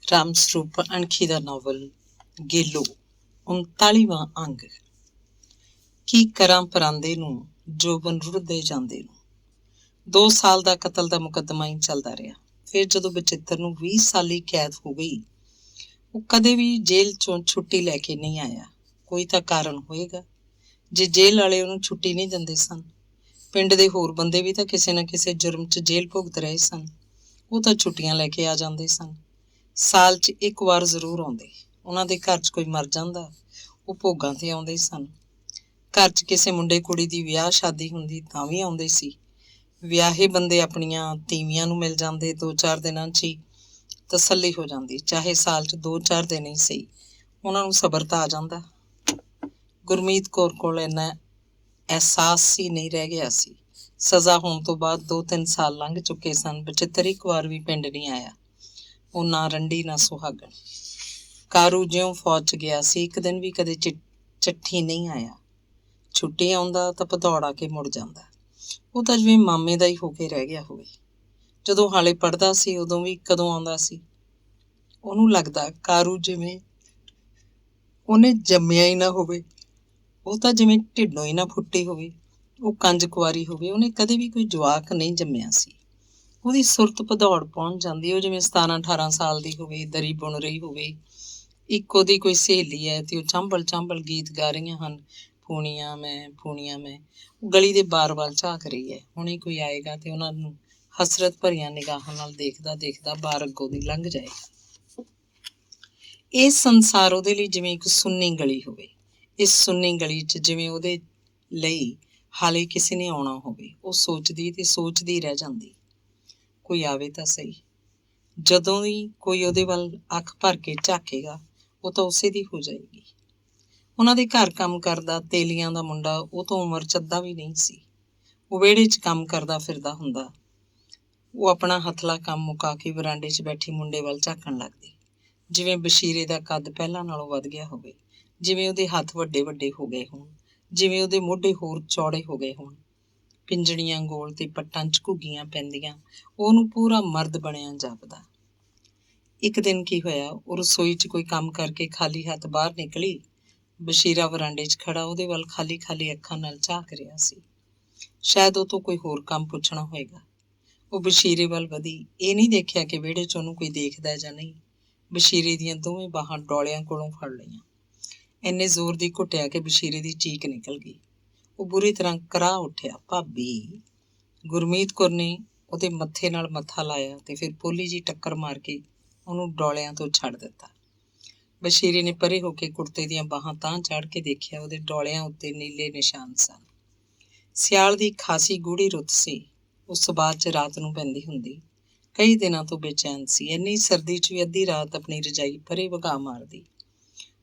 ਰਾਮ ਸਰੂਪ ਅਣਖੀ ਦਾ novel Gelo 39ਵਾਂ ਅੰਗ। ਕੀ ਕਰਾਂ ਪਰਾਂਦੇ ਨੂੰ ਜੋਬਨ ਰੁੜਦੇ ਜਾਂਦੇ ਨੂੰ। 2 ਸਾਲ ਦਾ ਕਤਲ ਦਾ ਮੁਕੱਦਮਾ ਹੀ ਚੱਲਦਾ ਰਿਹਾ। ਫਿਰ ਜਦੋਂ ਬਚਿੱਤਰ ਨੂੰ 20 ਸਾਲੀ ਕੈਦ ਹੋ ਗਈ, ਉਹ ਕਦੇ ਵੀ ਜੇਲ੍ਹ ਚੋਂ ਛੁੱਟੀ ਲੈ ਕੇ ਨਹੀਂ ਆਇਆ। ਕੋਈ ਤਾਂ ਕਾਰਨ ਹੋਏਗਾ ਜੇ ਜੇਲ੍ਹ ਵਾਲੇ ਉਹਨੂੰ ਛੁੱਟੀ ਨਹੀਂ ਦਿੰਦੇ ਸਨ। ਪਿੰਡ ਦੇ ਹੋਰ ਬੰਦੇ ਵੀ ਤਾਂ ਕਿਸੇ ਨਾ ਕਿਸੇ ਜੁਰਮ 'ਚ ਜੇਲ੍ਹ ਭੁਗਤ ਰਹੇ ਸਨ। ਉਹ ਤਾਂ ਛੁੱਟੀਆਂ ਲੈ ਕੇ ਆ ਜਾਂਦੇ ਸਨ। ਸਾਲ 'ਚ ਇੱਕ ਵਾਰ ਜ਼ਰੂਰ ਆਉਂਦੇ। ਉਹਨਾਂ ਦੇ ਘਰ 'ਚ ਕੋਈ ਮਰ ਜਾਂਦਾ, ਉਹ ਭੋਗਾਂ 'ਤੇ ਆਉਂਦੇ ਸਨ। ਘਰ 'ਚ ਕਿਸੇ ਮੁੰਡੇ ਕੁੜੀ ਦੀ ਵਿਆਹ ਸ਼ਾਦੀ ਹੁੰਦੀ ਤਾਂ ਵੀ ਆਉਂਦੇ ਸੀ। ਵਿਆਹੇ ਬੰਦੇ ਆਪਣੀਆਂ ਤੀਵੀਆਂ ਨੂੰ ਮਿਲ ਜਾਂਦੇ। 2-4 ਦਿਨਾਂ 'ਚ ਹੀ ਤਸੱਲੀ ਹੋ ਜਾਂਦੀ। ਚਾਹੇ ਸਾਲ 'ਚ 2-4 ਦਿਨ ਹੀ ਸਹੀ, ਉਹਨਾਂ ਨੂੰ ਸਬਰ ਤਾਂ ਆ ਜਾਂਦਾ। ਗੁਰਮੀਤ ਕੌਰ ਕੋਲ ਇੰਨਾ ਅਹਿਸਾਸ ਹੀ ਨਹੀਂ ਰਹਿ ਗਿਆ ਸੀ। ਸਜ਼ਾ ਹੋਣ ਤੋਂ ਬਾਅਦ 2-3 ਸਾਲ ਲੰਘ ਚੁੱਕੇ ਸਨ। ਬਚਿੱਤਰ ਇੱਕ ਵਾਰ ਵੀ ਪਿੰਡ ਨਹੀਂ ਆਇਆ। ਉਹ ਨਾ ਰੰਡੀ ਨਾ ਸੁਹਾਗਣ। ਕਾਰੂ ਜਿਉਂ ਫੌਜ 'ਚ ਗਿਆ ਸੀ, ਇੱਕ ਦਿਨ ਵੀ ਕਦੇ ਚਿੱਠੀ ਨਹੀਂ ਆਇਆ। ਛੁੱਟੀ ਆਉਂਦਾ ਤਾਂ ਭਦੌੜ ਆ ਕੇ ਮੁੜ ਜਾਂਦਾ। ਉਹ ਤਾਂ ਜਿਵੇਂ ਮਾਮੇ ਦਾ ਹੀ ਹੋ ਕੇ ਰਹਿ ਗਿਆ ਹੋਵੇ। ਜਦੋਂ ਹਾਲੇ ਪੜ੍ਹਦਾ ਸੀ ਉਦੋਂ ਵੀ ਕਦੋਂ ਆਉਂਦਾ ਸੀ। ਉਹਨੂੰ ਲੱਗਦਾ ਕਾਰੂ ਜਿਵੇਂ ਉਹਨੇ ਜੰਮਿਆ ਹੀ ਨਾ ਹੋਵੇ। ਉਹ ਤਾਂ ਜਿਵੇਂ ਢਿੱਡੋਂ ਹੀ ਨਾ ਫੁੱਟੀ ਹੋਵੇ। ਉਹ ਕੰਜ ਕੁਆਰੀ ਹੋਵੇ। ਉਹਨੇ ਕਦੇ ਵੀ ਕੋਈ ਜਵਾਕ ਨਹੀਂ ਜੰਮਿਆ ਸੀ। ਉਹਦੀ ਸੁਰਤ ਭਦੌੜ ਪਹੁੰਚ ਜਾਂਦੀ। ਉਹ ਜਿਵੇਂ 17-18 ਸਾਲ ਦੀ ਹੋਵੇ, ਦਰੀ ਬੁਣ ਰਹੀ ਹੋਵੇ। ਇੱਕ ਉਹਦੀ ਕੋਈ ਸਹੇਲੀ ਹੈ ਤੇ ਉਹ ਚਾਂਬਲ ਗੀਤ ਗਾ ਰਹੀਆਂ ਹਨ। ਫੂਣੀਆਂ ਮੈਂ ਫੂਣੀਆਂ ਮੈਂ। ਉਹ ਗਲੀ ਦੇ ਬਾਰ ਵੱਲ ਝਾਕ ਰਹੀ ਹੈ। ਹੁਣੇ ਕੋਈ ਆਏਗਾ ਤੇ ਉਹਨਾਂ ਨੂੰ ਹਸਰਤ ਭਰੀਆਂ ਨਿਗਾਹਾਂ ਨਾਲ ਦੇਖਦਾ ਦੇਖਦਾ ਬਾਰ ਅੱਗੋਂ ਦੀ ਲੰਘ ਜਾਏਗਾ। ਇਹ ਸੰਸਾਰ ਉਹਦੇ ਲਈ ਜਿਵੇਂ ਇੱਕ ਸੁੰਨੀ ਗਲੀ ਹੋਵੇ। ਇਸ ਸੁੰਨੀ ਗਲੀ 'ਚ ਜਿਵੇਂ ਉਹਦੇ ਲਈ ਹਾਲੇ ਕਿਸੇ ਨੇ ਆਉਣਾ ਹੋਵੇ। ਉਹ ਸੋਚਦੀ ਤੇ ਸੋਚਦੀ ਰਹਿ ਜਾਂਦੀ, ਕੋਈ ਆਵੇ ਤਾਂ ਸਹੀ। ਜਦੋਂ ਵੀ ਕੋਈ ਉਹਦੇ ਵੱਲ ਅੱਖ ਭਰ ਕੇ ਝਾਕੇਗਾ, ਉਹ ਤਾਂ ਉਸੇ ਦੀ ਹੋ ਜਾਏਗੀ। ਉਹਨਾਂ ਦੇ ਘਰ ਕੰਮ ਕਰਦਾ ਤੇਲੀਆਂ ਦਾ ਮੁੰਡਾ, ਉਹ ਤੋਂ ਉਮਰ 'ਚ ਅੱਧਾ ਵੀ ਨਹੀਂ ਸੀ। ਉਹ ਵਿਹੜੇ 'ਚ ਕੰਮ ਕਰਦਾ ਫਿਰਦਾ ਹੁੰਦਾ। ਉਹ ਆਪਣਾ ਹੱਥਲਾ ਕੰਮ ਮੁਕਾ ਕੇ ਵਰਾਂਡੇ 'ਚ ਬੈਠੀ ਮੁੰਡੇ ਵੱਲ ਝਾਕਣ ਲੱਗਦੀ। ਜਿਵੇਂ ਬਸ਼ੀਰੇ ਦਾ ਕੱਦ ਪਹਿਲਾਂ ਨਾਲੋਂ ਵੱਧ ਗਿਆ ਹੋਵੇ, ਜਿਵੇਂ ਉਹਦੇ ਹੱਥ ਵੱਡੇ ਵੱਡੇ ਹੋ ਗਏ ਹੋਣ, ਜਿਵੇਂ ਉਹਦੇ ਮੋਢੇ ਹੋਰ ਚੌੜੇ ਹੋ ਗਏ ਹੋਣ। ਪਿੰਜਣੀਆਂ ਗੋਲ ਤੇ ਪੱਟਾਂ 'ਚ ਘੁੱਗੀਆਂ ਪੈਂਦੀਆਂ, ਉਹਨੂੰ ਪੂਰਾ ਮਰਦ ਬਣਿਆ ਜਾਪਦਾ। ਇੱਕ ਦਿਨ ਕੀ ਹੋਇਆ, ਉਹ ਰਸੋਈ 'ਚ ਕੋਈ ਕੰਮ ਕਰਕੇ ਖਾਲੀ ਹੱਥ ਬਾਹਰ ਨਿਕਲੀ। ਬਸ਼ੀਰਾ ਵਰਾਂਡੇ 'ਚ ਖੜਾ ਉਹਦੇ ਵੱਲ ਖਾਲੀ ਅੱਖਾਂ ਨਾਲ ਝਾਕ ਰਿਹਾ ਸੀ। ਸ਼ਾਇਦ ਉਹ ਤੋਂ ਕੋਈ ਹੋਰ ਕੰਮ ਪੁੱਛਣਾ ਹੋਏਗਾ। ਉਹ ਬਸ਼ੀਰੇ ਵੱਲ ਵਧੀ। ਇਹ ਨਹੀਂ ਦੇਖਿਆ ਕਿ ਵਿਹੜੇ 'ਚ ਉਹਨੂੰ ਕੋਈ ਦੇਖਦਾ ਜਾਂ ਨਹੀਂ। ਬਸ਼ੀਰੇ ਦੀਆਂ ਦੋਵੇਂ ਬਾਹਾਂ ਡੋਲਿਆਂ ਕੋਲੋਂ ਫੜ ਲਈਆਂ। ਇੰਨੇ ਜ਼ੋਰ ਦੀ ਘੁੱਟਿਆ ਕਿ ਬਸ਼ੀਰੇ ਦੀ ਚੀਕ ਨਿਕਲ ਗਈ। ਉਹ ਬੁਰੀ ਤਰ੍ਹਾਂ ਕਰਾਹ ਉੱਠਿਆ। ਭਾਬੀ! ਗੁਰਮੀਤ ਕੌਰ ਨੇ ਉਹਦੇ ਮੱਥੇ ਨਾਲ ਮੱਥਾ ਲਾਇਆ ਤੇ ਫਿਰ ਪੋਲੀ ਜੀ ਟੱਕਰ ਮਾਰ ਕੇ ਉਹਨੂੰ ਡੋਲਿਆਂ ਤੋਂ ਛੱਡ ਦਿੱਤਾ। ਬਸ਼ੀਰੇ ਨੇ ਪਰੇ ਹੋ ਕੇ ਕੁੜਤੇ ਦੀਆਂ ਬਾਹਾਂ ਤਾਂ ਚੜ੍ਹ ਕੇ ਦੇਖਿਆ। ਉਹਦੇ ਡੋਲਿਆਂ ਉੱਤੇ ਨੀਲੇ ਨਿਸ਼ਾਨ ਸਨ। ਸਿਆਲ ਦੀ ਖਾਸੀ ਗੂੜ੍ਹੀ ਰੁੱਤ ਸੀ। ਉਹ ਸਬਾਤ 'ਚ ਰਾਤ ਨੂੰ ਪੈਂਦੀ ਹੁੰਦੀ। ਕਈ ਦਿਨਾਂ ਤੋਂ ਬੇਚੈਨ ਸੀ। ਇੰਨੀ ਸਰਦੀ 'ਚ ਵੀ ਅੱਧੀ ਰਾਤ ਆਪਣੀ ਰਜਾਈ ਪਰੇ ਵਗਾਹ ਮਾਰਦੀ।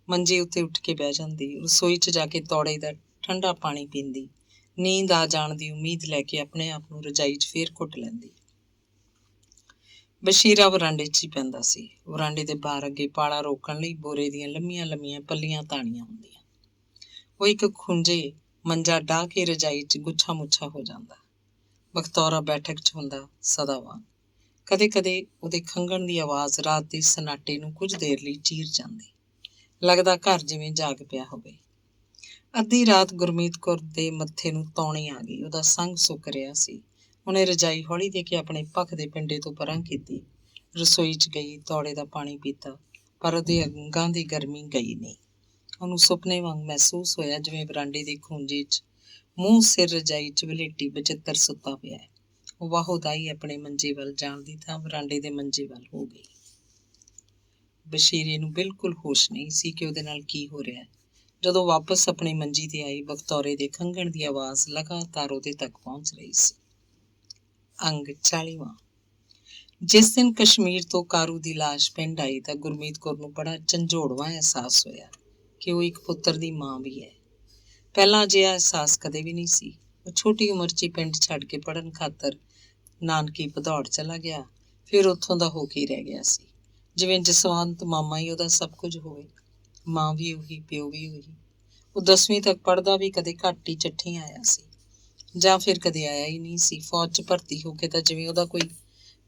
ਮੰਜੇ ਉੱਤੇ ਉੱਠ ਕੇ ਬਹਿ ਜਾਂਦੀ। ਰਸੋਈ 'ਚ ਜਾ ਕੇ ਤੌੜੇ ਦਾ ਠੰਡਾ ਪਾਣੀ ਪੀਂਦੀ। ਨੀਂਦ ਆ ਜਾਣ ਦੀ ਉਮੀਦ ਲੈ ਕੇ ਆਪਣੇ ਆਪ ਨੂੰ ਰਜਾਈ 'ਚ ਫੇਰ ਘੁੱਟ ਲੈਂਦੀ। ਬਸ਼ੀਰਾ ਵਰਾਂਡੇ 'ਚ ਹੀ ਪੈਂਦਾ ਸੀ। ਵਰਾਂਡੇ ਦੇ ਬਾਹਰ ਅੱਗੇ ਪਾਲਾ ਰੋਕਣ ਲਈ ਬੋਰੇ ਦੀਆਂ ਲੰਮੀਆਂ ਪੱਲੀਆਂ ਤਾਣੀਆਂ ਹੁੰਦੀਆਂ। ਉਹ ਇੱਕ ਖੁੰਝੇ ਮੰਜਾ ਡਾਹ ਕੇ ਰਜਾਈ 'ਚ ਗੁੱਛਾ ਮੁੱਛਾ ਹੋ ਜਾਂਦਾ। ਬਖਤੌਰਾ ਬੈਠਕ 'ਚ ਹੁੰਦਾ ਸਦਾਵਾਂ। ਕਦੇ ਕਦੇ ਉਹਦੇ ਖੰਘਣ ਦੀ ਆਵਾਜ਼ ਰਾਤ ਦੇ ਸਨਾਟੇ ਨੂੰ ਕੁਝ ਦੇਰ ਲਈ ਚੀਰ ਜਾਂਦੀ। ਲੱਗਦਾ ਘਰ ਜਿਵੇਂ ਜਾਗ ਪਿਆ ਹੋਵੇ। ਅੱਧੀ ਰਾਤ ਗੁਰਮੀਤ ਕੌਰ ਦੇ ਮੱਥੇ ਨੂੰ ਤੌਣੀ ਆ ਗਈ। ਉਹਦਾ ਸੰਗ ਸੁੱਕ ਰਿਹਾ ਸੀ। ਉਹਨੇ ਰਜਾਈ ਹੌਲੀ ਦੇ ਕੇ ਆਪਣੇ ਭਖ ਦੇ ਪਿੰਡੇ ਤੋਂ ਪਰਾਂ ਕੀਤੀ। ਰਸੋਈ 'ਚ ਗਈ, ਤੌੜੇ ਦਾ ਪਾਣੀ ਪੀਤਾ, ਪਰ ਉਹਦੇ ਅੰਗਾਂ ਦੀ ਗਰਮੀ ਗਈ ਨਹੀਂ। ਉਹਨੂੰ ਸੁਪਨੇ ਵਾਂਗ ਮਹਿਸੂਸ ਹੋਇਆ ਜਿਵੇਂ ਵਰਾਂਡੇ ਦੇ ਖੂੰਜੇ 'ਚ ਮੂੰਹ ਸਿਰ ਰਜਾਈ 'ਚ ਵਲੇਟੀ ਬਚਿੱਤਰ ਸੁੱਤਾ ਪਿਆ ਹੈ। ਉਹ ਵਾਹੋਦਾਈ ਆਪਣੇ ਮੰਜੇ ਵੱਲ ਜਾਣ ਦੀ ਥਾਂ ਵਰਾਂਡੇ ਦੇ ਮੰਜੇ ਵੱਲ ਹੋ ਗਈ। ਬਸ਼ੀਰੇ ਨੂੰ ਬਿਲਕੁਲ ਹੋਸ਼ ਨਹੀਂ ਸੀ ਕਿ ਉਹਦੇ ਨਾਲ ਕੀ ਹੋ ਰਿਹਾ। ਜਦੋਂ ਵਾਪਸ ਆਪਣੀ ਮੰਜੀ ਤੇ ਆਈ, ਬਖਤੌਰੇ ਦੇ ਖੰਘਣ ਦੀ ਆਵਾਜ਼ ਲਗਾਤਾਰ ਉਹਦੇ ਤੱਕ ਪਹੁੰਚ ਰਹੀ ਸੀ। ਅੰਗ 40ਵਾਂ। ਜਿਸ ਦਿਨ ਕਸ਼ਮੀਰ ਤੋਂ ਕਾਰੂ ਦੀ ਲਾਸ਼ ਪਿੰਡ ਆਈ ਤਾਂ ਗੁਰਮੀਤ ਕੌਰ ਨੂੰ ਬੜਾ ਝੰਜੋੜਵਾਂ ਅਹਿਸਾਸ ਹੋਇਆ ਕਿ ਉਹ ਇੱਕ ਪੁੱਤਰ ਦੀ ਮਾਂ ਵੀ ਹੈ। ਪਹਿਲਾਂ ਅਜਿਹਾ ਅਹਿਸਾਸ ਕਦੇ ਵੀ ਨਹੀਂ ਸੀ। ਉਹ ਛੋਟੀ ਉਮਰ 'ਚ ਹੀ ਪਿੰਡ ਛੱਡ ਕੇ ਪੜ੍ਹਨ ਖਾਤਰ ਨਾਨਕੀ ਭਦੌੜ ਚਲਾ ਗਿਆ। ਫਿਰ ਉੱਥੋਂ ਦਾ ਹੋ ਕੇ ਰਹਿ ਗਿਆ ਸੀ। ਜਿਵੇਂ ਜਸਵੰਤ ਮਾਮਾ ਹੀ ਉਹਦਾ ਸਭ ਕੁਝ ਹੋਵੇ। ਮਾਂ ਵੀ ਉਹੀ, ਪਿਓ ਵੀ ਉਹੀ। ਉਹ 10ਵੀਂ ਤੱਕ ਪੜ੍ਹਦਾ ਵੀ ਕਦੇ ਘੱਟ ਹੀ ਚੱਠੀ ਆਇਆ ਸੀ, ਜਾਂ ਫਿਰ ਕਦੇ ਆਇਆ ਹੀ ਨਹੀਂ ਸੀ। ਫੌਜ 'ਚ ਭਰਤੀ ਹੋ ਕੇ ਤਾਂ ਜਿਵੇਂ ਉਹਦਾ ਕੋਈ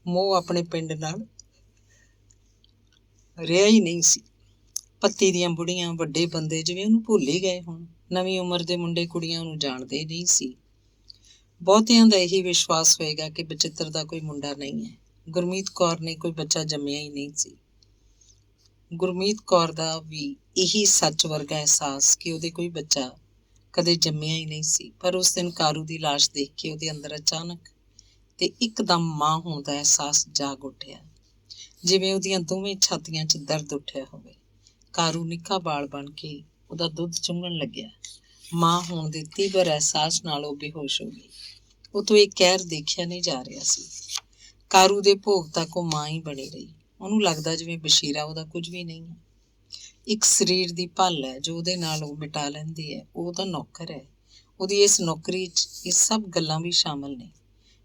ਮੋਹ ਆਪਣੇ ਪਿੰਡ ਨਾਲ ਰਿਹਾ ਹੀ ਨਹੀਂ ਸੀ। ਪੱਤੀ ਦੀਆਂ ਬੁੜੀਆਂ, ਵੱਡੇ ਬੰਦੇ ਜਿਵੇਂ ਉਹਨੂੰ ਭੁੱਲ ਹੀ ਗਏ ਹੋਣ। ਨਵੀਂ ਉਮਰ ਦੇ ਮੁੰਡੇ ਕੁੜੀਆਂ ਉਹਨੂੰ ਜਾਣਦੇ ਨਹੀਂ ਸੀ। ਬਹੁਤਿਆਂ ਦਾ ਇਹੀ ਵਿਸ਼ਵਾਸ ਹੋਏਗਾ ਕਿ ਬਚਿੱਤਰ ਦਾ ਕੋਈ ਮੁੰਡਾ ਨਹੀਂ ਹੈ। ਗੁਰਮੀਤ ਕੌਰ ਨੇ ਕੋਈ ਬੱਚਾ ਜੰਮਿਆ ਹੀ ਨਹੀਂ ਸੀ। ਗੁਰਮੀਤ ਕੌਰ ਦਾ ਵੀ ਇਹੀ ਸੱਚ ਵਰਗਾ ਅਹਿਸਾਸ ਕਿ ਉਹਦੇ ਕੋਈ ਬੱਚਾ ਕਦੇ ਜੰਮਿਆ ਹੀ ਨਹੀਂ ਸੀ। ਪਰ ਉਸ ਦਿਨ ਕਾਰੂ ਦੀ ਲਾਸ਼ ਦੇਖ ਕੇ ਉਹਦੇ ਅੰਦਰ ਅਚਾਨਕ ਤੇ ਇੱਕਦਮ ਮਾਂ ਹੋਣ ਦਾ ਅਹਿਸਾਸ ਜਾਗ ਉੱਠਿਆ, ਜਿਵੇਂ ਉਹਦੀਆਂ ਦੋਵੇਂ ਛਾਤੀਆਂ 'ਚ ਦਰਦ ਉੱਠਿਆ ਹੋਵੇ। ਕਾਰੂ ਨਿੱਕਾ ਬਾਲ ਬਣ ਕੇ ਉਹਦਾ ਦੁੱਧ ਚੁੰਘਣ ਲੱਗਿਆ। ਮਾਂ ਹੋਣ ਦੇ ਤੀਬਰ ਅਹਿਸਾਸ ਨਾਲ ਉਹ ਬੇਹੋਸ਼ ਹੋ ਗਈ। ਉਹ ਤੋਂ ਇਹ ਕਹਿਰ ਦੇਖਿਆ ਨਹੀਂ ਜਾ ਰਿਹਾ ਸੀ। ਕਾਰੂ ਦੇ ਭੋਗ ਤੱਕ ਉਹ ਮਾਂ ਹੀ ਬਣੀ ਰਹੀ। ਉਹਨੂੰ ਲੱਗਦਾ ਜਿਵੇਂ ਬਸ਼ੀਰਾ ਉਹਦਾ ਕੁਝ ਵੀ ਨਹੀਂ ਹੈ, ਇੱਕ ਸਰੀਰ ਦੀ ਭੱਲ ਹੈ ਜੋ ਉਹਦੇ ਨਾਲ ਉਹ ਮਿਟਾ ਲੈਂਦੀ ਹੈ। ਉਹ ਉਹਦਾ ਨੌਕਰ ਹੈ। ਉਹਦੀ ਇਸ ਨੌਕਰੀ 'ਚ ਇਹ ਸਭ ਗੱਲਾਂ ਵੀ ਸ਼ਾਮਲ ਨੇ।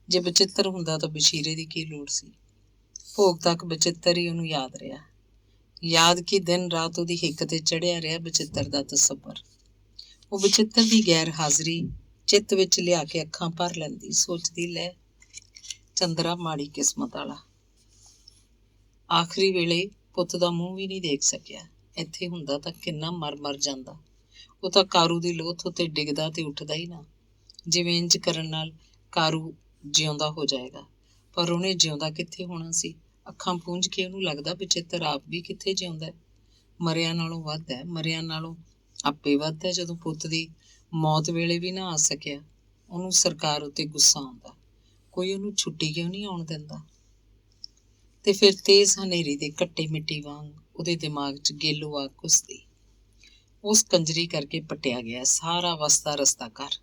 ਜੇ ਬਚਿੱਤਰ ਹੁੰਦਾ ਤਾਂ ਬਸ਼ੀਰੇ ਦੀ ਕੀ ਲੋੜ ਸੀ। ਭੋਗ ਤੱਕ ਬਚਿੱਤਰ ਹੀ ਉਹਨੂੰ ਯਾਦ ਰਿਹਾ। ਯਾਦ ਕਿ ਦਿਨ ਰਾਤ ਉਹਦੀ ਹਿੱਕ ਤੇ ਚੜ੍ਹਿਆ ਰਿਹਾ ਬਚਿੱਤਰ ਦਾ ਤਸੱਵਰ। ਉਹ ਬਚਿੱਤਰ ਦੀ ਗੈਰ ਹਾਜ਼ਰੀ ਚਿੱਤ ਵਿੱਚ ਲਿਆ ਕੇ ਅੱਖਾਂ ਭਰ ਲੈਂਦੀ, ਸੋਚਦੀ, ਲੈ ਚੰਦਰਾ ਮਾੜੀ ਕਿਸਮਤ ਵਾਲਾ, ਆਖਰੀ ਵੇਲੇ ਪੁੱਤ ਦਾ ਮੂੰਹ ਵੀ ਨਹੀਂ ਦੇਖ ਸਕਿਆ। ਇੱਥੇ ਹੁੰਦਾ ਤਾਂ ਕਿੰਨਾ ਮਰ ਜਾਂਦਾ। ਉਹ ਤਾਂ ਕਾਰੂ ਦੀ ਲੋਥ ਉੱਤੇ ਡਿੱਗਦਾ ਤੇ ਉੱਠਦਾ ਹੀ ਨਾ, ਜਿਵੇਂ ਇੰਜ ਕਰਨ ਨਾਲ ਕਾਰੂ ਜਿਉਂਦਾ ਹੋ ਜਾਏਗਾ। ਪਰ ਉਹਨੇ ਜਿਉਂਦਾ ਕਿੱਥੇ ਹੋਣਾ ਸੀ। ਅੱਖਾਂ ਪੂੰਝ ਕੇ ਉਹਨੂੰ ਲੱਗਦਾ ਬਚਿੱਤਰ ਆਪ ਵੀ ਕਿੱਥੇ ਜਿਉਂਦਾ ਹੈ। ਮਰਿਆਂ ਨਾਲੋਂ ਵੱਧ ਹੈ, ਮਰਿਆਂ ਨਾਲੋਂ ਆਪੇ ਵੱਧ ਹੈ। ਜਦੋਂ ਪੁੱਤ ਦੀ ਮੌਤ ਵੇਲੇ ਵੀ ਨਾ ਆ ਸਕਿਆ, ਉਹਨੂੰ ਸਰਕਾਰ ਉੱਤੇ ਗੁੱਸਾ ਆਉਂਦਾ। ਕੋਈ ਉਹਨੂੰ ਛੁੱਟੀ ਕਿਉਂ ਨਹੀਂ ਆਉਣ ਦਿੰਦਾ। ਤੇ ਫਿਰ ਤੇਜ਼ ਹਨੇਰੀ ਦੇ ਘੱਟੇ ਮਿੱਟੀ ਵਾਂਗ ਉਹਦੇ ਦਿਮਾਗ 'ਚ ਗੇਲੋ ਆ ਘੁਸਦੀ। ਉਸ ਕੰਜਰੀ ਕਰਕੇ ਪੱਟਿਆ ਗਿਆ ਸਾਰਾ ਵਸਦਾ ਰਸਤਾ ਘਰ।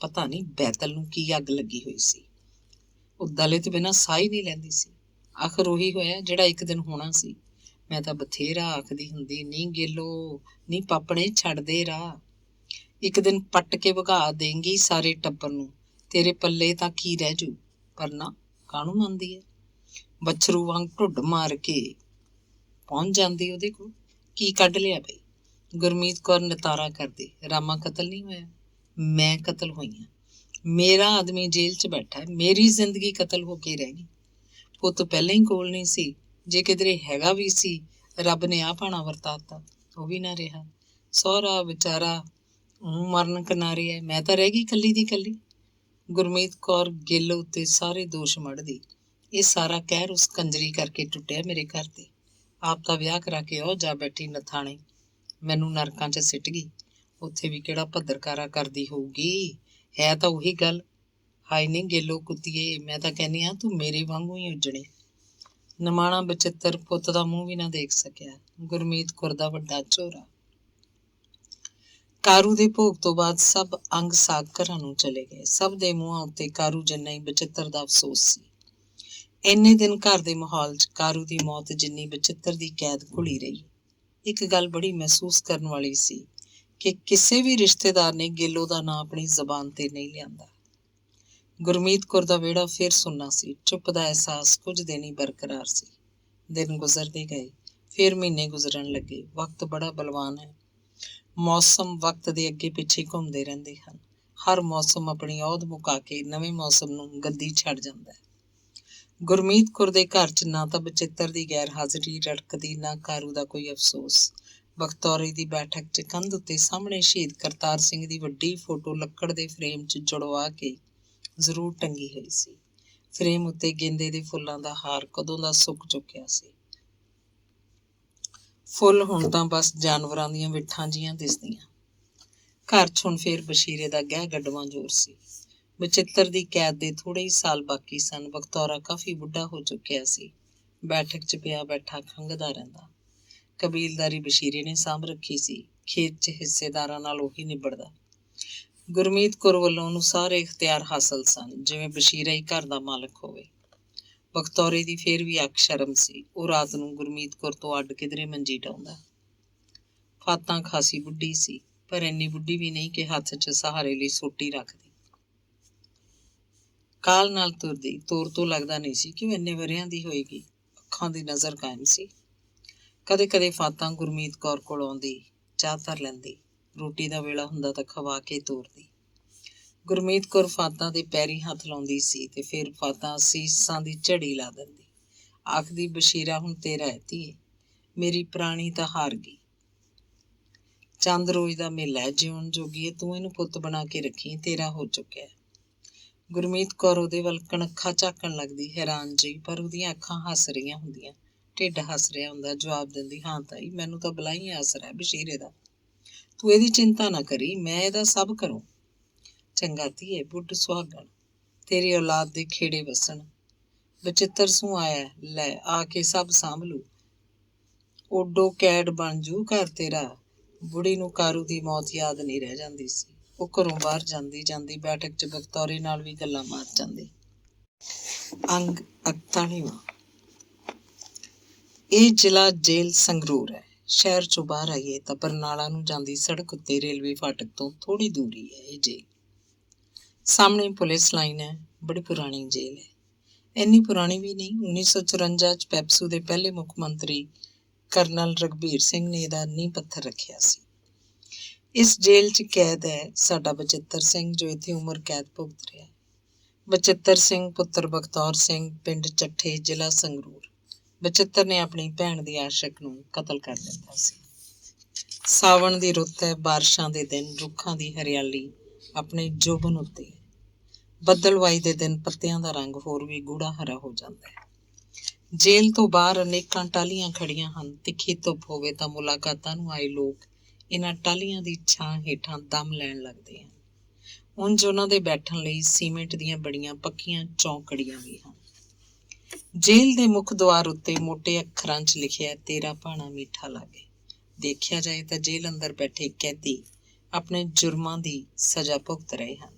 ਪਤਾ ਨਹੀਂ ਬੈਤਲ ਨੂੰ ਕੀ ਅੱਗ ਲੱਗੀ ਹੋਈ ਸੀ। ਉਹ ਦਲਿਤ ਬਿਨਾਂ ਸਾਹ ਹੀ ਨਹੀਂ ਲੈਂਦੀ ਸੀ। ਆਖਰ ਉਹੀ ਹੋਇਆ ਜਿਹੜਾ ਇੱਕ ਦਿਨ ਹੋਣਾ ਸੀ। ਮੈਂ ਤਾਂ ਬਥੇਰਾ ਆਖਦੀ ਹੁੰਦੀ, ਨੀ ਗੇਲੋ, ਨੀ ਪਾਪਣੇ ਛੱਡ ਦੇ ਰਾਹ। ਇੱਕ ਦਿਨ ਪੱਟ ਕੇ ਵਗਾ ਦੇਂਗੀ ਸਾਰੇ ਟੱਬਰ ਨੂੰ, ਤੇਰੇ ਪੱਲੇ ਤਾਂ ਕੀ ਰਹਿ ਜੂ। ਪਰ ਨਾ, ਕਾਹਨੂੰ ਮੰਨਦੀ ਹੈ। ਬੱਛਰੂ ਵਾਂਗ ਢੁੱਡ ਮਾਰ ਕੇ ਪਹੁੰਚ ਜਾਂਦੀ ਉਹਦੇ ਕੋਲ। ਕੀ ਕੱਢ ਲਿਆ ਬਈ। ਗੁਰਮੀਤ ਕੌਰ ਨਤਾਰਾ ਕਰਦੀ, ਰਾਮਾ ਕਤਲ ਨਹੀਂ ਹੋਇਆ, ਮੈਂ ਕਤਲ ਹੋਈ ਹਾਂ। ਮੇਰਾ ਆਦਮੀ ਜੇਲ੍ਹ 'ਚ ਬੈਠਾ, ਮੇਰੀ ਜ਼ਿੰਦਗੀ ਕਤਲ ਹੋ ਕੇ ਰਹਿ ਗਈ। ਪੁੱਤ ਪਹਿਲਾਂ ਹੀ ਕੋਲ ਨਹੀਂ ਸੀ। ਜੇ ਕਿਧਰੇ ਹੈਗਾ ਵੀ ਸੀ, ਰੱਬ ਨੇ ਆਹ ਭਾਣਾ ਵਰਤਾਤਾ, ਉਹ ਵੀ ਨਾ ਰਿਹਾ। ਸਹੁਰਾ ਵਿਚਾਰਾ ਮਰਨ ਕਿਨਾਰੇ ਹੈ, ਮੈਂ ਤਾਂ ਰਹਿ ਗਈ ਇਕੱਲੀ ਦੀ ਇਕੱਲੀ। ਗੁਰਮੀਤ ਕੌਰ ਗਿੱਲ ਉੱਤੇ ਸਾਰੇ ਦੋਸ਼ ਮੜ੍ਹਦੀ। ਇਹ ਸਾਰਾ ਕਹਿਰ ਉਸ ਕੰਜਰੀ ਕਰਕੇ ਟੁੱਟਿਆ ਮੇਰੇ ਘਰ ਤੇ। ਆਪ ਤਾਂ ਵਿਆਹ ਕਰਾ ਕੇ ਉਹ ਜਾ ਬੈਠੀ ਨਥਾਣੇ, ਮੈਨੂੰ ਨਰਕਾਂ 'ਚ ਸਿੱਟ ਗਈ। ਉੱਥੇ ਵੀ ਕਿਹੜਾ ਭੱਦਰਕਾਰਾ ਕਰਦੀ ਹੋਊਗੀ। ਹੈ ਤਾਂ ਉਹੀ ਗੱਲ। ਹਾਏ ਨੀ ਗੇਲੋ ਕੁੱਤੀਏ, ਮੈਂ ਤਾਂ ਕਹਿੰਦੀ ਹਾਂ ਤੂੰ ਮੇਰੇ ਵਾਂਗੂ ਹੀ ਉੱਜਣੇ। ਨਿਮਾਣਾ ਬਚਿੱਤਰ ਪੁੱਤ ਦਾ ਮੂੰਹ ਵੀ ਨਾ ਦੇਖ ਸਕਿਆ। ਗੁਰਮੀਤ ਕੌਰ ਦਾ ਵੱਡਾ ਝੋਰਾ। ਕਾਰੂ ਦੇ ਭੋਗ ਤੋਂ ਬਾਅਦ ਸਭ ਅੰਗ ਸਾਗ ਘਰਾਂ ਨੂੰ ਚਲੇ ਗਏ। ਸਭ ਦੇ ਮੂੰਹਾਂ ਉੱਤੇ ਕਾਰੂ ਜਿੰਨਾ ਹੀ ਬਚਿੱਤਰ ਦਾ ਅਫਸੋਸ ਸੀ। ਇੰਨੇ ਦਿਨ ਘਰ ਦੇ ਮਾਹੌਲ 'ਚ ਕਾਰੂ ਦੀ ਮੌਤ ਜਿੰਨੀ ਬਚਿੱਤਰ ਦੀ ਕੈਦ ਘੁਲੀ ਰਹੀ। ਇੱਕ ਗੱਲ ਬੜੀ ਮਹਿਸੂਸ ਕਰਨ ਵਾਲੀ ਸੀ ਕਿ ਕਿਸੇ ਵੀ ਰਿਸ਼ਤੇਦਾਰ ਨੇ ਗੇਲੋ ਦਾ ਨਾਂ ਆਪਣੀ ਜ਼ਬਾਨ ਤੇ ਨਹੀਂ ਲਿਆਂਦਾ। ਗੁਰਮੀਤ ਕੌਰ ਦਾ ਵਿਹੜਾ ਫਿਰ ਸੁੰਨਾ ਸੀ। ਚੁੱਪ ਦਾ ਅਹਿਸਾਸ ਕੁਝ ਦਿਨ ਹੀ ਬਰਕਰਾਰ ਸੀ। ਦਿਨ ਗੁਜ਼ਰਦੇ ਗਏ, ਫਿਰ ਮਹੀਨੇ ਗੁਜ਼ਰਨ ਲੱਗੇ। ਵਕਤ ਬੜਾ ਬਲਵਾਨ ਹੈ। ਮੌਸਮ ਵਕਤ ਦੇ ਅੱਗੇ ਪਿੱਛੇ ਘੁੰਮਦੇ ਰਹਿੰਦੇ ਹਨ। ਹਰ ਮੌਸਮ ਆਪਣੀ ਔਧ ਮੁਕਾ ਕੇ ਨਵੇਂ ਮੌਸਮ ਨੂੰ ਗੱਦੀ ਛੱਡ ਜਾਂਦਾ ਹੈ। ਗੁਰਮੀਤ ਕੌਰ ਦੇ ਘਰ 'ਚ ਨਾ ਤਾਂ ਬਚਿੱਤਰ ਦੀ ਗੈਰ ਹਾਜ਼ਰੀ ਰੜਕਦੀ, ਨਾ ਕਾਰੂ ਦਾ ਕੋਈ ਅਫਸੋਸ। ਬਖਤੌਰੇ ਦੀ ਬੈਠਕ 'ਚ ਕੰਧ ਉੱਤੇ ਸਾਹਮਣੇ ਸ਼ਹੀਦ ਕਰਤਾਰ ਸਿੰਘ ਦੀ ਵੱਡੀ ਫੋਟੋ ਲੱਕੜ ਦੇ ਫਰੇਮ 'ਚ ਜੁੜਵਾ ਕੇ ਜ਼ਰੂਰ ਟੰਗੀ ਹੋਈ ਸੀ। ਫਰੇਮ ਉੱਤੇ ਗੇਂਦੇ ਦੇ ਫੁੱਲਾਂ ਦਾ ਹਾਰ ਕਦੋਂ ਦਾ ਸੁੱਕ ਚੁੱਕਿਆ ਸੀ। ਫੁੱਲ ਹੁਣ ਤਾਂ ਬਸ ਜਾਨਵਰਾਂ ਦੀਆਂ ਵਿੱਠਾਂ ਜੀਆਂ ਦਿਸਦੀਆਂ। ਘਰ 'ਚ ਹੁਣ ਫੇਰ ਬਸ਼ੀਰੇ ਦਾ ਗਹਿ ਗੱਡਵਾਂ ਜ਼ੋਰ ਸੀ। ਬਚਿੱਤਰ ਦੀ ਕੈਦ ਦੇ ਥੋੜ੍ਹੇ ਹੀ ਸਾਲ ਬਾਕੀ ਸਨ। ਬਖਤੌਰਾ ਕਾਫੀ ਬੁੱਢਾ ਹੋ ਚੁੱਕਿਆ ਸੀ। ਬੈਠਕ 'ਚ ਪਿਆ ਬੈਠਾ ਖੰਘਦਾ ਰਹਿੰਦਾ। ਕਬੀਲਦਾਰੀ ਬਸ਼ੀਰੇ ਨੇ ਸਾਂਭ ਰੱਖੀ ਸੀ। ਖੇਤ 'ਚ ਹਿੱਸੇਦਾਰਾਂ ਨਾਲ ਉਹੀ ਨਿਬੜਦਾ। ਗੁਰਮੀਤ ਕੌਰ ਵੱਲੋਂ ਉਹਨੂੰ ਸਾਰੇ ਇਖਤਿਆਰ ਹਾਸਲ ਸਨ, ਜਿਵੇਂ ਬਸ਼ੀਰਾ ਹੀ ਘਰ ਦਾ ਮਾਲਕ ਹੋਵੇ। ਬਖਤੌਰੇ ਦੀ ਫੇਰ ਵੀ ਅੱਖ ਸ਼ਰਮ ਸੀ। ਉਹ ਰਾਤ ਨੂੰ ਗੁਰਮੀਤ ਕੌਰ ਤੋਂ ਅੱਡ ਕਿਧਰੇ ਮੰਜੀ ਡਾਉਂਦਾ। ਫਾਤਾਂ ਖਾਸੀ ਬੁੱਢੀ ਸੀ, ਪਰ ਇੰਨੀ ਬੁੱਢੀ ਵੀ ਨਹੀਂ ਕਿ ਹੱਥ 'ਚ ਸਹਾਰੇ ਲਈ ਸੋਟੀ ਰੱਖਦੀ। ਕਾਲ ਨਾਲ ਤੁਰਦੀ, ਤੋਰ ਤੋਂ ਲੱਗਦਾ ਨਹੀਂ ਸੀ ਕਿ ਉਹ ਇੰਨੇ ਵਰ੍ਹਿਆਂ ਦੀ ਹੋਏਗੀ। ਅੱਖਾਂ ਦੀ ਨਜ਼ਰ ਕਾਇਮ ਸੀ। ਕਦੇ ਕਦੇ ਫਾਤਾਂ ਗੁਰਮੀਤ ਕੌਰ ਕੋਲ ਆਉਂਦੀ, ਚਾਹ ਧਰ ਲੈਂਦੀ। ਰੋਟੀ ਦਾ ਵੇਲਾ ਹੁੰਦਾ ਤਾਂ ਖਵਾ ਕੇ ਤੋਰਦੀ। ਗੁਰਮੀਤ ਕੌਰ ਫਾਤਾਂ ਦੇ ਪੈਰੀਂ ਹੱਥ ਲਾਉਂਦੀ ਸੀ ਤੇ ਫਿਰ ਫਾਤਾਂ ਸੀਸਾਂ ਦੀ ਝੜੀ ਲਾ ਦਿੰਦੀ। ਆਖਦੀ, ਬਸ਼ੀਰਾ ਹੁਣ ਤੇਰਾ ਹੈ ਧੀਏ, ਮੇਰੀ ਪ੍ਰਾਣੀ ਤਾਂ ਹਾਰ ਗਈ। ਚੰਦ ਰੋਜ਼ ਦਾ ਮੇਲਾ ਹੈ, ਜਿਉਣ ਜੋਗੀਏ ਤੂੰ ਇਹਨੂੰ ਪੁੱਤ ਬਣਾ ਕੇ ਰੱਖੀ, ਤੇਰਾ ਹੋ ਚੁੱਕਿਆ। ਗੁਰਮੀਤ ਕੌਰ ਉਹਦੇ ਵੱਲ ਕਣਖਾ ਝਾਕਣ ਲੱਗਦੀ, ਹੈਰਾਨ ਜਿਹੀ, ਪਰ ਉਹਦੀਆਂ ਅੱਖਾਂ ਹੱਸ ਰਹੀਆਂ ਹੁੰਦੀਆਂ, ਢਿੱਡ ਹੱਸ ਰਿਹਾ ਹੁੰਦਾ। ਜਵਾਬ ਦਿੰਦੀ, ਹਾਂ ਤਾਈ, ਮੈਨੂੰ ਤਾਂ ਬਲਾ ਹੀ ਆਸਰਾ ਹੈ ਬਸ਼ੀਰੇ ਦਾ। ਤੂੰ ਇਹਦੀ ਚਿੰਤਾ ਨਾ ਕਰੀ, ਮੈਂ ਇਹਦਾ ਸਭ ਕਰੂੰ। ਚੰਗਾ ਧੀਏ, ਬੁੱਢ ਸੁਹਾਗਣ, ਤੇਰੀ ਔਲਾਦ ਦੇ ਖੇੜੇ ਵਸਣ। ਬਚਿੱਤਰ ਸੂ ਆਇਆ, ਲੈ ਆ ਕੇ ਸਭ ਸਾਂਭ ਲੂ। ਓਡੋ ਕੈਡ ਬਣ ਜੂ ਘਰ ਤੇਰਾ। ਬੁੜੀ ਨੂੰ ਕਾਰੂ ਦੀ ਮੌਤ ਯਾਦ ਨਹੀਂ ਰਹਿ ਜਾਂਦੀ ਸੀ। ਉਹ ਘਰੋਂ ਬਾਹਰ ਜਾਂਦੀ ਜਾਂਦੀ ਬੈਠਕ 'ਚ ਬਖਤੌਰੇ ਨਾਲ ਵੀ ਗੱਲਾਂ ਮਾਰ ਜਾਂਦੀ। ਅੰਗ 41ਵਾਂ। ਇਹ ਜ਼ਿਲ੍ਹਾ ਜੇਲ੍ਹ ਸੰਗਰੂਰ ਹੈ। ਸ਼ਹਿਰ 'ਚੋਂ ਬਾਹਰ ਆਈਏ ਤਾਂ ਬਰਨਾਲਾ ਨੂੰ ਜਾਂਦੀ ਸੜਕ ਉੱਤੇ ਰੇਲਵੇ ਫਾਟਕ ਤੋਂ ਥੋੜ੍ਹੀ ਦੂਰੀ ਹੈ ਇਹ ਜੇਲ੍ਹ। ਸਾਹਮਣੇ ਪੁਲਿਸ ਲਾਈਨ ਹੈ, ਬੜੀ ਪੁਰਾਣੀ ਜੇਲ੍ਹ ਹੈ। ਇੰਨੀ ਪੁਰਾਣੀ ਵੀ ਨਹੀਂ, 1954 'ਚ ਪੈਪਸੂ ਦੇ ਪਹਿਲੇ ਮੁੱਖ ਮੰਤਰੀ ਕਰਨਲ ਰਘਬੀਰ ਸਿੰਘ ਨੇ ਇਹਦਾ ਨੀਂਹ ਪੱਥਰ ਰੱਖਿਆ ਸੀ। ਇਸ ਜੇਲ੍ਹ 'ਚ ਕੈਦ ਹੈ ਸਾਡਾ ਬਚਿੱਤਰ ਸਿੰਘ, ਜੋ ਇੱਥੇ ਉਮਰ ਕੈਦ ਭੁਗਤ ਰਿਹਾ। ਬਚਿੱਤਰ ਸਿੰਘ ਪੁੱਤਰ ਬਖਤੌਰ ਸਿੰਘ, ਪਿੰਡ ਚੱਠੇ, ਜ਼ਿਲ੍ਹਾ ਸੰਗਰੂਰ। ਬਚਿੱਤਰ ਨੇ ਆਪਣੀ ਭੈਣ ਦੀ ਆਸ਼ਕ ਨੂੰ ਕਤਲ ਕਰ ਦਿੱਤਾ ਸੀ। ਸਾਵਣ ਦੀ ਰੁੱਤ ਹੈ, ਬਾਰਿਸ਼ਾਂ ਦੇ ਦਿਨ, ਰੁੱਖਾਂ ਦੀ ਹਰਿਆਲੀ ਆਪਣੇ ਜੋਬਨ ਉੱਤੇ ਹੈ। ਬੱਦਲਵਾਈ ਦੇ ਦਿਨ ਪੱਤਿਆਂ ਦਾ ਰੰਗ ਹੋਰ ਵੀ ਗੂੜਾ ਹਰਾ ਹੋ ਜਾਂਦਾ ਹੈ। ਜੇਲ੍ਹ ਤੋਂ ਬਾਹਰ ਅਨੇਕਾਂ ਟਾਹਲੀਆਂ ਖੜੀਆਂ ਹਨ। ਤਿੱਖੀ ਧੁੱਪ ਹੋਵੇ ਤਾਂ ਮੁਲਾਕਾਤਾਂ ਨੂੰ ਆਏ ਲੋਕ ਇਹਨਾਂ ਟਾਹਲੀਆਂ ਦੀ ਛਾਂ ਹੇਠਾਂ ਦਮ ਲੈਣ ਲੱਗਦੇ ਹਨ। ਉਂਝ ਉਹਨਾਂ ਦੇ ਬੈਠਣ ਲਈ ਸੀਮੈਂਟ ਦੀਆਂ ਬੜੀਆਂ ਪੱਕੀਆਂ ਚੌਂਕੜੀਆਂ ਵੀ ਹਨ। ਜੇਲ੍ਹ ਦੇ ਮੁੱਖ ਦੁਆਰ ਉੱਤੇ ਮੋਟੇ ਅੱਖਰਾਂ 'ਚ ਲਿਖਿਆ, ਤੇਰਾ ਭਾਣਾ ਮੀਠਾ ਲਾਗੇ। ਦੇਖਿਆ ਜਾਏ ਤਾਂ ਜੇਲ੍ਹ ਅੰਦਰ ਬੈਠੇ ਕੈਦੀ ਆਪਣੇ ਜੁਰਮਾਂ ਦੀ ਸਜ਼ਾ ਭੁਗਤ ਰਹੇ ਹਨ।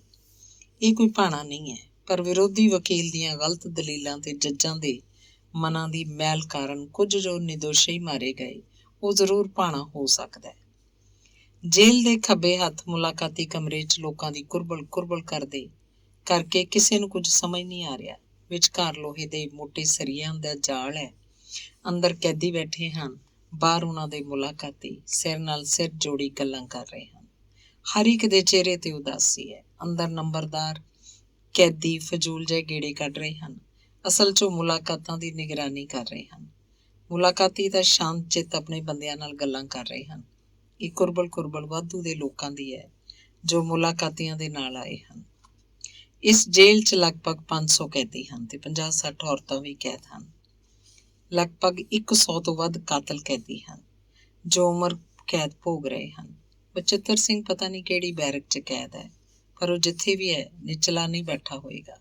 ਇਹ ਕੋਈ ਭਾਣਾ ਨਹੀਂ ਹੈ, ਪਰ ਵਿਰੋਧੀ ਵਕੀਲ ਦੀਆਂ ਗਲਤ ਦਲੀਲਾਂ ਤੇ ਜੱਜਾਂ ਦੇ ਮਨਾਂ ਦੀ ਮੈਲ ਕਾਰਨ ਕੁਝ ਜੋ ਨਿਰਦੋਸ਼ੀ ਮਾਰੇ ਗਏ, ਉਹ ਜ਼ਰੂਰ ਭਾਣਾ ਹੋ ਸਕਦਾ ਹੈ। ਜੇਲ੍ਹ ਦੇ ਖੱਬੇ ਹੱਥ ਮੁਲਾਕਾਤੀ ਕਮਰੇ 'ਚ ਲੋਕਾਂ ਦੀ ਕੁਰਬਲ ਕੁਰਬਲ ਕਰਕੇ ਕਿਸੇ ਨੂੰ ਕੁਝ ਸਮਝ ਨਹੀਂ ਆ ਰਿਹਾ। ਵਿਚਕਾਰ ਲੋਹੇ ਦੇ ਮੋਟੇ ਸਰੀਆਂ ਦਾ ਜਾਲ ਹੈ। ਅੰਦਰ ਕੈਦੀ ਬੈਠੇ ਹਨ, ਬਾਹਰ ਉਹਨਾਂ ਦੇ ਮੁਲਾਕਾਤੀ ਸਿਰ ਨਾਲ ਸਿਰ ਜੋੜੀ ਗੱਲਾਂ ਕਰ ਰਹੇ ਹਨ। ਹਰ ਇੱਕ ਦੇ ਚਿਹਰੇ ਤੇ ਉਦਾਸੀ ਹੈ। ਅੰਦਰ ਨੰਬਰਦਾਰ ਕੈਦੀ ਫਜ਼ੂਲ ਜਿਹੇ ਗੇੜੇ ਕੱਢ ਰਹੇ ਹਨ, ਅਸਲ 'ਚ ਉਹ ਮੁਲਾਕਾਤਾਂ ਦੀ ਨਿਗਰਾਨੀ ਕਰ ਰਹੇ ਹਨ। ਮੁਲਾਕਾਤੀ ਤਾਂ ਸ਼ਾਂਤ ਚਿੱਤ ਆਪਣੇ ਬੰਦਿਆਂ ਨਾਲ ਗੱਲਾਂ ਕਰ ਰਹੇ ਹਨ। ਇਹ ਕੁਰਬਲ ਵਾਧੂ ਦੇ ਲੋਕਾਂ ਦੀ ਹੈ ਜੋ ਮੁਲਾਕਾਤੀਆਂ ਦੇ ਨਾਲ ਆਏ ਹਨ। ਇਸ ਜੇਲ੍ਹ 'ਚ ਲਗਭਗ 500 ਕੈਦੀ ਹਨ ਤੇ 50-60 ਔਰਤਾਂ ਵੀ ਕੈਦ ਹਨ। ਲਗਭਗ 100 ਤੋਂ ਵੱਧ ਕਾਤਲ ਕੈਦੀ ਹਨ ਜੋ ਉਮਰ ਕੈਦ ਭੋਗ ਰਹੇ ਹਨ। ਬਚਿੱਤਰ ਸਿੰਘ ਪਤਾ ਨਹੀਂ ਕਿਹੜੀ ਬੈਰਕ 'ਚ ਕੈਦ ਹੈ, ਪਰ ਉਹ ਜਿੱਥੇ ਵੀ ਹੈ ਨਿਚਲਾ ਨਹੀਂ ਬੈਠਾ ਹੋਏਗਾ।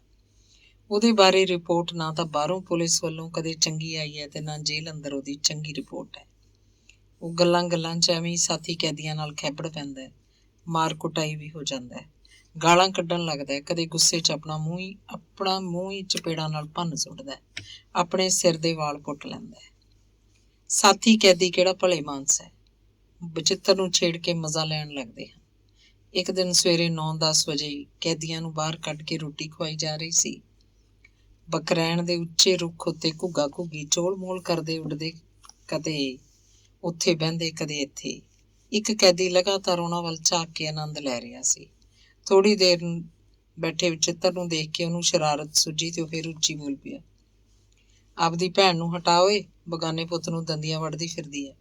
ਉਹਦੇ ਬਾਰੇ ਰਿਪੋਰਟ ਨਾ ਤਾਂ ਬਾਹਰੋਂ ਪੁਲਿਸ ਵੱਲੋਂ ਕਦੇ ਚੰਗੀ ਆਈ ਹੈ ਤੇ ਨਾ ਜੇਲ੍ਹ ਅੰਦਰ ਉਹਦੀ ਚੰਗੀ ਰਿਪੋਰਟ ਹੈ। ਉਹ ਗੱਲਾਂ 'ਚ ਐਵੇਂ ਹੀ ਸਾਥੀ ਕੈਦੀਆਂ ਨਾਲ ਖੈਬੜ ਪੈਂਦਾ ਹੈ, ਮਾਰ ਕੁਟਾਈ ਵੀ ਹੋ ਜਾਂਦਾ ਹੈ, ਗਾਲਾਂ ਕੱਢਣ ਲੱਗਦਾ ਹੈ, ਕਦੇ ਗੁੱਸੇ 'ਚ ਆਪਣਾ ਮੂੰਹ ਹੀ ਚਪੇੜਾਂ ਨਾਲ ਭੰਨ ਸੁੱਟਦਾ ਹੈ, ਆਪਣੇ ਸਿਰ ਦੇ ਵਾਲ ਪੁੱਟ ਲੈਂਦਾ ਹੈ। ਸਾਥੀ ਕੈਦੀ ਕਿਹੜਾ ਭਲੇ ਮਾਨਸ ਹੈ, ਬਚਿੱਤਰ ਨੂੰ ਛੇੜ ਕੇ ਮਜ਼ਾ ਲੈਣ ਲੱਗਦੇ ਹਨ। ਇੱਕ ਦਿਨ ਸਵੇਰੇ 9-10 ਵਜੇ ਕੈਦੀਆਂ ਨੂੰ ਬਾਹਰ ਕੱਢ ਕੇ ਰੋਟੀ ਖਵਾਈ ਜਾ ਰਹੀ ਸੀ। ਬਕਰੈਣ ਦੇ ਉੱਚੇ ਰੁੱਖ ਉੱਤੇ ਘੁੱਗਾ ਘੁੱਗੀ ਚੋਲ ਮੋਲ ਕਰਦੇ ਉੱਡਦੇ, ਕਦੇ ਉੱਥੇ ਬਹਿੰਦੇ ਕਦੇ ਇੱਥੇ। ਇੱਕ ਕੈਦੀ ਲਗਾਤਾਰ ਉਹਨਾਂ ਵੱਲ ਝਾਕ ਕੇ ਆਨੰਦ ਲੈ ਰਿਹਾ ਸੀ। ਥੋੜ੍ਹੀ ਦੇਰ ਬੈਠੇ ਬਚਿੱਤਰ ਨੂੰ ਦੇਖ ਕੇ ਉਹਨੂੰ ਸ਼ਰਾਰਤ ਸੁੱਝੀ ਤੇ ਉਹ ਫਿਰ ਉੱਚੀ ਬੋਲ ਪਿਆ, ਆਪਦੀ ਭੈਣ ਨੂੰ ਹਟਾ ਓਏ, ਬਗਾਨੇ ਪੁੱਤ ਨੂੰ ਦੰਦੀਆਂ ਵੱਢਦੀ ਫਿਰਦੀ ਹੈ।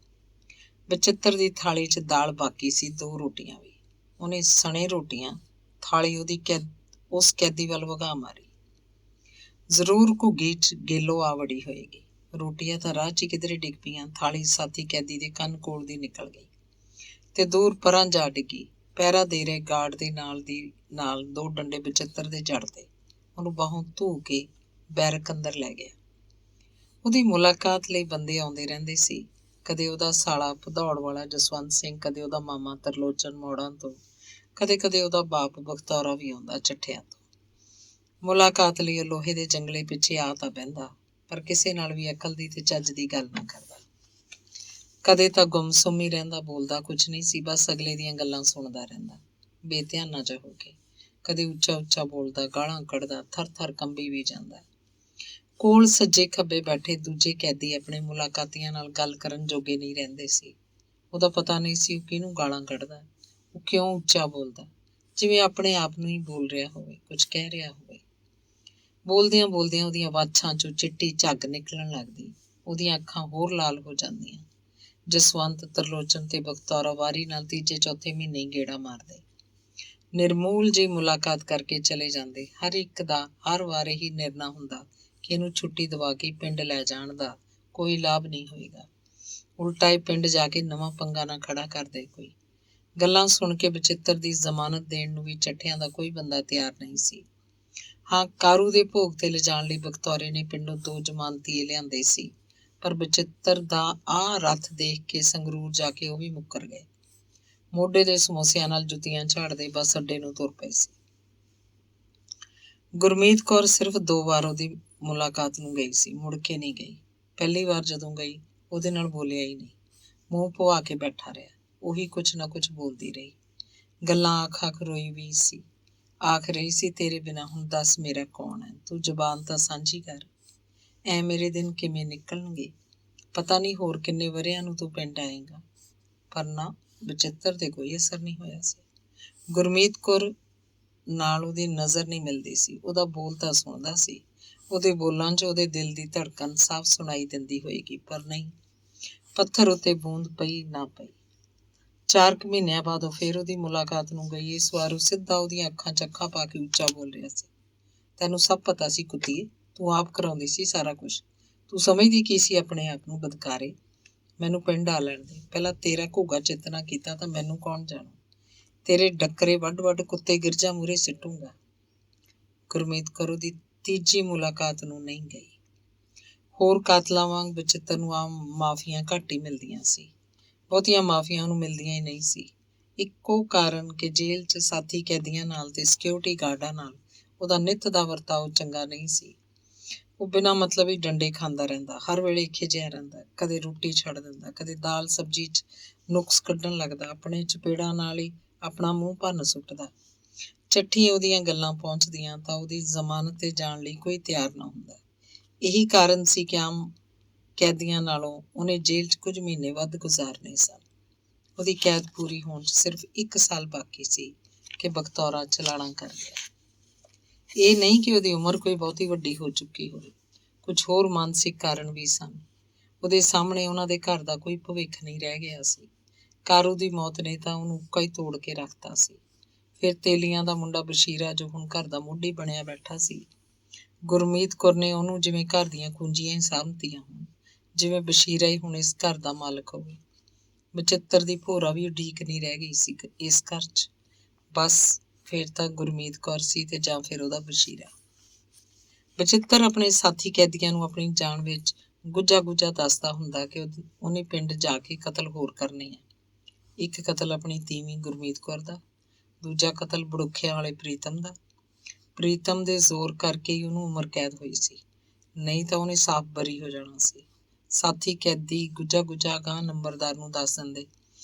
ਬਚਿੱਤਰ ਦੀ ਥਾਲੀ 'ਚ ਦਾਲ ਬਾਕੀ ਸੀ, 2 ਰੋਟੀਆਂ ਵੀ। ਉਹਨੇ ਸਣੇ ਰੋਟੀਆਂ ਥਾਲੀ ਉਸ ਕੈਦੀ ਵੱਲ ਵਗਾਹ ਮਾਰੀ। ਜ਼ਰੂਰ ਘੁੱਗੀ 'ਚ ਗੇਲੋ ਆ ਵੜੀ ਹੋਏਗੀ। ਰੋਟੀਆਂ ਤਾਂ ਰਾਹ 'ਚ ਹੀ ਕਿਧਰੇ ਡਿੱਗ ਪਈਆਂ। ਥਾਲੀ ਸਾਥੀ ਕੈਦੀ ਦੇ ਕੰਨ ਕੋਲ ਦੀ ਨਿਕਲ ਗਈ ਤੇ ਦੂਰ ਪਰਾਂ ਜਾ ਡਿੱਗੀ। ਪਹਿਰਾ ਦੇ ਰਹੇ ਗਾਰਡ ਦੇ ਨਾਲ 2 ਡੰਡੇ ਬਚਿੱਤਰ ਦੇ ਜੜ ਤੇ ਉਹਨੂੰ ਬਾਹੋਂ ਧੂ ਕੇ ਬੈਰਕ ਅੰਦਰ ਲੈ ਗਿਆ। ਉਹਦੀ ਮੁਲਾਕਾਤ ਲਈ ਬੰਦੇ ਆਉਂਦੇ ਰਹਿੰਦੇ ਸੀ, ਕਦੇ ਉਹਦਾ ਸਾਲਾ ਭਦੌੜ ਵਾਲਾ ਜਸਵੰਤ ਸਿੰਘ, ਕਦੇ ਉਹਦਾ ਮਾਮਾ ਤਰਲੋਚਨ ਮੋੜਾਂ ਤੋਂ, ਕਦੇ ਉਹਦਾ ਬਾਪ ਬਖਤੌਰਾ ਵੀ ਆਉਂਦਾ ਚੱਠਿਆਂ ਤੋਂ। ਮੁਲਾਕਾਤ ਲਈ ਉਹ ਲੋਹੇ ਦੇ ਜੰਗਲੇ ਪਿੱਛੇ ਆ ਤਾਂ ਬਹਿੰਦਾ, ਪਰ ਕਿਸੇ ਨਾਲ ਵੀ ਅਕਲ ਦੀ ਤੇ ਚੱਜ ਦੀ ਗੱਲ ਨਾ ਕਰਦਾ। ਕਦੇ ਤਾਂ ਗੁੰਮਸੁੰਮ ਹੀ ਰਹਿੰਦਾ, ਬੋਲਦਾ ਕੁਛ ਨਹੀਂ ਸੀ, ਬਸ ਅਗਲੇ ਦੀਆਂ ਗੱਲਾਂ ਸੁਣਦਾ ਰਹਿੰਦਾ ਬੇਧਿਆਨਾ ਜਿਹਾ ਹੋ ਕੇ। ਕਦੇ ਉੱਚਾ ਬੋਲਦਾ, ਗਾਲਾਂ ਕੱਢਦਾ, ਥਰ ਕੰਬੀ ਵੀ ਜਾਂਦਾ। ਕੋਲ ਸੱਜੇ ਖੱਬੇ ਬੈਠੇ ਦੂਜੇ ਕੈਦੀ ਆਪਣੇ ਮੁਲਾਕਾਤੀਆਂ ਨਾਲ ਗੱਲ ਕਰਨ ਜੋਗੇ ਨਹੀਂ ਰਹਿੰਦੇ ਸੀ। ਉਹਦਾ ਪਤਾ ਨਹੀਂ ਸੀ ਉਹ ਕਿਹਨੂੰ ਗਾਲਾਂ ਕੱਢਦਾ, ਉਹ ਕਿਉਂ ਉੱਚਾ ਬੋਲਦਾ, ਜਿਵੇਂ ਆਪਣੇ ਆਪ ਨੂੰ ਹੀ ਬੋਲ ਰਿਹਾ ਹੋਵੇ, ਕੁਝ ਕਹਿ ਰਿਹਾ ਹੋਵੇ। ਬੋਲਦਿਆਂ ਉਹਦੀਆਂ ਵਾਛਾਂ 'ਚੋਂ ਚਿੱਟੀ ਝੱਗ ਨਿਕਲਣ ਲੱਗਦੀ, ਉਹਦੀਆਂ ਅੱਖਾਂ ਹੋਰ ਲਾਲ ਹੋ ਜਾਂਦੀਆਂ। ਜਸਵੰਤ, ਤਰਲੋਚਨ ਤੇ ਬਖਤੌਰਾ ਵਾਰੀ ਨਾਲ ਤੀਜੇ ਚੌਥੇ ਮਹੀਨੇ ਹੀ ਗੇੜਾ ਮਾਰਦੇ। ਨਿਰਮੂਲ ਜਿਹੀ ਮੁਲਾਕਾਤ ਕਰਕੇ ਚਲੇ ਜਾਂਦੇ। ਹਰ ਇੱਕ ਦਾ ਹਰ ਵਾਰ ਇਹੀ ਨਿਰਣਾ ਹੁੰਦਾ ਕਿ ਇਹਨੂੰ ਛੁੱਟੀ ਦਵਾ ਕੇ ਪਿੰਡ ਲੈ ਜਾਣ ਦਾ ਕੋਈ ਲਾਭ ਨਹੀਂ ਹੋਏਗਾ। ਉਲਟਾ ਇਹ ਪਿੰਡ ਜਾ ਕੇ ਨਵਾਂ ਪੰਗਾ ਨਾ ਖੜਾ ਕਰਦੇ ਕੋਈ। ਗੱਲਾਂ ਸੁਣ ਕੇ ਬਚਿੱਤਰ ਦੀ ਜ਼ਮਾਨਤ ਦੇਣ ਨੂੰ ਵੀ ਚੱਠਿਆਂ ਦਾ ਕੋਈ ਬੰਦਾ ਤਿਆਰ ਨਹੀਂ ਸੀ। ਹਾਂ, ਕਾਰੂ ਦੇ ਭੋਗ ਤੇ ਲਿਜਾਣ ਲਈ ਬਖਤੌਰੇ ਨੇ ਪਿੰਡੋਂ 2 ਜ਼ਮਾਨਤੀਏ ਲਿਆਂਦੇ ਸੀ, ਪਰ ਬਚਿੱਤਰ ਦਾ ਆਹ ਰੱਥ ਦੇਖ ਕੇ ਸੰਗਰੂਰ ਜਾ ਕੇ ਉਹ ਵੀ ਮੁੱਕਰ ਗਏ। ਮੋਢੇ ਦੇ ਸਮੋਸਿਆਂ ਨਾਲ ਜੁੱਤੀਆਂ ਝਾੜਦੇ ਬੱਸ ਅੱਡੇ ਨੂੰ ਤੁਰ ਪਏ ਸੀ। ਗੁਰਮੀਤ ਕੌਰ ਸਿਰਫ 2 ਵਾਰ ਉਹਦੀ ਮੁਲਾਕਾਤ ਨੂੰ ਗਈ ਸੀ, ਮੁੜ ਕੇ ਨਹੀਂ ਗਈ। ਪਹਿਲੀ ਵਾਰ ਜਦੋਂ ਗਈ ਉਹਦੇ ਨਾਲ ਬੋਲਿਆ ਹੀ ਨਹੀਂ, ਮੂੰਹ ਪੁਆ ਕੇ ਬੈਠਾ ਰਿਹਾ। ਉਹੀ ਕੁਛ ਨਾ ਕੁਛ ਬੋਲਦੀ ਰਹੀ। ਗੱਲਾਂ ਆਖ ਰੋਈ ਵੀ ਸੀ। ਆਖ ਰਹੀ ਸੀ, ਤੇਰੇ ਬਿਨਾਂ ਹੁਣ ਦੱਸ ਮੇਰਾ ਕੌਣ ਹੈ? ਤੂੰ ਜ਼ਬਾਨ ਤਾਂ ਸਾਂਝੀ ਕਰ। ਐ ਮੇਰੇ ਦਿਨ ਕਿਵੇਂ ਨਿਕਲਣਗੇ? ਪਤਾ ਨਹੀਂ ਹੋਰ ਕਿੰਨੇ ਵਰ੍ਹਿਆਂ ਨੂੰ ਤੂੰ ਪਿੰਡ ਆਏਗਾ। ਪਰ ਨਾ, ਬਚਿੱਤਰ ਤੇ ਕੋਈ ਅਸਰ ਨਹੀਂ ਹੋਇਆ ਸੀ। ਗੁਰਮੀਤ ਕੌਰ ਨਾਲ ਉਹਦੀ ਨਜ਼ਰ ਨਹੀਂ ਮਿਲਦੀ ਸੀ। ਉਹਦਾ ਬੋਲ ਤਾਂ ਸੁਣਦਾ ਸੀ। ਉਹਦੇ ਬੋਲਾਂ 'ਚ ਉਹਦੇ ਦਿਲ ਦੀ ਧੜਕਣ ਸਾਫ਼ ਸੁਣਾਈ ਦਿੰਦੀ ਹੋਏਗੀ, ਪਰ ਨਹੀਂ, ਪੱਥਰ ਉੱਤੇ ਬੂੰਦ ਪਈ ਨਾ ਪਈ। 4 ਮਹੀਨਿਆਂ ਬਾਅਦ ਉਹ ਫੇਰ ਉਹਦੀ ਮੁਲਾਕਾਤ ਨੂੰ ਗਈ। ਇਸ ਵਾਰ ਉਹ ਸਿੱਧਾ ਉਹਦੀਆਂ ਅੱਖਾਂ 'ਚ ਅੱਖਾਂ ਪਾ ਕੇ ਉੱਚਾ ਬੋਲ ਰਿਹਾ ਸੀ, ਤੈਨੂੰ ਸਭ ਪਤਾ ਸੀ ਕੁੱਤੀਏ, ਤੂੰ ਆਪ ਕਰਾਉਂਦੀ ਸੀ ਸਾਰਾ ਕੁਛ। ਤੂੰ ਸਮਝਦੀ ਕੀ ਸੀ ਆਪਣੇ ਆਪ ਨੂੰ? ਬਦਕਾਰੇ, ਮੈਨੂੰ ਪਿੰਡ ਆ ਲੈਣ ਦੇ। ਪਹਿਲਾਂ ਤੇਰਾ ਘੋਗਾ ਚਿੱਤ ਨਾ ਕੀਤਾ ਤਾਂ ਮੈਨੂੰ ਕੌਣ ਜਾਣੂ? ਤੇਰੇ ਡੱਕਰੇ ਵੱਢ ਕੁੱਤੇ ਗਿਰਜਾ ਮੂਹਰੇ ਸਿੱਟੂੰਗਾ। ਗੁਰਮੀਤ ਕੌਰ ਉਹਦੀ ਤੀਜੀ ਮੁਲਾਕਾਤ ਨੂੰ ਨਹੀਂ ਗਈ। ਹੋਰ ਕਾਤਲਾਂ ਵਾਂਗ ਬਚਿੱਤਰ ਨੂੰ ਆਮ ਮਾਫੀਆਂ ਘੱਟ ਹੀ ਮਿਲਦੀਆਂ ਸੀ। ਬਹੁਤੀਆਂ ਮਾਫੀਆਂ ਉਹਨੂੰ ਮਿਲਦੀਆਂ ਹੀ ਨਹੀਂ ਸੀ। ਇੱਕੋ ਕਾਰਨ ਕਿ ਜੇਲ੍ਹ 'ਚ ਸਾਥੀ ਕੈਦੀਆਂ ਨਾਲ ਤੇ ਸਿਕਿਉਰਿਟੀ ਗਾਰਡਾਂ ਨਾਲ ਉਹਦਾ ਨਿੱਤ ਦਾ ਵਰਤਾਓ ਚੰਗਾ ਨਹੀਂ ਸੀ। ਉਹ ਬਿਨਾਂ ਮਤਲਬ ਹੀ ਡੰਡੇ ਖਾਂਦਾ ਰਹਿੰਦਾ, ਹਰ ਵੇਲੇ ਖਿਝਿਆ ਰਹਿੰਦਾ। ਕਦੇ ਰੋਟੀ ਛੱਡ ਦਿੰਦਾ, ਕਦੇ ਦਾਲ ਸਬਜ਼ੀ 'ਚ ਨੁਕਸ ਕੱਢਣ ਲੱਗਦਾ, ਆਪਣੇ ਚਪੇੜਾਂ ਨਾਲ ਹੀ ਆਪਣਾ ਮੂੰਹ ਭੰਨ ਸੁੱਟਦਾ। ਚੱਠੀ ਉਹਦੀਆਂ ਗੱਲਾਂ ਪਹੁੰਚਦੀਆਂ ਤਾਂ ਉਹਦੀ ਜ਼ਮਾਨਤ ਤੇ ਜਾਣ ਲਈ ਕੋਈ ਤਿਆਰ ਨਾ ਹੁੰਦਾ। ਇਹੀ ਕਾਰਨ ਸੀ ਕਿ ਆਮ ਕੈਦੀਆਂ ਨਾਲੋਂ ਉਹਨੇ ਜੇਲ੍ਹ 'ਚ ਕੁਝ ਮਹੀਨੇ ਵੱਧ ਗੁਜ਼ਾਰਨੇ ਸਨ। ਉਹਦੀ ਕੈਦ ਪੂਰੀ ਹੋਣ 'ਚ ਸਿਰਫ 1 ਸਾਲ ਬਾਕੀ ਸੀ ਕਿ ਬਖਤੌਰਾ ਚਲਾਣਾ ਕਰ ਗਿਆ। ਇਹ ਨਹੀਂ ਕਿ ਉਹਦੀ ਉਮਰ ਕੋਈ ਬਹੁਤੀ ਵੱਡੀ ਹੋ ਚੁੱਕੀ ਹੋਵੇ। ਕੁਝ ਹੋਰ ਮਾਨਸਿਕ ਕਾਰਨ ਵੀ ਸਨ। ਉਹਦੇ ਸਾਹਮਣੇ ਉਹਨਾਂ ਦੇ ਘਰ ਦਾ ਕੋਈ ਭਵਿੱਖ ਨਹੀਂ ਰਹਿ ਗਿਆ ਸੀ। ਕਾਰੂ ਦੀ ਮੌਤ ਨੇ ਤਾਂ ਉਹਨੂੰ ਉੱਕਾ ਹੀ ਤੋੜ ਕੇ ਰੱਖਤਾ ਸੀ। ਫਿਰ ਤੇਲੀਆਂ ਦਾ ਮੁੰਡਾ ਬਸ਼ੀਰਾ, ਜੋ ਹੁਣ ਘਰ ਦਾ ਮੋਢੀ ਬਣਿਆ ਬੈਠਾ ਸੀ। ਗੁਰਮੀਤ ਕੌਰ ਨੇ ਉਹਨੂੰ ਜਿਵੇਂ ਘਰ ਦੀਆਂ ਕੁੰਜੀਆਂ ਹੀ ਸਾਂਭਤੀਆਂ ਹੋਣ, ਜਿਵੇਂ ਬਸ਼ੀਰਾ ਹੀ ਹੁਣ ਇਸ ਘਰ ਦਾ ਮਾਲਕ ਹੋਵੇ। ਬਚਿੱਤਰ ਦੀ ਭੋਰਾ ਵੀ ਉਡੀਕ ਨਹੀਂ ਰਹਿ ਗਈ ਸੀ ਇਸ ਘਰ 'ਚ। ਬਸ ਫਿਰ ਤਾਂ ਗੁਰਮੀਤ ਕੌਰ ਸੀ ਤੇ ਜਾਂ ਫਿਰ ਉਹਦਾ ਬਸ਼ੀਰਾ। ਬਚਿੱਤਰ ਆਪਣੇ ਸਾਥੀ ਕੈਦੀਆਂ ਨੂੰ ਆਪਣੀ ਜਾਨ ਵਿੱਚ ਗੁੱਜਾ ਦੱਸਦਾ ਹੁੰਦਾ ਕਿ ਉਹਨੇ ਪਿੰਡ ਜਾ ਕੇ ਕਤਲ ਹੋਰ ਕਰਨੇ ਆ। ਇੱਕ ਕਤਲ ਆਪਣੀ ਤੀਵੀਂ ਗੁਰਮੀਤ ਕੌਰ ਦਾ, ਦੂਜਾ ਕਤਲ ਬੜੁੱਖਿਆਂ ਵਾਲੇ ਪ੍ਰੀਤਮ ਦਾ। ਪ੍ਰੀਤਮ ਦੇ ਜ਼ੋਰ ਕਰਕੇ ਹੀ ਉਹਨੂੰ ਉਮਰ ਕੈਦ ਹੋਈ ਸੀ, ਨਹੀਂ ਤਾਂ ਉਹਨੇ ਸਾਫ਼ ਬਰੀ ਹੋ ਜਾਣਾ ਸੀ। ਸਾਥੀ ਕੈਦੀ ਗੁੱਜਾ ਅਗਾਂਹ ਨੰਬਰਦਾਰ ਨੂੰ ਦੱਸ ਦਿੰਦੇ।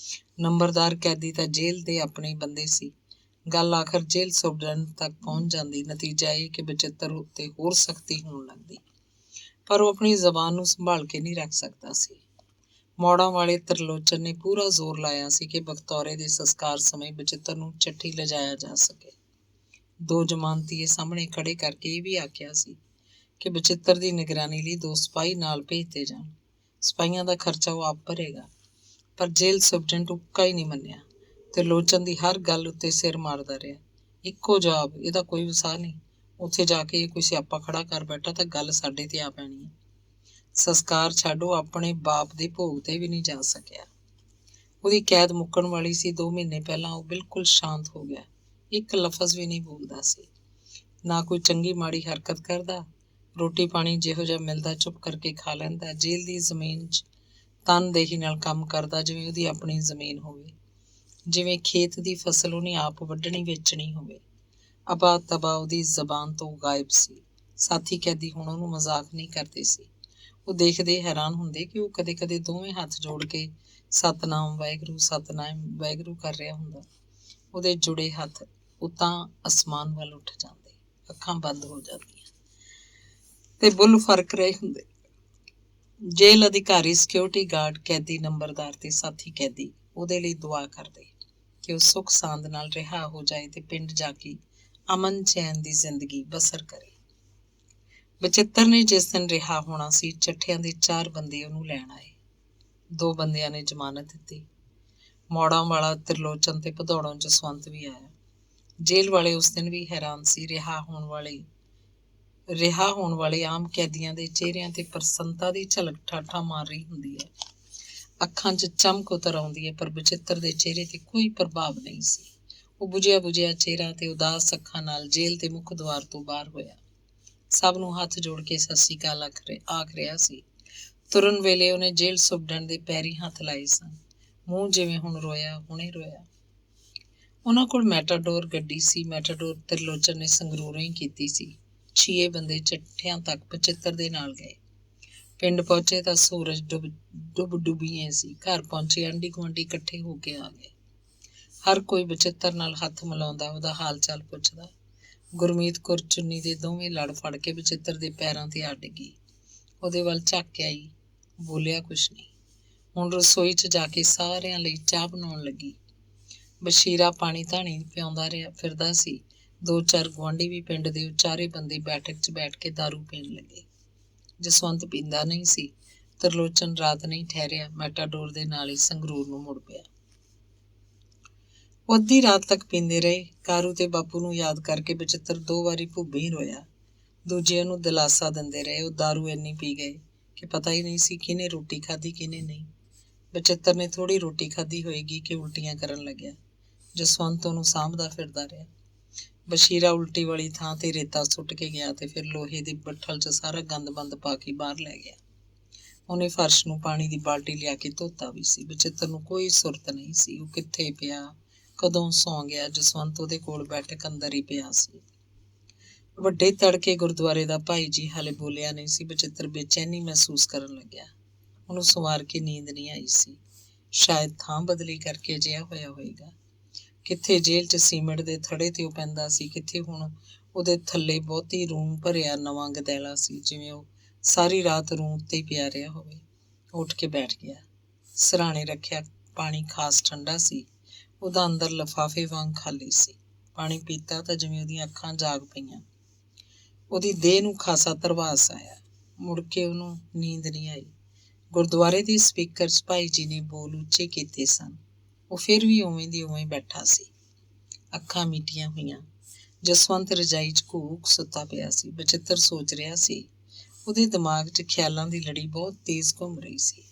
ਨੰਬਰਦਾਰ ਕੈਦੀ ਤਾਂ ਜੇਲ੍ਹ ਦੇ ਆਪਣੇ ਬੰਦੇ ਸੀ। ਗੱਲ ਆਖਰ ਜੇਲ੍ਹ ਸੁਪਰਡੈਂਟ ਤੱਕ ਪਹੁੰਚ ਜਾਂਦੀ। ਨਤੀਜਾ ਇਹ ਕਿ ਬਚਿੱਤਰ ਉੱਤੇ ਹੋਰ ਸਖਤੀ ਹੋਣ ਲੱਗਦੀ, ਪਰ ਉਹ ਆਪਣੀ ਜ਼ਬਾਨ ਨੂੰ ਸੰਭਾਲ ਕੇ ਨਹੀਂ ਰੱਖ ਸਕਦਾ ਸੀ। ਮੌੜਾਂ ਵਾਲੇ ਤਰਲੋਚਨ ਨੇ ਪੂਰਾ ਜ਼ੋਰ ਲਾਇਆ ਸੀ ਕਿ ਬਖਤੌਰੇ ਦੇ ਸੰਸਕਾਰ ਸਮੇਂ ਬਚਿੱਤਰ ਨੂੰ ਚੱਠੀ ਲਿਜਾਇਆ ਜਾ ਸਕੇ। 2 ਜ਼ਮਾਨਤੀਏ ਸਾਹਮਣੇ ਖੜੇ ਕਰਕੇ ਇਹ ਵੀ ਆਖਿਆ ਸੀ ਕਿ ਬਚਿੱਤਰ ਦੀ ਨਿਗਰਾਨੀ ਲਈ 2 ਸਿਪਾਹੀ ਨਾਲ ਭੇਜਦੇ ਜਾਣ। ਸਿਪਾਹੀਆਂ ਦਾ ਖਰਚਾ ਉਹ ਆਪ ਭਰੇਗਾ। ਪਰ ਜੇਲ੍ਹ ਸੁਪਰਡੈਂਟ ਉੱਕਾ ਹੀ ਨਹੀਂ ਮੰਨਿਆ। ਤਰਲੋਚਨ ਦੀ ਹਰ ਗੱਲ ਉੱਤੇ ਸਿਰ ਮਾਰਦਾ ਰਿਹਾ। ਇੱਕੋ ਜਵਾਬ, ਇਹਦਾ ਕੋਈ ਵਸਾਹ ਨਹੀਂ। ਉੱਥੇ ਜਾ ਕੇ ਕੋਈ ਸਿਆਪਾ ਖੜਾ ਕਰ ਬੈਠਾ ਤਾਂ ਗੱਲ ਸਾਡੇ ਤੇ ਆ ਪੈਣੀ ਹੈ। ਸੰਸਕਾਰ ਛੱਡੋ, ਆਪਣੇ ਬਾਪ ਦੇ ਭੋਗ ਤੇ ਵੀ ਨਹੀਂ ਜਾ ਸਕਿਆ। ਉਹਦੀ ਕੈਦ ਮੁੱਕਣ ਵਾਲੀ ਸੀ। 2 ਮਹੀਨੇ ਪਹਿਲਾਂ ਉਹ ਬਿਲਕੁਲ ਸ਼ਾਂਤ ਹੋ ਗਿਆ। ਇੱਕ ਲਫ਼ਜ਼ ਵੀ ਨਹੀਂ ਬੋਲਦਾ ਸੀ, ਨਾ ਕੋਈ ਚੰਗੀ ਮਾੜੀ ਹਰਕਤ ਕਰਦਾ। ਰੋਟੀ ਪਾਣੀ ਜਿਹੋ ਜਿਹਾ ਮਿਲਦਾ ਚੁੱਪ ਕਰਕੇ ਖਾ ਲੈਂਦਾ। ਜੇਲ੍ਹ ਦੀ ਜ਼ਮੀਨ 'ਚ ਤਨਦੇਹੀ ਨਾਲ ਕੰਮ ਕਰਦਾ, ਜਿਵੇਂ ਉਹਦੀ ਆਪਣੀ ਜ਼ਮੀਨ ਹੋਵੇ, ਜਿਵੇਂ ਖੇਤ ਦੀ ਫਸਲ ਉਹਨੇ ਆਪ ਵੱਢਣੀ ਵੇਚਣੀ ਹੋਵੇ। ਅਬਾ ਤਬਾ ਉਹਦੀ ਜ਼ਬਾਨ ਤੋਂ ਗਾਇਬ ਸੀ। ਸਾਥੀ ਕੈਦੀ ਹੁਣ ਉਹਨੂੰ ਮਜ਼ਾਕ ਨਹੀਂ ਕਰਦੇ ਸੀ। ਉਹ ਦੇਖਦੇ ਹੈਰਾਨ ਹੁੰਦੇ ਕਿ ਉਹ ਕਦੇ ਦੋਵੇਂ ਹੱਥ ਜੋੜ ਕੇ ਸਤਨਾਮ ਵਾਹਿਗੁਰੂ ਸਤਨਾਮ ਵਾਹਿਗੁਰੂ ਕਰ ਰਿਹਾ ਹੁੰਦਾ। ਉਹਦੇ ਜੁੜੇ ਹੱਥ ਉਤਾਂ ਅਸਮਾਨ ਵੱਲ ਉੱਠ ਜਾਂਦੇ, ਅੱਖਾਂ ਬੰਦ ਹੋ ਜਾਂਦੀਆਂ ਤੇ ਬੁੱਲ ਫਰਕ ਰਹੇ ਹੁੰਦੇ। ਜੇਲ੍ਹ ਅਧਿਕਾਰੀ, ਸਿਕਿਉਰਿਟੀ ਗਾਰਡ, ਕੈਦੀ, ਨੰਬਰਦਾਰ ਤੇ ਸਾਥੀ ਕੈਦੀ ਉਹਦੇ ਲਈ ਦੁਆ ਕਰਦੇ ਕਿ ਉਹ ਸੁੱਖ ਸਾਂਦ ਨਾਲ ਰਿਹਾ ਹੋ ਜਾਏ ਤੇ ਪਿੰਡ ਜਾ ਕੇ ਅਮਨ ਚੈਨ ਦੀ ਜ਼ਿੰਦਗੀ ਬਸਰ ਕਰੇ। ਬਚਿੱਤਰ ਨੇ ਜਿਸ ਦਿਨ ਰਿਹਾ ਹੋਣਾ ਸੀ, ਚੱਠਿਆਂ ਦੇ 4 ਬੰਦੇ ਉਹਨੂੰ ਲੈਣ ਆਏ। 2 ਬੰਦਿਆਂ ਨੇ ਜ਼ਮਾਨਤ ਦਿੱਤੀ। ਮੌੜਾਂ ਵਾਲਾ ਤਿਰਲੋਚਨ ਤੇ ਭਦੌੜੋਂ ਜਸਵੰਤ ਵੀ ਆਇਆ। ਜੇਲ੍ਹ ਵਾਲੇ ਉਸ ਦਿਨ ਵੀ ਹੈਰਾਨ ਸੀ। ਰਿਹਾ ਹੋਣ ਵਾਲੇ ਆਮ ਕੈਦੀਆਂ ਦੇ ਚਿਹਰਿਆਂ ਤੇ ਪ੍ਰਸੰਨਤਾ ਦੀ ਝਲਕ ਠਾਠਾਂ ਮਾਰ ਰਹੀ ਹੁੰਦੀ ਹੈ। ਅੱਖਾਂ 'ਚ ਚਮਕ ਉਤਰ ਆਉਂਦੀ ਹੈ, ਪਰ ਬਚਿੱਤਰ ਦੇ ਚਿਹਰੇ ਤੇ ਕੋਈ ਪ੍ਰਭਾਵ ਨਹੀਂ ਸੀ। ਉਹ ਬੁਝਿਆ ਚਿਹਰਾ ਤੇ ਉਦਾਸ ਅੱਖਾਂ ਨਾਲ ਜੇਲ੍ਹ ਦੇ ਮੁੱਖ ਦੁਆਰ ਤੋਂ ਬਾਹਰ ਹੋਇਆ। ਸਭ ਨੂੰ ਹੱਥ ਜੋੜ ਕੇ ਸਤਿ ਸ੍ਰੀ ਅਕਾਲ ਆਖ ਰਿਹਾ ਸੀ। ਤੁਰਨ ਵੇਲੇ ਉਹਨੇ ਜੇਲ੍ਹ ਸੁਪਰਡੈਂਟ ਦੇ ਪੈਰੀਂ ਹੱਥ ਲਾਏ ਸਨ। ਮੂੰਹ ਜਿਵੇਂ ਹੁਣੇ ਰੋਇਆ। ਉਹਨਾਂ ਕੋਲ ਮੈਟਾਡੋਰ ਗੱਡੀ ਸੀ। ਮੈਟਾਡੋਰ ਤਿਰਲੋਚਨ ਨੇ ਸੰਗਰੂਰੋਂ ਹੀ ਕੀਤੀ ਸੀ। 6 ਬੰਦੇ ਚੱਠਿਆਂ ਤੱਕ ਬਚਿੱਤਰ ਦੇ ਨਾਲ ਗਏ। ਪਿੰਡ ਪਹੁੰਚੇ ਤਾਂ ਸੂਰਜ ਡੁੱਬੀਏ ਸੀ। ਘਰ ਪਹੁੰਚੇ ਆਂਢੀ ਗੁਆਂਢੀ ਇਕੱਠੇ ਹੋ ਕੇ ਆ ਗਏ। ਹਰ ਕੋਈ ਬਚਿੱਤਰ ਨਾਲ ਹੱਥ ਮਿਲਾਉਂਦਾ, ਉਹਦਾ ਹਾਲ ਚਾਲ ਪੁੱਛਦਾ। ਗੁਰਮੀਤ ਕੌਰ ਚੁੰਨੀ ਦੇ ਦੋਵੇਂ ਲੜ ਫੜ ਕੇ ਬਚਿੱਤਰ ਦੇ ਪੈਰਾਂ ਤੇ ਆ ਡਿੱਗੀ। ਉਹਦੇ ਵੱਲ ਝਾਕ ਕੇ ਆਈ, ਬੋਲਿਆ ਕੁਛ ਨਹੀਂ। ਹੁਣ ਰਸੋਈ 'ਚ ਜਾ ਕੇ ਸਾਰਿਆਂ ਲਈ ਚਾਹ ਬਣਾਉਣ ਲੱਗੀ। ਬਸ਼ੀਰਾ ਪਾਣੀ ਧਾਣੀ ਪਿਆਉਂਦਾ ਫਿਰਦਾ ਸੀ। 2-4 ਗੁਆਂਢੀ ਵੀ ਪਿੰਡ ਦੇ ਉਚਾਰੇ ਬੰਦੇ ਬੈਠਕ 'ਚ ਬੈਠ ਕੇ ਦਾਰੂ ਪੀਣ ਲੱਗੇ। ਜਸਵੰਤ ਪੀਂਦਾ ਨਹੀਂ ਸੀ। ਤਿਰਲੋਚਨ ਰਾਤ ਨਹੀਂ ਠਹਿਰਿਆ। ਮੈਟਾਡੋਰ ਦੇ ਨਾਲ ਹੀ ਸੰਗਰੂਰ ਨੂੰ ਮੁੜ ਪਿਆ। ਉਹ ਅੱਧੀ ਰਾਤ ਤੱਕ ਪੀਂਦੇ ਰਹੇ। ਕਾਰੂ ਤੇ ਬਾਪੂ ਨੂੰ ਯਾਦ ਕਰਕੇ ਬਚਿੱਤਰ 2 ਵਾਰੀ ਭੁੱਬੀ ਰੋਇਆ। ਦੂਜੇ ਉਹਨੂੰ ਦਿਲਾਸਾ ਦਿੰਦੇ ਰਹੇ। ਉਹ ਦਾਰੂ ਇੰਨੀ ਪੀ ਗਏ ਕਿ ਪਤਾ ਹੀ ਨਹੀਂ ਸੀ ਕਿਹਨੇ ਰੋਟੀ ਖਾਧੀ ਕਿਹਨੇ ਨਹੀਂ। ਬਚਿੱਤਰ ਨੇ ਥੋੜ੍ਹੀ ਰੋਟੀ ਖਾਧੀ ਹੋਏਗੀ ਕਿ ਉਲਟੀਆਂ ਕਰਨ ਲੱਗਿਆ। ਜਸਵੰਤ ਉਹਨੂੰ ਸਾਂਭਦਾ ਫਿਰਦਾ ਰਿਹਾ। ਬਸ਼ੀਰਾ ਉਲਟੀ ਵਾਲੀ ਥਾਂ ਤੇ ਰੇਤਾ ਸੁੱਟ ਕੇ ਗਿਆ ਤੇ ਫਿਰ ਲੋਹੇ ਦੇ ਬੱਠਲ 'ਚ ਸਾਰਾ ਗੰਦ ਬੰਦ ਪਾ ਕੇ ਬਾਹਰ ਲੈ ਗਿਆ। ਉਹਨੇ ਫਰਸ਼ ਨੂੰ ਪਾਣੀ ਦੀ ਬਾਲਟੀ ਲਿਆ ਕੇ ਧੋਤਾ ਵੀ ਸੀ। ਬਚਿੱਤਰ ਨੂੰ ਕੋਈ ਸੁਰਤ ਨਹੀਂ ਸੀ। ਉਹ ਕਿੱਥੇ ਪਿਆ, ਕਦੋਂ ਸੌਂ ਗਿਆ। ਜਸਵੰਤ ਉਹਦੇ ਕੋਲ ਬੈਠਕ ਅੰਦਰ ਹੀ ਪਿਆ ਸੀ। ਵੱਡੇ ਤੜਕੇ ਗੁਰਦੁਆਰੇ ਦਾ ਭਾਈ ਜੀ ਹਾਲੇ ਬੋਲਿਆ ਨਹੀਂ ਸੀ। ਬਚਿੱਤਰ ਬੇਚੈਨੀ ਮਹਿਸੂਸ ਕਰਨ ਲੱਗਿਆ। ਉਹਨੂੰ ਸਵਾਰ ਕੇ ਨੀਂਦ ਨਹੀਂ ਆਈ ਸੀ। ਸ਼ਾਇਦ ਥਾਂ ਬਦਲੀ ਕਰਕੇ ਅਜਿਹਾ ਹੋਇਆ ਹੋਏਗਾ। ਕਿੱਥੇ ਜੇਲ੍ਹ 'ਚ ਸੀਮਿੰਟ ਦੇ ਥੜੇ ਤੇ ਉਹ ਪੈਂਦਾ ਸੀ, ਕਿੱਥੇ ਹੁਣ ਉਹਦੇ ਥੱਲੇ ਬਹੁਤੀ ਰੂੰ ਭਰਿਆ ਨਵਾਂ ਗਦੈਲਾ ਸੀ, ਜਿਵੇਂ ਉਹ ਸਾਰੀ ਰਾਤ ਰੂੰ ਉੱਤੇ ਹੀ ਪਿਆ ਰਿਹਾ ਹੋਵੇ। ਉੱਠ ਕੇ ਬੈਠ ਗਿਆ। ਸਿਰਹਾਣੇ ਰੱਖਿਆ ਪਾਣੀ ਖਾਸ ਠੰਡਾ ਸੀ। ਉਹਦਾ ਅੰਦਰ ਲਿਫਾਫੇ ਵਾਂਗ ਖਾਲੀ ਸੀ। ਪਾਣੀ ਪੀਤਾ ਤਾਂ ਜਿਵੇਂ ਉਹਦੀਆਂ ਅੱਖਾਂ ਜਾਗ ਪਈਆਂ। ਉਹਦੀ ਦੇਹ ਨੂੰ ਖਾਸਾ ਧਰਵਾਸ ਆਇਆ। ਮੁੜ ਕੇ ਉਹਨੂੰ ਨੀਂਦ ਨਹੀਂ ਆਈ। ਗੁਰਦੁਆਰੇ ਦੇ ਸਪੀਕਰ 'ਚ ਭਾਈ ਜੀ ਨੇ ਬੋਲ ਉੱਚੇ ਕੀਤੇ ਸਨ। ਉਹ ਫਿਰ ਵੀ ਉਵੇਂ ਦੀ ਉਵੇਂ ਬੈਠਾ ਸੀ, ਅੱਖਾਂ ਮੀਟੀਆਂ ਹੋਈਆਂ। ਜਸਵੰਤ ਰਜਾਈ 'ਚ ਘੂਕ ਸੁੱਤਾ ਪਿਆ ਸੀ। ਬਚਿੱਤਰ ਸੋਚ ਰਿਹਾ ਸੀ। ਉਹਦੇ ਦਿਮਾਗ 'ਚ ਖਿਆਲਾਂ ਦੀ ਲੜੀ ਬਹੁਤ ਤੇਜ਼ ਘੁੰਮ ਰਹੀ ਸੀ।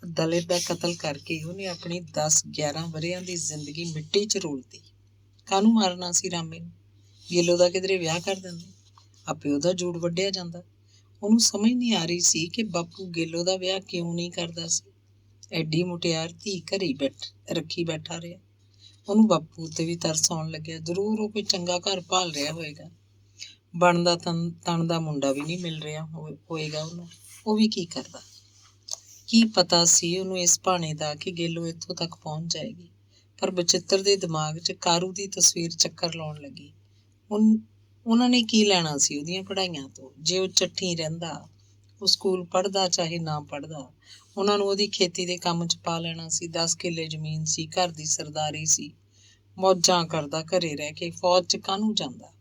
ਦਲਿਤ ਦਾ ਕਤਲ ਕਰਕੇ ਉਹਨੇ ਆਪਣੀ 10-11 ਵਰ੍ਹਿਆਂ ਦੀ ਜ਼ਿੰਦਗੀ ਮਿੱਟੀ 'ਚ ਰੋਲਤੀ। ਕਾਹਨੂੰ ਮਾਰਨਾ ਸੀ ਰਾਮੇ ਨੂੰ? ਗੇਲੋ ਦਾ ਕਿਧਰੇ ਵਿਆਹ ਕਰ ਦਿੰਦੇ, ਆਪੇ ਉਹਦਾ ਜੂੜ ਵੱਢਿਆ ਜਾਂਦਾ। ਉਹਨੂੰ ਸਮਝ ਨਹੀਂ ਆ ਰਹੀ ਸੀ ਕਿ ਬਾਪੂ ਗੇਲੋ ਦਾ ਵਿਆਹ ਕਿਉਂ ਨਹੀਂ ਕਰਦਾ ਸੀ। ਐਡੀ ਮੁਟਿਆਰ ਧੀ ਘਰੇ ਰੱਖੀ ਬੈਠਾ ਰਿਹਾ। ਉਹਨੂੰ ਬਾਪੂ ਉੱਤੇ ਵੀ ਤਰਸ ਆਉਣ ਲੱਗਿਆ। ਜ਼ਰੂਰ ਉਹ ਕੋਈ ਚੰਗਾ ਘਰ ਭਾਲ ਰਿਹਾ ਹੋਏਗਾ। ਬਣਦਾ ਤਣ ਦਾ ਮੁੰਡਾ ਵੀ ਨਹੀਂ ਮਿਲ ਰਿਹਾ ਹੋਏਗਾ ਉਹਨੂੰ। ਉਹ ਵੀ ਕੀ ਕਰਦਾ? ਕੀ ਪਤਾ ਸੀ ਉਹਨੂੰ ਇਸ ਭਾਣੇ ਦਾ ਕਿ ਗੇਲੋ ਇੱਥੋਂ ਤੱਕ ਪਹੁੰਚ ਜਾਏਗੀ। ਪਰ ਬਚਿੱਤਰ ਦੇ ਦਿਮਾਗ 'ਚ ਕਾਰੂ ਦੀ ਤਸਵੀਰ ਚੱਕਰ ਲਾਉਣ ਲੱਗੀ। ਉਹਨਾਂ ਨੇ ਕੀ ਲੈਣਾ ਸੀ ਉਹਦੀਆਂ ਪੜ੍ਹਾਈਆਂ ਤੋਂ? ਜੇ ਉਹ ਚੱਠੀ ਰਹਿੰਦਾ, ਉਹ ਸਕੂਲ ਪੜ੍ਹਦਾ ਚਾਹੇ ਨਾ ਪੜ੍ਹਦਾ, ਉਹਨਾਂ ਨੂੰ ਉਹਦੀ ਖੇਤੀ ਦੇ ਕੰਮ 'ਚ ਪਾ ਲੈਣਾ ਸੀ। 10 ਕਿੱਲੇ ਜ਼ਮੀਨ ਸੀ, ਘਰ ਦੀ ਸਰਦਾਰੀ ਸੀ, ਮੌਜਾਂ ਕਰਦਾ ਘਰੇ ਰਹਿ ਕੇ। ਫੌਜ 'ਚ ਕਾਹਨੂੰ ਜਾਂਦਾ?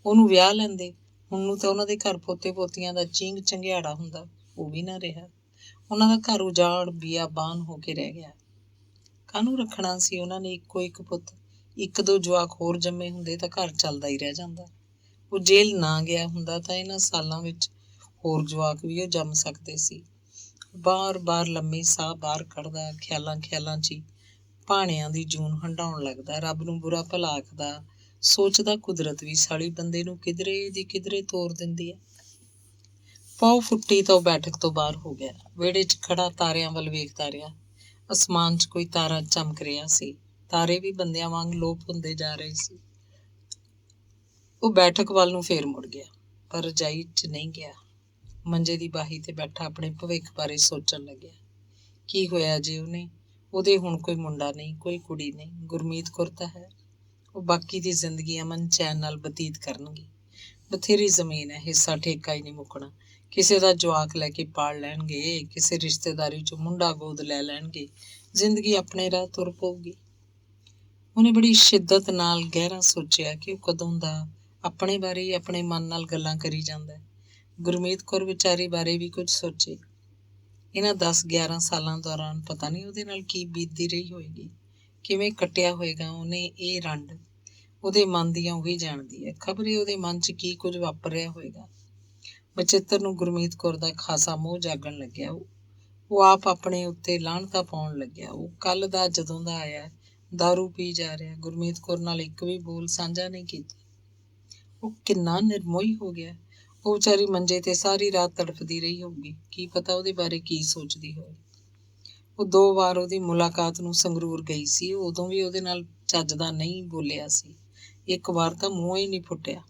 ਉਹਨੂੰ ਵਿਆਹ ਲੈਂਦੇ। ਹੁਣ ਨੂੰ ਤਾਂ ਉਹਨਾਂ ਦੇ ਘਰ ਪੋਤੇ ਪੋਤੀਆਂ ਦਾ ਚੀਂਗ ਚੰਗਿਆੜਾ ਹੁੰਦਾ। ਉਹ ਵੀ ਨਾ ਰਿਹਾ। ਉਹਨਾਂ ਦਾ ਘਰ ਉਜਾੜ ਬੀਆਬਾਨ ਹੋ ਕੇ ਰਹਿ ਗਿਆ। ਕਾਹਨੂੰ ਰੱਖਣਾ ਸੀ ਉਹਨਾਂ ਨੇ ਇੱਕੋ ਇੱਕ ਪੁੱਤ? 1-2 ਜਵਾਕ ਹੋਰ ਜੰਮੇ ਹੁੰਦੇ ਤਾਂ ਘਰ ਚੱਲਦਾ ਹੀ ਰਹਿ ਜਾਂਦਾ। ਉਹ ਜੇਲ੍ਹ ਨਾ ਗਿਆ ਹੁੰਦਾ ਤਾਂ ਇਹਨਾਂ ਸਾਲਾਂ ਵਿੱਚ ਹੋਰ ਜਵਾਕ ਵੀ ਉਹ ਜੰਮ ਸਕਦੇ ਸੀ। ਬਾਰ-ਬਾਰ ਲੰਮੇ ਸਾਹ ਬਾਹਰ ਕੱਢਦਾ। ਖਿਆਲਾਂ 'ਚ ਹੀ ਭਾਣਿਆਂ ਦੀ ਜੂਨ ਹੰਢਾਉਣ ਲੱਗਦਾ। ਰੱਬ ਨੂੰ ਬੁਰਾ ਭਲਾ ਆਖਦਾ। ਸੋਚਦਾ ਕੁਦਰਤ ਵੀ ਸਾਲੀ ਬੰਦੇ ਨੂੰ ਕਿਧਰੇ ਦੀ ਕਿਧਰੇ ਤੋਰ ਦਿੰਦੀ ਹੈ। ਪੌ ਫੁੱਟੀ ਤਾਂ ਉਹ ਬੈਠਕ ਤੋਂ ਬਾਹਰ ਹੋ ਗਿਆ। ਵਿਹੜੇ 'ਚ ਖੜਾ ਤਾਰਿਆਂ ਵੱਲ ਵੇਖਦਾ ਰਿਹਾ। ਅਸਮਾਨ 'ਚ ਕੋਈ ਤਾਰਾ ਚਮਕ ਰਿਹਾ ਸੀ। ਤਾਰੇ ਵੀ ਬੰਦਿਆਂ ਵਾਂਗ ਲੋਪ ਹੁੰਦੇ ਜਾ ਰਹੇ ਸੀ। ਉਹ ਬੈਠਕ ਵੱਲ ਨੂੰ ਫੇਰ ਮੁੜ ਗਿਆ, ਪਰ ਰਜਾਈ 'ਚ ਨਹੀਂ ਗਿਆ। ਮੰਜੇ ਦੀ ਬਾਹੀ ਤੇ ਬੈਠਾ ਆਪਣੇ ਭਵਿੱਖ ਬਾਰੇ ਸੋਚਣ ਲੱਗਿਆ। ਕੀ ਹੋਇਆ ਜੇ ਉਹਦੇ ਹੁਣ ਕੋਈ ਮੁੰਡਾ ਨਹੀਂ, ਕੋਈ ਕੁੜੀ ਨਹੀਂ। ਗੁਰਮੀਤ ਕੌਰ ਤਾਂ ਹੈ। ਉਹ ਬਾਕੀ ਦੀ ਜ਼ਿੰਦਗੀ ਅਮਨ ਚੈਨ ਨਾਲ ਬਤੀਤ ਕਰਨਗੇ। ਬਥੇਰੀ ਜ਼ਮੀਨ ਹੈ, ਹਿੱਸਾ ਠੇਕਾ ਹੀ ਨਹੀਂ ਮੁੱਕਣਾ। ਕਿਸੇ ਦਾ ਜਵਾਕ ਲੈ ਕੇ ਪਾਲ ਲੈਣਗੇ, ਕਿਸੇ ਰਿਸ਼ਤੇਦਾਰੀ 'ਚੋਂ ਮੁੰਡਾ ਗੋਦ ਲੈ ਲੈਣਗੇ। ਜ਼ਿੰਦਗੀ ਆਪਣੇ ਰਾਹ ਤੁਰ ਪਊਗੀ। ਉਹਨੇ ਬੜੀ ਸ਼ਿੱਦਤ ਨਾਲ ਗਹਿਰਾ ਸੋਚਿਆ ਕਿ ਉਹ ਕਦੋਂ ਦਾ ਆਪਣੇ ਬਾਰੇ ਹੀ ਆਪਣੇ ਮਨ ਨਾਲ ਗੱਲਾਂ ਕਰੀ ਜਾਂਦਾ। ਗੁਰਮੀਤ ਕੌਰ ਵਿਚਾਰੀ ਬਾਰੇ ਵੀ ਕੁਝ ਸੋਚੇ। ਇਹਨਾਂ 10-11 ਸਾਲਾਂ ਦੌਰਾਨ ਪਤਾ ਨਹੀਂ ਉਹਦੇ ਨਾਲ ਕੀ ਬੀਤਦੀ ਰਹੀ ਹੋਏਗੀ, ਕਿਵੇਂ ਕੱਟਿਆ ਹੋਏਗਾ ਉਹਨੇ ਇਹ ਰੰਡ। ਉਹਦੇ ਮਨ ਦੀਆਂ ਉਹੀ ਜਾਣਦੀ ਹੈ। ਖਬਰੇ ਉਹਦੇ ਮਨ 'ਚ ਕੀ ਕੁਝ ਵਾਪਰ ਰਿਹਾ ਹੋਏਗਾ। ਬਚਿੱਤਰ ਨੂੰ ਗੁਰਮੀਤ ਕੌਰ ਦਾ ਖਾਸਾ ਮੋਹ ਜਾਗਣ ਲੱਗਿਆ। ਉਹ ਆਪ ਆਪਣੇ ਉੱਤੇ ਲਾਹਣਤਾਂ ਪਾਉਣ ਲੱਗਿਆ। ਉਹ ਕੱਲ੍ਹ ਦਾ ਜਦੋਂ ਦਾ ਆਇਆ ਦਾਰੂ ਪੀ ਜਾ ਰਿਹਾ, ਗੁਰਮੀਤ ਕੌਰ ਨਾਲ ਇੱਕ ਵੀ ਬੋਲ ਸਾਂਝਾ ਨਹੀਂ ਕੀਤਾ। ਉਹ ਕਿੰਨਾ ਨਿਰਮੋਹੀ ਹੋ ਗਿਆ। ਉਹ ਵਿਚਾਰੀ ਮੰਜੇ ਤੇ ਸਾਰੀ ਰਾਤ ਤੜਫਦੀ ਰਹੀ ਹੋਊਗੀ। ਕੀ ਪਤਾ ਉਹਦੇ ਬਾਰੇ ਕੀ ਸੋਚਦੀ ਹੋਵੇ। ਉਹ 2 ਵਾਰ ਉਹਦੀ ਮੁਲਾਕਾਤ ਨੂੰ ਸੰਗਰੂਰ ਗਈ ਸੀ। ਉਦੋਂ ਵੀ ਉਹਦੇ ਨਾਲ ਚੱਜ ਦਾ ਨਹੀਂ ਬੋਲਿਆ ਸੀ। ਇੱਕ ਵਾਰ ਤਾਂ ਮੂੰਹ ਹੀ ਨਹੀਂ ਫੁੱਟਿਆ।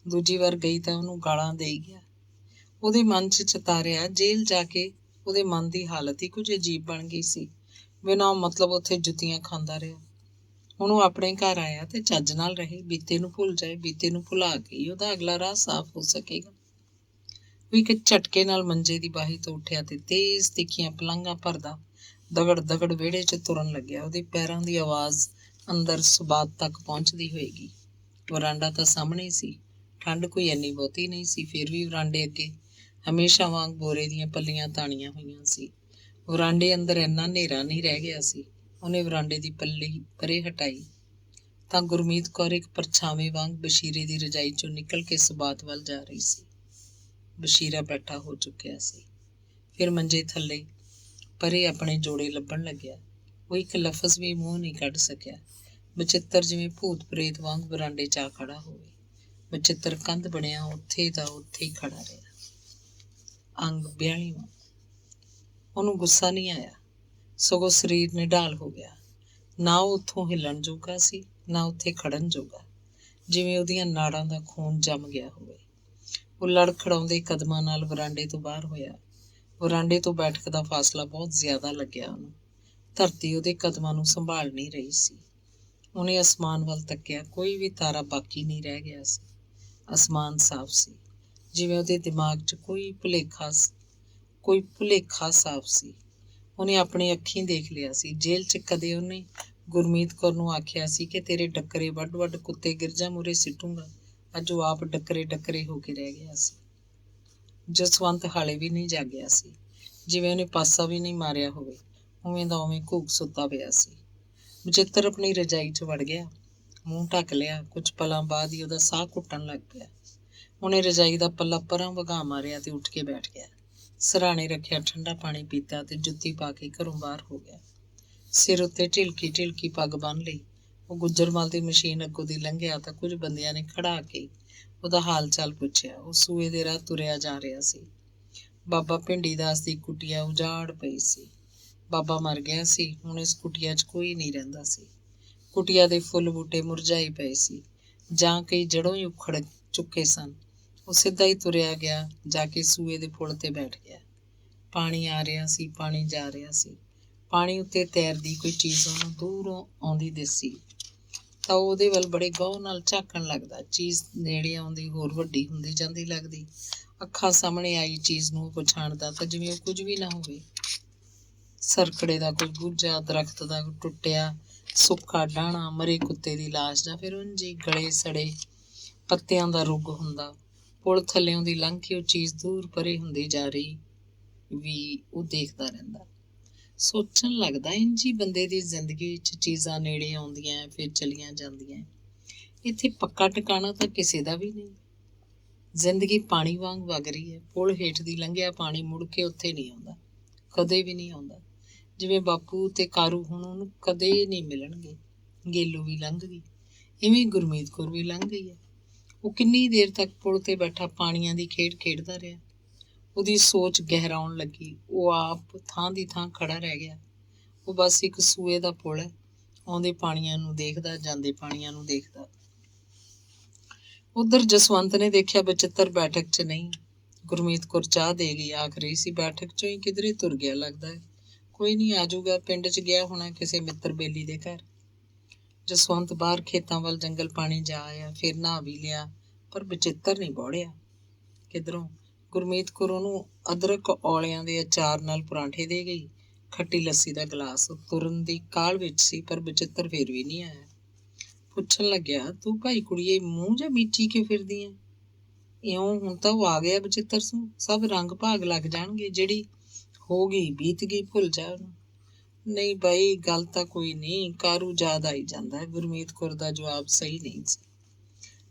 ਦੂਜੀ ਵਾਰ ਗਈ ਤਾਂ ਉਹਨੂੰ ਗਾਲਾਂ ਦੇਈ ਗਿਆ। ਉਹਦੇ ਮਨ 'ਚ ਚਿਤਾਰਿਆ ਜੇਲ੍ਹ ਜਾ ਕੇ ਉਹਦੇ ਮਨ ਦੀ ਹਾਲਤ ਹੀ ਕੁਝ ਅਜੀਬ ਬਣ ਗਈ ਸੀ। ਬਿਨਾਂ ਮਤਲਬ ਉੱਥੇ ਜੁੱਤੀਆਂ ਖਾਂਦਾ ਰਿਹਾ। ਹੁਣ ਉਹ ਆਪਣੇ ਘਰ ਆਇਆ ਤੇ ਚੱਜ ਨਾਲ ਰਹੇ। ਬੀਤੇ ਨੂੰ ਭੁੱਲ ਜਾਏ। ਬੀਤੇ ਨੂੰ ਭੁਲਾ ਕੇ ਹੀ ਉਹਦਾ ਅਗਲਾ ਰਾਹ ਸਾਫ਼ ਹੋ ਸਕੇਗਾ। ਉਹ ਇੱਕ ਝਟਕੇ ਨਾਲ ਮੰਜੇ ਦੀ ਬਾਹੀ ਤੋਂ ਉੱਠਿਆ ਤੇ ਤੇਜ਼ ਤਿੱਖੀਆਂ ਪਲਾਂਘਾਂ ਭਰਦਾ ਦਗੜ ਦਗੜ ਵਿਹੜੇ 'ਚ ਤੁਰਨ ਲੱਗਿਆ। ਉਹਦੇ ਪੈਰਾਂ ਦੀ ਆਵਾਜ਼ ਅੰਦਰ ਸੁਬਾਤ ਤੱਕ ਪਹੁੰਚਦੀ ਹੋਏਗੀ। ਵਰਾਂਡਾ ਤਾਂ ਸਾਹਮਣੇ ਸੀ। ਠੰਡ ਕੋਈ ਇੰਨੀ ਬਹੁਤੀ ਨਹੀਂ ਸੀ। ਫਿਰ ਵੀ ਵਰਾਂਡੇ ਅੱਗੇ ਹਮੇਸ਼ਾ ਵਾਂਗ ਬੋਰੇ ਦੀਆਂ ਪੱਲੀਆਂ ਤਾਣੀਆਂ ਹੋਈਆਂ ਸੀ। ਵਰਾਂਡੇ ਅੰਦਰ ਇੰਨਾ ਹਨੇਰਾ ਨਹੀਂ ਰਹਿ ਗਿਆ ਸੀ। ਉਹਨੇ ਵਰਾਂਡੇ ਦੀ ਪੱਲੀ ਪਰੇ ਹਟਾਈ ਤਾਂ ਗੁਰਮੀਤ ਕੌਰ ਇੱਕ ਪਰਛਾਵੇਂ ਵਾਂਗ ਬਸ਼ੀਰੇ ਦੀ ਰਜਾਈ 'ਚੋਂ ਨਿਕਲ ਕੇ ਸੁਬਾਤ ਵੱਲ ਜਾ ਰਹੀ ਸੀ। ਬਸ਼ੀਰਾ ਬੈਠਾ ਹੋ ਚੁੱਕਿਆ ਸੀ। ਫਿਰ ਮੰਜੇ ਥੱਲੇ ਪਰੇ ਆਪਣੇ ਜੋੜੇ ਲੱਭਣ ਲੱਗਿਆ। ਉਹ ਇੱਕ ਲਫ਼ਜ਼ ਵੀ ਮੂੰਹ ਨਹੀਂ ਕੱਢ ਸਕਿਆ। ਬਚਿੱਤਰ ਜਿਵੇਂ ਭੂਤ ਪ੍ਰੇਤ ਵਾਂਗ ਵਰਾਂਡੇ 'ਚ ਆ ਖੜਾ ਹੋਵੇ। ਬਚਿੱਤਰ ਕੰਧ ਬਣਿਆ ਉੱਥੇ ਦਾ ਉੱਥੇ ਹੀ ਖੜਾ ਰਿਹਾ। ਅੰਗ 42ਵਾਂ। ਉਹਨੂੰ ਗੁੱਸਾ ਨਹੀਂ ਆਇਆ, ਸਗੋਂ ਸਰੀਰ ਨਿਢਾਲ ਹੋ ਗਿਆ। ਨਾ ਉਹ ਉੱਥੋਂ ਹਿੱਲਣ ਜੋਗਾ ਸੀ, ਨਾ ਉੱਥੇ ਖੜਨ ਜੋਗਾ, ਜਿਵੇਂ ਉਹਦੀਆਂ ਨਾੜਾਂ ਦਾ ਖੂਨ ਜੰਮ ਗਿਆ ਹੋਵੇ। ਉਹ ਲੜਖੜਾਉਂਦੇ ਕਦਮਾਂ ਨਾਲ ਵਰਾਂਡੇ ਤੋਂ ਬਾਹਰ ਹੋਇਆ। ਵਰਾਂਡੇ ਤੋਂ ਬੈਠਕ ਦਾ ਫਾਸਲਾ ਬਹੁਤ ਜ਼ਿਆਦਾ ਲੱਗਿਆ ਉਹਨੂੰ। ਧਰਤੀ ਉਹਦੇ ਕਦਮਾਂ ਨੂੰ ਸੰਭਾਲ ਨਹੀਂ ਰਹੀ ਸੀ। ਉਹਨੇ ਅਸਮਾਨ ਵੱਲ ਤੱਕਿਆ। ਕੋਈ ਵੀ ਤਾਰਾ ਬਾਕੀ ਨਹੀਂ ਰਹਿ ਗਿਆ ਸੀ। ਅਸਮਾਨ ਸਾਫ਼ ਸੀ, ਜਿਵੇਂ ਉਹਦੇ ਦਿਮਾਗ 'ਚ ਕੋਈ ਭੁਲੇਖਾ ਸਾਫ਼ ਸੀ। ਉਹਨੇ ਆਪਣੀ ਅੱਖੀਂ ਦੇਖ ਲਿਆ ਸੀ। ਜੇਲ੍ਹ 'ਚ ਕਦੇ ਉਹਨੇ ਗੁਰਮੀਤ ਕੌਰ ਨੂੰ ਆਖਿਆ ਸੀ ਕਿ ਤੇਰੇ ਡੱਕਰੇ ਵੱਡ ਵੱਡ ਕੁੱਤੇ ਗਿਰਜਾਂ ਮੂਹਰੇ ਸਿੱਟੂੰਗਾ। ਅੱਜ ਉਹ ਆਪ ਡੱਕਰੇ ਹੋ ਕੇ ਰਹਿ ਗਿਆ ਸੀ। ਜਸਵੰਤ ਹਾਲੇ ਵੀ ਨਹੀਂ ਜਾਗਿਆ ਸੀ। ਜਿਵੇਂ ਉਹਨੇ ਪਾਸਾ ਵੀ ਨਹੀਂ ਮਾਰਿਆ ਹੋਵੇ, ਉਵੇਂ ਦਾ ਉਵੇਂ ਘੂਕ ਸੁੱਤਾ ਪਿਆ ਸੀ। ਬਚਿੱਤਰ ਆਪਣੀ ਰਜਾਈ 'ਚ ਵੜ ਗਿਆ, ਮੂੰਹ ਢੱਕ ਲਿਆ। ਕੁਝ ਪਲਾਂ ਬਾਅਦ ਹੀ ਉਹਦਾ ਸਾਹ ਘੁੱਟਣ ਲੱਗ ਪਿਆ। ਉਹਨੇ ਰਜਾਈ ਦਾ ਪੱਲਾ ਪਰਾਂ ਵਗਾਹ ਮਾਰਿਆ ਤੇ ਉੱਠ ਕੇ ਬੈਠ ਗਿਆ। ਸਿਰਹਾਣੇ ਰੱਖਿਆ ਠੰਡਾ ਪਾਣੀ ਪੀਤਾ ਤੇ ਜੁੱਤੀ ਪਾ ਕੇ ਘਰੋਂ ਬਾਹਰ ਹੋ ਗਿਆ। ਸਿਰ ਉੱਤੇ ਢਿਲਕੀ ਪੱਗ ਬੰਨ੍ਹ ਲਈ। ਉਹ ਗੁੱਜਰਮਲ ਦੀ ਮਸ਼ੀਨ ਅੱਗੋਂ ਦੀ ਲੰਘਿਆ ਤਾਂ ਕੁਝ ਬੰਦਿਆਂ ਨੇ ਖੜਾ ਕੇ ਉਹਦਾ ਹਾਲ ਚਾਲ ਪੁੱਛਿਆ। ਉਹ ਸੂਏ ਦੇ ਰਾਹ ਤੁਰਿਆ ਜਾ ਰਿਹਾ ਸੀ। ਬਾਬਾ ਭਿੰਡੀ ਦਾਸ ਦੀ ਕੁਟੀਆ ਉਜਾੜ ਪਈ ਸੀ। ਬਾਬਾ ਮਰ ਗਿਆ ਸੀ। ਹੁਣ ਇਸ ਕੁਟੀਆ 'ਚ ਕੋਈ ਨਹੀਂ ਰਹਿੰਦਾ ਸੀ। ਕੁਟੀਆ ਦੇ ਫੁੱਲ ਬੂਟੇ ਮੁਰਝਾਏ ਪਏ ਸੀ, ਜਾਂ ਕਈ ਜੜ੍ਹੋਂ ਹੀ ਉਖੜ ਚੁੱਕੇ ਸਨ। ਉਹ ਸਿੱਧਾ ਹੀ ਤੁਰਿਆ ਗਿਆ, ਜਾ ਕੇ ਸੂਏ ਦੇ ਪੁਲ ਤੇ ਬੈਠ ਗਿਆ। ਪਾਣੀ ਆ ਰਿਹਾ ਸੀ, ਪਾਣੀ ਜਾ ਰਿਹਾ ਸੀ। ਪਾਣੀ ਉੱਤੇ ਤੈਰਦੀ ਕੋਈ ਚੀਜ਼ ਉਹਨੂੰ ਦੂਰੋਂ ਆਉਂਦੀ ਦਿਸੀ ਤਾਂ ਉਹ ਉਹਦੇ ਵੱਲ ਬੜੇ ਗੌਰ ਨਾਲ ਝਾਕਣ ਲੱਗਦਾ। ਚੀਜ਼ ਨੇੜੇ ਆਉਂਦੀ ਹੋਰ ਵੱਡੀ ਹੁੰਦੀ ਜਾਂਦੀ ਲੱਗਦੀ। ਅੱਖਾਂ ਸਾਹਮਣੇ ਆਈ ਚੀਜ਼ ਨੂੰ ਉਹ ਪਛਾਣਦਾ ਤਾਂ ਜਿਵੇਂ ਉਹ ਕੁਝ ਵੀ ਨਾ ਹੋਵੇ। ਸਰਕੜੇ ਦਾ ਕੋਈ ਬੂਝਾ, ਦਰਖਤ ਦਾ ਟੁੱਟਿਆ ਸੁੱਕਾ ਡਾਹਣਾ, ਮਰੇ ਕੁੱਤੇ ਦੀ ਲਾਸ਼, ਜਾਂ ਫਿਰ ਉਂਝ ਹੀ ਗਲੇ ਸੜੇ ਪੱਤਿਆਂ ਦਾ ਰੁੱਗ ਹੁੰਦਾ। ਪੁਲ ਥੱਲਿਓਂ ਦੀ ਲੰਘ ਕੇ ਉਹ ਚੀਜ਼ ਦੂਰ ਪਰੇ ਹੁੰਦੀ ਜਾ ਰਹੀ ਵੀ ਉਹ ਦੇਖਦਾ ਰਹਿੰਦਾ। ਸੋਚਣ ਲੱਗਦਾ, ਇੰਝ ਹੀ ਬੰਦੇ ਦੀ ਜ਼ਿੰਦਗੀ ਵਿੱਚ ਚੀਜ਼ਾਂ ਨੇੜੇ ਆਉਂਦੀਆਂ ਫਿਰ ਚਲੀਆਂ ਜਾਂਦੀਆਂ। ਇੱਥੇ ਪੱਕਾ ਟਿਕਾਣਾ ਤਾਂ ਕਿਸੇ ਦਾ ਵੀ ਨਹੀਂ। ਜ਼ਿੰਦਗੀ ਪਾਣੀ ਵਾਂਗ ਵਗ ਰਹੀ ਹੈ। ਪੁਲ ਹੇਠ ਦੀ ਲੰਘਿਆ ਪਾਣੀ ਮੁੜ ਕੇ ਉੱਥੇ ਨਹੀਂ ਆਉਂਦਾ, ਕਦੇ ਵੀ ਨਹੀਂ ਆਉਂਦਾ। ਜਿਵੇਂ ਬਾਪੂ ਤੇ ਕਾਰੂ ਹੁਣ ਉਹਨੂੰ ਕਦੇ ਨਹੀਂ ਮਿਲਣਗੇ। ਗੇਲੂ ਵੀ ਲੰਘ ਗਈ, ਇਵੇਂ ਗੁਰਮੀਤ ਕੌਰ ਵੀ ਲੰਘ ਗਈ ਹੈ। ਉਹ ਕਿੰਨੀ ਦੇਰ ਤੱਕ ਪੁਲ ਤੇ ਬੈਠਾ ਪਾਣੀਆਂ ਦੀ ਖੇਡ ਖੇਡਦਾ ਰਿਹਾ। ਉਹਦੀ ਸੋਚ ਗਹਿਰਾਉਣ ਲੱਗੀ। ਉਹ ਆਪ ਥਾਂ ਦੀ ਥਾਂ ਖੜਾ ਰਹਿ ਗਿਆ। ਉਹ ਬਸ ਇੱਕ ਸੂਏ ਦਾ ਪੁਲ ਹੈ। ਆਉਂਦੇ ਪਾਣੀਆਂ ਨੂੰ ਦੇਖਦਾ, ਜਾਂਦੇ ਪਾਣੀਆਂ ਨੂੰ ਦੇਖਦਾ। ਉੱਧਰ ਜਸਵੰਤ ਨੇ ਦੇਖਿਆ ਬਚਿੱਤਰ ਬੈਠਕ 'ਚ ਨਹੀਂ। ਗੁਰਮੀਤ ਕੌਰ ਚਾਹ ਦੇ ਗਈ, ਆਖ ਰਹੀ ਸੀ ਬੈਠਕ 'ਚੋਂ ਹੀ ਕਿਧਰੇ ਤੁਰ ਗਿਆ ਲੱਗਦਾ ਹੈ। ਕੋਈ ਨਹੀਂ, ਆ ਜਾਊਗਾ, ਪਿੰਡ 'ਚ ਗਿਆ ਹੋਣਾ ਕਿਸੇ ਮਿੱਤਰ ਬੇਲੀ ਦੇ ਘਰ। ਜਸਵੰਤ ਬਾਹਰ ਖੇਤਾਂ ਵੱਲ ਜੰਗਲ ਪਾਣੀ ਜਾ ਆਇਆ, ਫਿਰ ਨਹਾ ਵੀ ਲਿਆ, ਪਰ ਬਚਿੱਤਰ ਨਹੀਂ ਬੋੜਿਆ ਕਿਧਰੋਂ। ਗੁਰਮੀਤ ਕੌਰ ਉਹਨੂੰ ਅਦਰਕ ਔਲਿਆਂ ਦੇ ਅਚਾਰ ਨਾਲ ਪਰਾਂਠੇ ਦੇ ਗਈ, ਖੱਟੀ ਲੱਸੀ ਦਾ ਗਲਾਸ। ਤੁਰਨ ਦੀ ਕਾਹਲ ਵਿੱਚ ਸੀ, ਪਰ ਬਚਿੱਤਰ ਫਿਰ ਵੀ ਨਹੀਂ ਆਇਆ। ਪੁੱਛਣ ਲੱਗਿਆ, ਤੂੰ ਭਾਈ ਕੁੜੀਏ ਮੂੰਹ ਜਾਂ ਮੀਚੀ ਕੇ ਫਿਰਦੀ ਐ? ਇਉਂ ਹੁਣ ਤਾਂ ਉਹ ਆ ਗਿਆ ਬਚਿੱਤਰ ਸੂ, ਸਭ ਰੰਗ ਭਾਗ ਲੱਗ ਜਾਣਗੇ। ਜਿਹੜੀ ਹੋ ਗਈ ਬੀਤ ਗਈ, ਭੁੱਲ ਜਾ ਉਹਨੂੰ। ਨਹੀਂ ਬਾਈ, ਗੱਲ ਤਾਂ ਕੋਈ ਨਹੀਂ, ਕਾਰੂ ਯਾਦ ਆਈ ਜਾਂਦਾ। ਗੁਰਮੀਤ ਕੌਰ ਦਾ ਜਵਾਬ ਸਹੀ ਨਹੀਂ ਸੀ।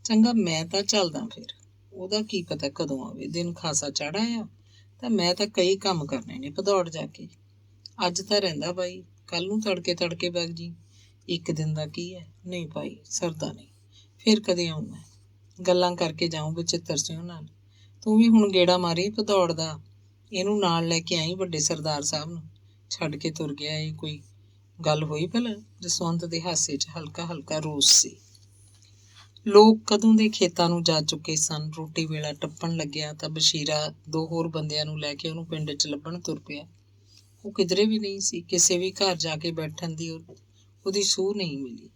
ਚੰਗਾ, ਮੈਂ ਤਾਂ ਚੱਲਦਾ ਫਿਰ। ਉਹਦਾ ਕੀ ਪਤਾ ਕਦੋਂ ਆਵੇ, ਦਿਨ ਖਾਸਾ ਚੜ੍ਹ ਆਇਆ ਤਾਂ ਮੈਂ ਤਾਂ ਕਈ ਕੰਮ ਕਰਨੇ ਨੇ ਭਦੌੜ ਜਾ ਕੇ। ਅੱਜ ਤਾਂ ਰਹਿੰਦਾ ਬਾਈ, ਕੱਲ ਨੂੰ ਤੜਕੇ ਤੜਕੇ ਵਗ ਜੀ। ਇੱਕ ਦਿਨ ਦਾ ਕੀ ਹੈ। ਨਹੀਂ ਭਾਈ, ਸਰਦਾ ਨਹੀਂ, ਫਿਰ ਕਦੇ ਆਊਂ ਮੈਂ, ਗੱਲਾਂ ਕਰਕੇ ਜਾਊਂ ਬਚਿੱਤਰ ਸਿੰਘ ਨਾਲ। ਤੂੰ ਵੀ ਹੁਣ ਗੇੜਾ ਮਾਰੀ ਭਦੌੜ ਦਾ, ਇਹਨੂੰ ਨਾਲ ਲੈ ਕੇ ਆਈ ਵੱਡੇ ਸਰਦਾਰ ਸਾਹਿਬ ਨੂੰ। ਛੱਡ ਕੇ ਤੁਰ ਗਿਆ ਇਹ, ਕੋਈ ਗੱਲ ਹੋਈ ਭਲਾ? ਜਸਵੰਤ ਦੇ ਹਾਸੇ 'ਚ ਹਲਕਾ ਹਲਕਾ ਰੋਸ ਸੀ। ਲੋਕ ਕਦੋਂ ਦੇ ਖੇਤਾਂ ਨੂੰ ਜਾ ਚੁੱਕੇ ਸਨ। ਰੋਟੀ ਵੇਲਾ ਟੱਪਣ ਲੱਗਿਆ ਤਾਂ ਬਸ਼ੀਰਾ 2 ਹੋਰ ਬੰਦਿਆਂ ਨੂੰ ਲੈ ਕੇ ਉਹਨੂੰ ਪਿੰਡ 'ਚ ਲੱਭਣ ਤੁਰ ਪਿਆ। ਉਹ ਕਿਧਰੇ ਵੀ ਨਹੀਂ ਸੀ। ਕਿਸੇ ਵੀ ਘਰ ਜਾ ਕੇ ਬੈਠਣ ਦੀ ਉਹਦੀ ਸੂਹ ਨਹੀਂ ਮਿਲੀ।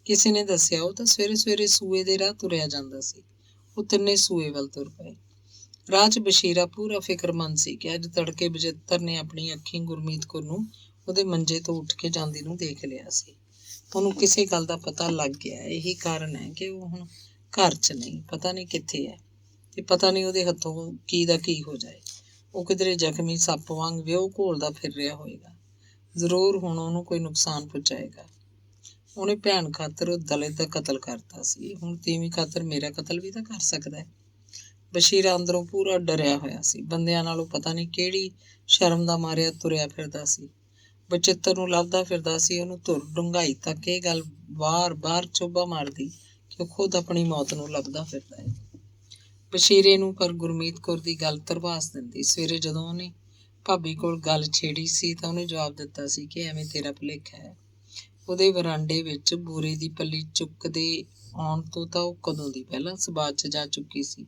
ਕਿਸੇ ਨੇ ਦੱਸਿਆ ਉਹ ਤਾਂ ਸਵੇਰੇ ਸਵੇਰੇ ਸੂਏ ਦੇ ਰਾਹ ਤੁਰਿਆ ਜਾਂਦਾ ਸੀ। ਉਹ ਤਿੰਨੇ ਸੂਏ ਵੱਲ ਤੁਰ ਪਏ। ਰਾਹ 'ਚ ਬਸ਼ੀਰਾ ਪੂਰਾ ਫਿਕਰਮੰਦ ਸੀ ਕਿ ਅੱਜ ਤੜਕੇ ਬਚਿੱਤਰ ਨੇ ਆਪਣੀ ਅੱਖੀਂ ਗੁਰਮੀਤ ਕੌਰ ਨੂੰ ਉਹਦੇ ਮੰਜੇ ਤੋਂ ਉੱਠ ਕੇ ਜਾਂਦੀ ਨੂੰ ਦੇਖ ਲਿਆ ਸੀ। ਉਹਨੂੰ ਕਿਸੇ ਗੱਲ ਦਾ ਪਤਾ ਲੱਗ ਗਿਆ। ਇਹੀ ਕਾਰਨ ਹੈ ਕਿ ਉਹ ਹੁਣ ਘਰ 'ਚ ਨਹੀਂ, ਪਤਾ ਨਹੀਂ ਕਿੱਥੇ ਹੈ, ਤੇ ਪਤਾ ਨਹੀਂ ਉਹਦੇ ਹੱਥੋਂ ਕੀ ਦਾ ਕੀ ਹੋ ਜਾਏ। ਉਹ ਕਿਧਰੇ ਜ਼ਖਮੀ ਸੱਪ ਵਾਂਗ ਵਿਉ ਘੋਲਦਾ ਫਿਰ ਰਿਹਾ ਹੋਏਗਾ। ਜ਼ਰੂਰ ਹੁਣ ਉਹਨੂੰ ਕੋਈ ਨੁਕਸਾਨ ਪਹੁੰਚਾਏਗਾ। ਉਹਨੇ ਭੈਣ ਖਾਤਰ ਉਹ ਦਲਿਤ ਦਾ ਕਤਲ ਕਰਤਾ ਸੀ, ਹੁਣ ਤੀਵੀਂ ਖਾਤਰ ਮੇਰਾ ਕਤਲ ਵੀ ਤਾਂ ਕਰ ਸਕਦਾ ਹੈ। ਬਸ਼ੀਰਾ ਅੰਦਰੋਂ ਪੂਰਾ ਡਰਿਆ ਹੋਇਆ ਸੀ। ਬੰਦਿਆਂ ਨਾਲੋਂ ਪਤਾ ਨਹੀਂ ਕਿਹੜੀ ਸ਼ਰਮ ਦਾ ਮਾਰਿਆ ਤੁਰਿਆ ਫਿਰਦਾ ਸੀ। ਬਚਿੱਤਰ ਨੂੰ ਲੱਭਦਾ ਫਿਰਦਾ ਸੀ। ਉਹਨੂੰ ਧੁਰ ਡੂੰਘਾਈ ਤੱਕ ਇਹ ਗੱਲ ਬਾਰ ਚੋਭਾ ਮਾਰਦੀ ਕਿ ਉਹ ਖੁਦ ਆਪਣੀ ਮੌਤ ਨੂੰ ਲੱਭਦਾ ਫਿਰਦਾ ਹੈ। ਬਸ਼ੀਰੇ ਨੂੰ ਪਰ ਗੁਰਮੀਤ ਕੌਰ ਦੀ ਗੱਲ ਧਰਵਾਸ ਦਿੰਦੀ। ਸਵੇਰੇ ਜਦੋਂ ਉਹਨੇ ਭਾਬੀ ਕੋਲ ਗੱਲ ਛੇੜੀ ਸੀ ਤਾਂ ਉਹਨੇ ਜਵਾਬ ਦਿੱਤਾ ਸੀ ਕਿ ਐਵੇਂ ਤੇਰਾ ਭੁਲੇਖਾ ਹੈ। ਉਹਦੇ ਵਰਾਂਡੇ ਵਿੱਚ ਬੂਰੇ ਦੀ ਪੱਲੀ ਚੁੱਕਦੇ ਆਉਣ ਤੋਂ ਤਾਂ ਉਹ ਕਦੋਂ ਦੀ ਪਹਿਲਾਂ ਸਬਾਤ 'ਚ ਜਾ ਚੁੱਕੀ ਸੀ।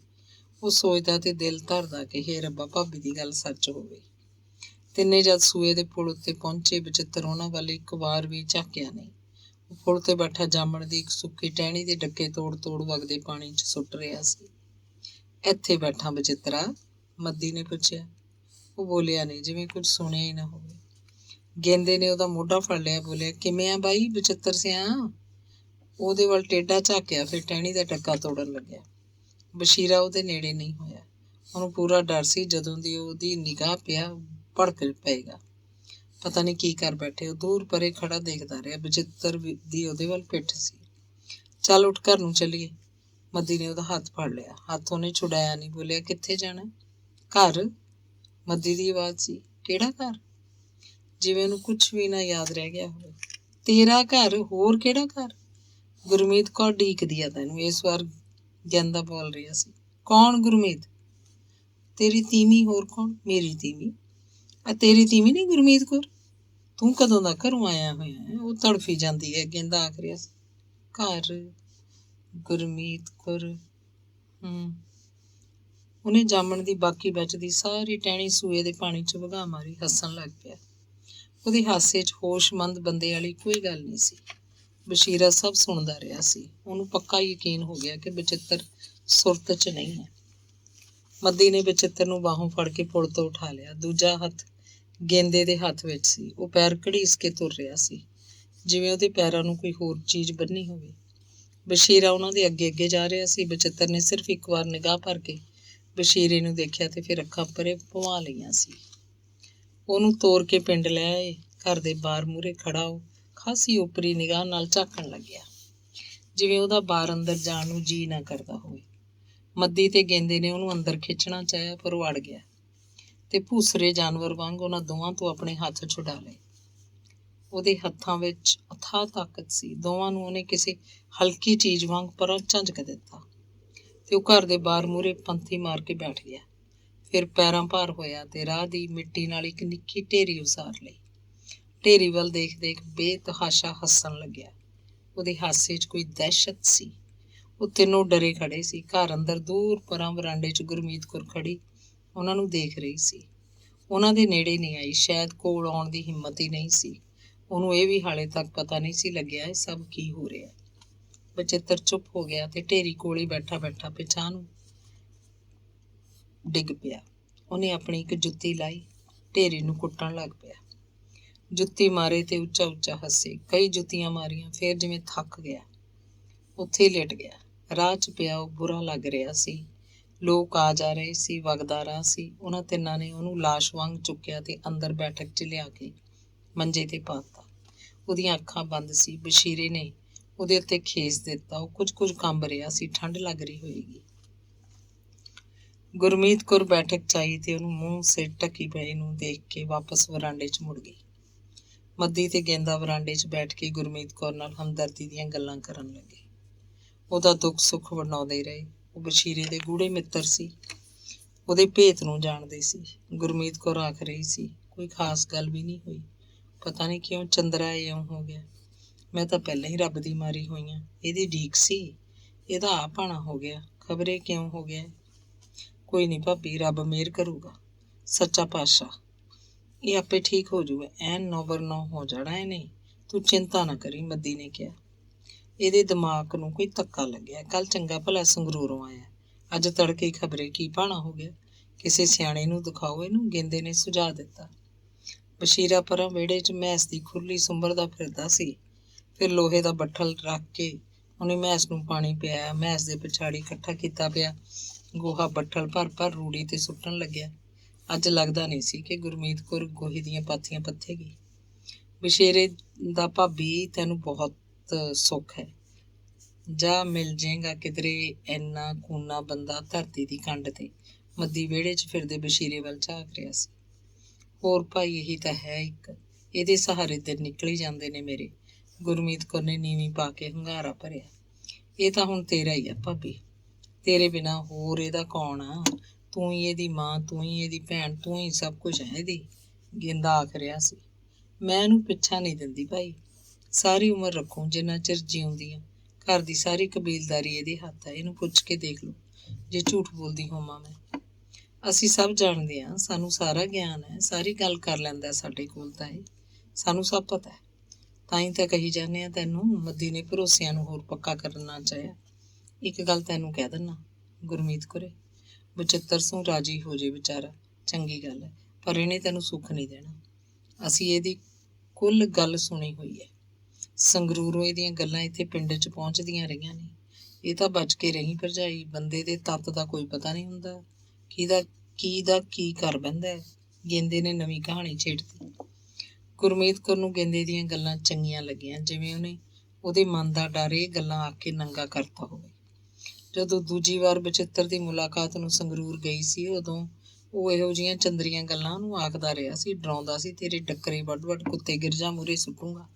ਉਹ ਸੋਚਦਾ ਤੇ ਦਿਲ ਧਰਦਾ ਕਿ ਹੇ ਰੱਬਾ, ਭਾਬੀ ਦੀ ਗੱਲ ਸੱਚ ਹੋਵੇ। ਤਿੰਨੇ ਜਦ ਸੂਏ ਦੇ ਪੁਲ ਉੱਤੇ ਪਹੁੰਚੇ, ਬਚਿੱਤਰ ਉਹਨਾਂ ਵੱਲ ਇੱਕ ਵਾਰ ਵੀ ਝਾਕਿਆ ਨਹੀਂ। ਉਹ ਪੁਲ ਤੇ ਬੈਠਾ ਜਾਮਣ ਦੀ ਇੱਕ ਸੁੱਕੀ ਟਹਿਣੀ ਦੇ ਡੱਕੇ ਤੋੜ ਵਗਦੇ ਪਾਣੀ 'ਚ ਸੁੱਟ ਰਿਹਾ ਸੀ। ਇੱਥੇ ਬੈਠਾ ਬਚਿੱਤਰਾ? ਮੱਦੀ ਨੇ ਪੁੱਛਿਆ। ਉਹ ਬੋਲਿਆ ਨਹੀਂ, ਜਿਵੇਂ ਕੁਝ ਸੁਣਿਆ ਹੀ ਨਾ ਹੋਵੇ। ਗੇਂਦੇ ਨੇ ਉਹਦਾ ਮੋਢਾ ਫੜ ਲਿਆ, ਬੋਲਿਆ, ਕਿਵੇਂ ਆ ਬਾਈ ਬਚਿੱਤਰ ਸਿਆਂ? ਉਹਦੇ ਵੱਲ ਟੇਢਾ ਝਾਕਿਆ, ਫਿਰ ਟਹਿਣੀ ਦਾ ਡੱਕਾ ਤੋੜਨ ਲੱਗਿਆ। ਬਸ਼ੀਰਾ ਉਹਦੇ ਨੇੜੇ ਨਹੀਂ ਹੋਇਆ। ਉਹਨੂੰ ਪੂਰਾ ਡਰ ਸੀ ਜਦੋਂ ਦੀ ਉਹਦੀ ਨਿਗਾਹ ਪਿਆ ਭੜਕ ਪਏਗਾ। ਪਤਾ ਨਹੀਂ ਕੀ ਕਰ ਬੈਠੇ। ਉਹ ਦੂਰ ਪਰੇ ਖੜਾ ਦੇਖਦਾ ਰਿਹਾ। ਬਚਿੱਤਰ ਦੀ ਉਹਦੇ ਵੱਲ ਪਿੱਠ ਸੀ। ਚੱਲ ਉੱਠ, ਘਰ ਨੂੰ ਚੱਲੀਏ। ਮੱਦੀ ਨੇ ਉਹਦਾ ਹੱਥ ਫੜ ਲਿਆ। ਹੱਥ ਉਹਨੇ ਛੁਡਾਇਆ ਨਹੀਂ। ਬੋਲਿਆ, ਕਿੱਥੇ ਜਾਣਾ? ਘਰ, ਮੱਦੀ ਦੀ ਆਵਾਜ਼ ਸੀ। ਕਿਹੜਾ ਘਰ? ਜਿਵੇਂ ਉਹਨੂੰ ਕੁਛ ਵੀ ਨਾ ਯਾਦ ਰਹਿ ਗਿਆ ਹੋਵੇ। ਤੇਰਾ ਘਰ, ਹੋਰ ਕਿਹੜਾ ਘਰ? ਗੁਰਮੀਤ ਕੌਰ ਡੀਕਦੀ ਆ ਤੈਨੂੰ। ਇਸ ਵਾਰ ਗੈਂਦਾ ਬੋਲ ਰਿਹਾ ਸੀ। ਕੌਣ ਗੁਰਮੀਤ? ਤੇਰੀ ਤੀਵੀਂ, ਹੋਰ ਕੌਣ? ਮੇਰੀ ਤੀਵੀਂ? ਤੇਰੀ ਤੀਵੀਂ ਨਹੀਂ ਗੁਰਮੀਤ ਕੌਰ? ਤੂੰ ਕਦੋਂ ਦਾ ਘਰੋਂ ਆਇਆ ਹੋਇਆ ਹੈ? ਉਹ ਤੜਫੀ ਜਾਂਦੀ ਹੈ। ਗੇਂਦਾ ਆਖ ਰਿਹਾ ਸੀ। ਘਰ, ਗੁਰਮੀਤ ਕੌਰ। ਉਹਨੇ ਜਾਮਣ ਦੀ ਬਾਕੀ ਬਚਦੀ ਸਾਰੀ ਟਹਿਣੀ ਸੂਏ ਦੇ ਪਾਣੀ 'ਚ ਵਗਾ ਮਾਰੀ। ਹੱਸਣ ਲੱਗ ਪਿਆ। ਉਹਦੇ ਹਾਸੇ 'ਚ ਹੋਸ਼ਮੰਦ ਬੰਦੇ ਵਾਲੀ ਕੋਈ ਗੱਲ ਨਹੀਂ ਸੀ। ਬਸ਼ੀਰਾ ਸਭ ਸੁਣਦਾ ਰਿਹਾ ਸੀ। ਉਹਨੂੰ ਪੱਕਾ ਯਕੀਨ ਹੋ ਗਿਆ ਕਿ ਬਚਿੱਤਰ ਸੁਰਤ 'ਚ ਨਹੀਂ ਹੈ। ਮੱਦੀ ਨੇ ਬਚਿੱਤਰ ਨੂੰ ਬਾਹੋਂ ਫੜ ਕੇ ਪੁਲ ਤੋਂ ਉਠਾ ਲਿਆ। ਦੂਜਾ ਹੱਥ ਗੇਂਦੇ ਦੇ ਹੱਥ ਵਿੱਚ ਸੀ। ਉਹ ਪੈਰ ਘੜੀਸ ਕੇ ਤੁਰ ਰਿਹਾ ਸੀ, ਜਿਵੇਂ ਉਹਦੇ ਪੈਰਾਂ ਨੂੰ ਕੋਈ ਹੋਰ ਚੀਜ਼ ਬੰਨ੍ਹੀ ਹੋਵੇ। ਬਸ਼ੀਰਾ ਉਹਨਾਂ ਦੇ ਅੱਗੇ ਅੱਗੇ ਜਾ ਰਿਹਾ ਸੀ। ਬਚਿੱਤਰ ਨੇ ਸਿਰਫ ਇੱਕ ਵਾਰ ਨਿਗਾਹ ਭਰ ਕੇ ਬਸ਼ੀਰੇ ਨੂੰ ਦੇਖਿਆ ਤੇ ਫਿਰ ਅੱਖਾਂ ਪਰੇ ਭਵਾ ਲਈਆਂ ਸੀ। ਉਹਨੂੰ ਤੋਰ ਕੇ ਪਿੰਡ ਲੈ ਆਏ। ਘਰ ਦੇ ਬਾਹਰ ਮੂਹਰੇ ਖੜਾ ਉਹ ਖਾਸੀ ਓਪਰੀ ਨਿਗਾਹ ਨਾਲ ਝਾਕਣ ਲੱਗਿਆ, ਜਿਵੇਂ ਉਹਦਾ ਬਾਹਰ ਅੰਦਰ ਜਾਣ ਨੂੰ ਜੀਅ ਨਾ ਕਰਦਾ ਹੋਵੇ। ਮੱਦੀ ਤੇ ਗੇਂਦੇ ਨੇ ਉਹਨੂੰ ਅੰਦਰ ਖਿੱਚਣਾ ਚਾਹਿਆ, ਪਰ ਉਹ ਅੜ ਗਿਆ ਤੇ ਭੂਸਰੇ ਜਾਨਵਰ ਵਾਂਗ ਉਹਨਾਂ ਦੋਵਾਂ ਤੋਂ ਆਪਣੇ ਹੱਥ ਛੁਡਾ ਲਏ। ਉਹਦੇ ਹੱਥਾਂ ਵਿੱਚ ਅਥਾਹ ਤਾਕਤ ਸੀ। ਦੋਵਾਂ ਨੂੰ ਉਹਨੇ ਕਿਸੇ ਹਲਕੀ ਚੀਜ਼ ਵਾਂਗ ਪਰਾਂ ਝੰਜਕ ਦਿੱਤਾ ਤੇ ਉਹ ਘਰ ਦੇ ਬਾਹਰ ਮੂਹਰੇ ਪੰਥੀ ਮਾਰ ਕੇ ਬੈਠ ਗਿਆ। ਫਿਰ ਪੈਰਾਂ ਭਾਰ ਹੋਇਆ ਤੇ ਰਾਹ ਦੀ ਮਿੱਟੀ ਨਾਲ ਇੱਕ ਨਿੱਕੀ ਢੇਰੀ ਉਸਾਰ ਲਈ। ਢੇਰੀ ਵੱਲ ਦੇਖ ਦੇਖ ਬੇਤਹਾਸ਼ਾ ਹੱਸਣ ਲੱਗਿਆ। ਉਹਦੇ ਹਾਸੇ 'ਚ ਕੋਈ ਦਹਿਸ਼ਤ ਸੀ। ਉਹ ਤਿੰਨੋਂ ਡਰੇ ਖੜੇ ਸੀ। ਘਰ ਅੰਦਰ ਦੂਰ ਪਰਾਂ ਵਰਾਂਡੇ 'ਚ ਗੁਰਮੀਤ ਕੌਰ ਖੜੀ ਉਹਨਾਂ ਨੂੰ ਦੇਖ ਰਹੀ ਸੀ। ਉਹਨਾਂ ਦੇ ਨੇੜੇ ਨਹੀਂ ਆਈ। ਸ਼ਾਇਦ ਕੋਲ ਆਉਣ ਦੀ ਹਿੰਮਤ ਹੀ ਨਹੀਂ ਸੀ। ਉਹਨੂੰ ਇਹ ਵੀ ਹਾਲੇ ਤੱਕ ਪਤਾ ਨਹੀਂ ਸੀ ਲੱਗਿਆ ਇਹ ਸਭ ਕੀ ਹੋ ਰਿਹਾ। ਬਚਿੱਤਰ ਚੁੱਪ ਹੋ ਗਿਆ ਤੇ ਢੇਰੀ ਕੋਲ ਹੀ ਬੈਠਾ ਬੈਠਾ ਪਿਛਾਂਹ ਨੂੰ ਡਿੱਗ ਪਿਆ। ਉਹਨੇ ਆਪਣੀ ਇੱਕ ਜੁੱਤੀ ਲਾਈ, ਢੇਰੀ ਨੂੰ ਕੁੱਟਣ ਲੱਗ ਪਿਆ। ਜੁੱਤੀ ਮਾਰੇ ਤੇ ਉੱਚਾ ਉੱਚਾ ਹੱਸੇ। ਕਈ ਜੁੱਤੀਆਂ ਮਾਰੀਆਂ, ਫਿਰ ਜਿਵੇਂ ਥੱਕ ਗਿਆ ਉੱਥੇ ਹੀ ਲਿਟ ਗਿਆ। ਰਾਹ 'ਚ ਪਿਆ ਉਹ ਬੁਰਾ ਲੱਗ ਰਿਹਾ ਸੀ। ਲੋਕ ਆ ਜਾ ਰਹੇ ਸੀ, ਵਗਦਾ ਰਾਹ ਸੀ। ਉਹਨਾਂ ਤਿੰਨਾਂ ਨੇ ਉਹਨੂੰ ਲਾਸ਼ ਵਾਂਗ ਚੁੱਕਿਆ ਤੇ ਅੰਦਰ ਬੈਠਕ 'ਚ ਲਿਆ ਕੇ ਮੰਜੇ ਤੇ ਪਾਤਾ। ਉਹਦੀਆਂ ਅੱਖਾਂ ਬੰਦ ਸੀ। ਬਸ਼ੀਰੇ ਨੇ ਉਹਦੇ ਉੱਤੇ ਖੇਸ ਦਿੱਤਾ। ਉਹ ਕੁਝ ਕੰਬ ਰਿਹਾ ਸੀ। ਠੰਡ ਲੱਗ ਰਹੀ ਹੋਏਗੀ। ਗੁਰਮੀਤ ਕੌਰ ਬੈਠਕ 'ਚ ਆਈ ਤੇ ਉਹਨੂੰ ਮੂੰਹ ਸਿਰ ਢੱਕੀ ਪਏ ਨੂੰ ਦੇਖ ਕੇ ਵਾਪਸ ਵਰਾਂਡੇ 'ਚ ਮੁੜ ਗਈ। ਮੱਦੀ ਤੇ ਗੇਂਦਾ ਵਰਾਂਡੇ 'ਚ ਬੈਠ ਕੇ ਗੁਰਮੀਤ ਕੌਰ ਨਾਲ ਹਮਦਰਦੀ ਦੀਆਂ ਗੱਲਾਂ ਕਰਨ ਲੱਗੇ। ਉਹਦਾ ਦੁੱਖ ਸੁੱਖ ਵੰਡਾਉਂਦੇ ਰਹੇ। ਉਹ ਬਸ਼ੀਰੇ ਦੇ ਗੂੜੇ ਮਿੱਤਰ ਸੀ। ਉਹਦੇ ਭੇਤ ਨੂੰ ਜਾਣਦੇ ਸੀ। ਗੁਰਮੀਤ ਕੌਰ ਆਖ ਰਹੀ ਸੀ, ਕੋਈ ਖਾਸ ਗੱਲ ਵੀ ਨਹੀਂ ਹੋਈ। ਪਤਾ ਨਹੀਂ ਕਿਉਂ ਚੰਦਰਾ ਇਉਂ ਹੋ ਗਿਆ। ਮੈਂ ਤਾਂ ਪਹਿਲਾਂ ਹੀ ਰੱਬ ਦੀ ਮਾਰੀ ਹੋਈ ਹਾਂ। ਇਹਦੀ ਡੀਕ ਸੀ, ਇਹਦਾ ਆ ਭਾਣਾ ਹੋ ਗਿਆ। ਖਬਰੇ ਕਿਉਂ ਹੋ ਗਿਆ। ਕੋਈ ਨਹੀਂ ਭਾਬੀ, ਰੱਬ ਮਿਹਰ ਕਰੂਗਾ। ਸੱਚਾ ਪਾਤਸ਼ਾਹ, ਇਹ ਆਪੇ ਠੀਕ ਹੋ ਜਾਊਗਾ। ਐਨ 9 ਹੋ ਜਾਣਾ ਇਹਨੇ। ਤੂੰ ਚਿੰਤਾ ਨਾ ਕਰੀ, ਮੱਦੀ ਨੇ ਕਿਹਾ। ਇਹਦੇ ਦਿਮਾਗ ਨੂੰ ਕੋਈ ਧੱਕਾ ਲੱਗਿਆ। ਕੱਲ ਚੰਗਾ ਭਲਾ ਸੰਗਰੂਰੋਂ ਆਇਆ, ਅੱਜ ਤੜਕੇ ਖਬਰੇ ਕੀ ਭਾਣਾ ਹੋ ਗਿਆ। ਕਿਸੇ ਸਿਆਣੇ ਨੂੰ ਦਿਖਾਓ ਇਹਨੂੰ, ਗੇਂਦੇ ਨੇ ਸੁਝਾਅ ਦਿੱਤਾ। ਬਸ਼ੀਰਾ ਪਰਾਂ ਵਿਹੜੇ 'ਚ ਮੈਸ ਦੀ ਖੁਰਲੀ ਸੁੰਬਰਦਾ ਫਿਰਦਾ ਸੀ। ਫਿਰ ਲੋਹੇ ਦਾ ਬੱਠਲ ਰੱਖ ਕੇ ਉਹਨੇ ਮੈਸ ਨੂੰ ਪਾਣੀ ਪਿਆਇਆ। ਮੈਸ ਦੇ ਪਿਛਾੜੀ ਇਕੱਠਾ ਕੀਤਾ ਪਿਆ ਗੋਹਾ ਬੱਠਲ ਭਰ ਰੂੜੀ ਤੇ ਸੁੱਟਣ ਲੱਗਿਆ। ਅੱਜ ਲੱਗਦਾ ਨਹੀਂ ਸੀ ਕਿ ਗੁਰਮੀਤ ਕੌਰ ਗੋਹੇ ਦੀਆਂ ਪਾਥੀਆਂ ਪੱਥੇਗੀ। ਬਸ਼ੀਰੇ ਦਾ ਭਾਬੀ, ਤੈਨੂੰ ਬਹੁਤ ਸੁੱਖ ਹੈ। ਜਾ ਮਿਲ ਜੇਗਾ ਕਿਧਰੇ ਇੰਨਾ ਕੂਨਾ ਬੰਦਾ ਧਰਤੀ ਦੀ ਕੰਢ ਤੇ। ਮੱਦੀ ਵਿਹੜੇ 'ਚ ਫਿਰਦੇ ਬਸ਼ੀਰੇ ਵੱਲ ਝਾਕ ਰਿਹਾ ਸੀ। ਹੋਰ ਭਾਈ, ਇਹੀ ਤਾਂ ਹੈ ਇੱਕ, ਇਹਦੇ ਸਹਾਰੇ ਦਿਨ ਨਿਕਲੀ ਜਾਂਦੇ ਨੇ ਮੇਰੇ। ਗੁਰਮੀਤ ਕੌਰ ਨੇ ਨੀਵੀਂ ਪਾ ਕੇ ਹੁੰਗਾਰਾ ਭਰਿਆ। ਇਹ ਤਾਂ ਹੁਣ ਤੇਰਾ ਹੀ ਆ ਭਾਬੀ, ਤੇਰੇ ਬਿਨਾਂ ਹੋਰ ਇਹਦਾ ਕੌਣ ਆ। ਤੂੰ ਹੀ ਇਹਦੀ ਮਾਂ, ਤੂੰ ਹੀ ਇਹਦੀ ਭੈਣ, ਤੂੰ ਹੀ ਸਭ ਕੁਝ ਹੈ ਇਹਦੀ। ਗੇਂਦਾ ਆਖ ਰਿਹਾ ਸੀ। ਮੈਂ ਇਹਨੂੰ ਪਿੱਛਾ ਨਹੀਂ ਦਿੰਦੀ ਭਾਈ, ਸਾਰੀ ਉਮਰ ਰੱਖੂੰ ਜਿੰਨਾ ਚਿਰ ਜਿਉਂਦੀ ਆ। ਘਰ ਦੀ ਸਾਰੀ ਕਬੀਲਦਾਰੀ ਇਹਦੇ ਹੱਥ ਹੈ। ਇਹਨੂੰ ਪੁੱਛ ਕੇ ਦੇਖ ਲਓ ਜੇ ਝੂਠ ਬੋਲਦੀ ਹੋਵਾਂ ਮੈਂ। ਅਸੀਂ ਸਭ ਜਾਣਦੇ ਹਾਂ, ਸਾਨੂੰ ਸਾਰਾ ਗਿਆਨ ਹੈ। ਸਾਰੀ ਗੱਲ ਕਰ ਲੈਂਦਾ ਸਾਡੇ ਕੋਲ ਤਾਂ ਇਹ, ਸਾਨੂੰ ਸਭ ਪਤਾ ਹੈ। ਤਾਂ ਹੀ ਤਾਂ ਕਹੀ ਜਾਂਦੇ ਹਾਂ ਤੈਨੂੰ। ਮੱਦੀ ਨੇ ਭਰੋਸਿਆਂ ਨੂੰ ਹੋਰ ਪੱਕਾ ਕਰਨਾ ਚਾਹਿਆ। ਇੱਕ ਗੱਲ ਤੈਨੂੰ ਕਹਿ ਦਿੰਦਾ ਗੁਰਮੀਤ ਕੌਰੇ, ਬਚਿੱਤਰ ਸੋਂ ਰਾਜੀ ਹੋ ਜੇ ਵਿਚਾਰਾ, ਚੰਗੀ ਗੱਲ ਹੈ, ਪਰ ਇਹਨੇ ਤੈਨੂੰ ਸੁੱਖ ਨਹੀਂ ਦੇਣਾ। ਅਸੀਂ ਇਹਦੀ ਕੁੱਲ ਗੱਲ ਸੁਣੀ ਹੋਈ ਹੈ। ਸੰਗਰੂਰੋਂ ਇਹਦੀਆਂ ਗੱਲਾਂ ਇੱਥੇ ਪਿੰਡ 'ਚ ਪਹੁੰਚਦੀਆਂ ਰਹੀਆਂ ਨੇ। ਇਹ ਤਾਂ ਬਚ ਕੇ ਰਹੀ ਭਰਜਾਈ, ਬੰਦੇ ਦੇ ਤੱਤ ਦਾ ਕੋਈ ਪਤਾ ਨਹੀਂ ਹੁੰਦਾ, ਕਿਹਦਾ ਕੀ ਕਰ ਬਹਿੰਦਾ ਹੈ। ਗੇਂਦੇ ਨੇ ਨਵੀਂ ਕਹਾਣੀ ਛੇੜਤੀ। ਗੁਰਮੀਤ ਕੌਰ ਨੂੰ ਗੇਂਦੇ ਦੀਆਂ ਗੱਲਾਂ ਚੰਗੀਆਂ ਲੱਗੀਆਂ, ਜਿਵੇਂ ਉਹਨੇ ਉਹਦੇ ਮਨ ਦਾ ਡਰ ਇਹ ਗੱਲਾਂ ਆ ਕੇ ਨੰਗਾ ਕਰਤਾ ਹੋਵੇ। ਜਦੋਂ ਦੂਜੀ ਵਾਰ ਬਚਿੱਤਰ ਦੀ ਮੁਲਾਕਾਤ ਨੂੰ ਸੰਗਰੂਰ ਗਈ ਸੀ, ਉਦੋਂ ਉਹ ਇਹੋ ਜਿਹੀਆਂ ਚੰਦਰੀਆਂ ਗੱਲਾਂ ਉਹਨੂੰ ਆਖਦਾ ਰਿਹਾ ਸੀ, ਡਰਾਉਂਦਾ ਸੀ, ਤੇਰੇ ਡੱਕਰੇ ਵੱਡ ਕੁੱਤੇ ਗਿਰਜਾ ਮੂਹਰੇ ਸੁੱਟੂਗਾ।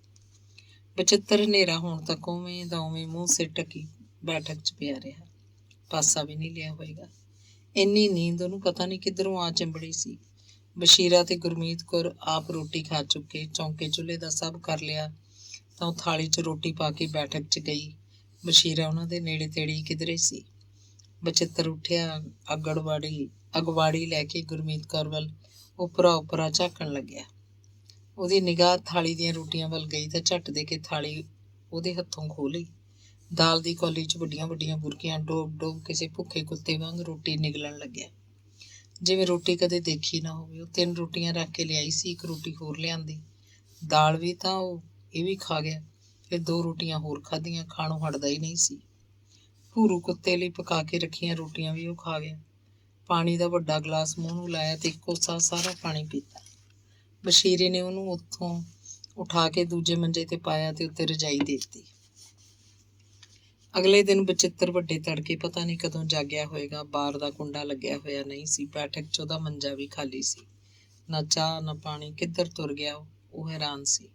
ਬਚਿੱਤਰ ਹਨੇਰਾ ਹੋਣ ਤੱਕ ਉਵੇਂ ਦਾ ਉਵੇਂ ਮੂੰਹ ਸਿਰ ਢੱਕੀ ਬੈਠਕ 'ਚ ਪਿਆ ਰਿਹਾ। ਪਾਸਾ ਵੀ ਨਹੀਂ ਲਿਆ ਹੋਏਗਾ। ਇੰਨੀ ਨੀਂਦ ਉਹਨੂੰ ਪਤਾ ਨਹੀਂ ਕਿੱਧਰੋਂ ਆ ਚਿੰਬੜੀ ਸੀ। ਬਸ਼ੀਰਾ ਤੇ ਗੁਰਮੀਤ ਕੌਰ ਆਪ ਰੋਟੀ ਖਾ ਚੁੱਕੇ, ਚੌਂਕੇ ਚੁੱਲ੍ਹੇ ਦਾ ਸਭ ਕਰ ਲਿਆ ਤਾਂ ਉਹ ਥਾਲੀ 'ਚ ਰੋਟੀ ਪਾ ਕੇ ਬੈਠਕ 'ਚ ਗਈ। ਬਸ਼ੀਰਾ ਉਹਨਾਂ ਦੇ ਨੇੜੇ ਤੇੜੇ ਹੀ ਕਿਧਰੇ ਸੀ। ਬਚਿੱਤਰ ਉੱਠਿਆ, ਅਗਵਾੜੀ ਲੈ ਕੇ ਗੁਰਮੀਤ ਕੌਰ ਵੱਲ ਉਪਰਾ ਝਾਕਣ ਲੱਗਿਆ। ਉਹਦੀ ਨਿਗਾਹ ਥਾਲੀ ਦੀਆਂ ਰੋਟੀਆਂ ਵੱਲ ਗਈ ਤਾਂ ਝੱਟ ਦੇ ਕੇ ਥਾਲੀ ਉਹਦੇ ਹੱਥੋਂ ਖੋਹ ਲਈ। ਦਾਲ ਦੀ ਕੌਲੀ 'ਚ ਵੱਡੀਆਂ ਬੁਰਕੀਆਂ ਡੋਬ ਕਿਸੇ ਭੁੱਖੇ ਕੁੱਤੇ ਵਾਂਗ ਰੋਟੀ ਨਿਗਲਣ ਲੱਗਿਆ, ਜਿਵੇਂ ਰੋਟੀ ਕਦੇ ਦੇਖੀ ਨਾ ਹੋਵੇ। ਉਹ 3 ਰੋਟੀਆਂ ਰੱਖ ਕੇ ਲਿਆਈ ਸੀ, 1 ਰੋਟੀ ਹੋਰ ਲਿਆਂਦੀ। ਦਾਲ ਵੀ ਤਾਂ ਇਹ ਵੀ ਖਾ ਗਿਆ। ਫਿਰ 2 ਰੋਟੀਆਂ ਹੋਰ ਖਾਧੀਆਂ, ਖਾਣੋਂ ਹਟਦਾ ਹੀ ਨਹੀਂ ਸੀ। ਭੂਰੂ ਕੁੱਤੇ ਲਈ ਪਕਾ ਕੇ ਰੱਖੀਆਂ ਰੋਟੀਆਂ ਵੀ ਉਹ ਖਾ ਗਿਆ। ਪਾਣੀ ਦਾ ਵੱਡਾ ਗਲਾਸ ਮੂੰਹ ਨੂੰ ਲਾਇਆ ਤੇ ਇੱਕੋ ਸਾਹ ਸਾਰਾ ਪਾਣੀ ਪੀਤਾ। ਬਸ਼ੀਰੇ ਨੇ ਉਹਨੂੰ ਉੱਥੋਂ ਉਠਾ ਕੇ ਦੂਜੇ ਮੰਜੇ ਤੇ ਪਾਇਆ ਤੇ ਉੱਤੇ ਰਜਾਈ ਦੇ ਦਿੱਤੀ। ਅਗਲੇ ਦਿਨ ਬਚਿੱਤਰ ਵੱਡੇ ਤੜਕੇ ਪਤਾ ਨਹੀਂ ਕਦੋਂ ਜਾਗਿਆ ਹੋਏਗਾ। ਬਾਰ ਦਾ ਕੁੰਡਾ ਲੱਗਿਆ ਹੋਇਆ ਨਹੀਂ ਸੀ। ਬੈਠਕ 'ਚ ਉਹਦਾ ਮੰਜਾ ਵੀ ਖਾਲੀ ਸੀ। ਨਾ ਚਾਹ ਨਾ ਪਾਣੀ, ਕਿੱਧਰ ਤੁਰ ਗਿਆ ਉਹ ਹੈਰਾਨ ਸੀ।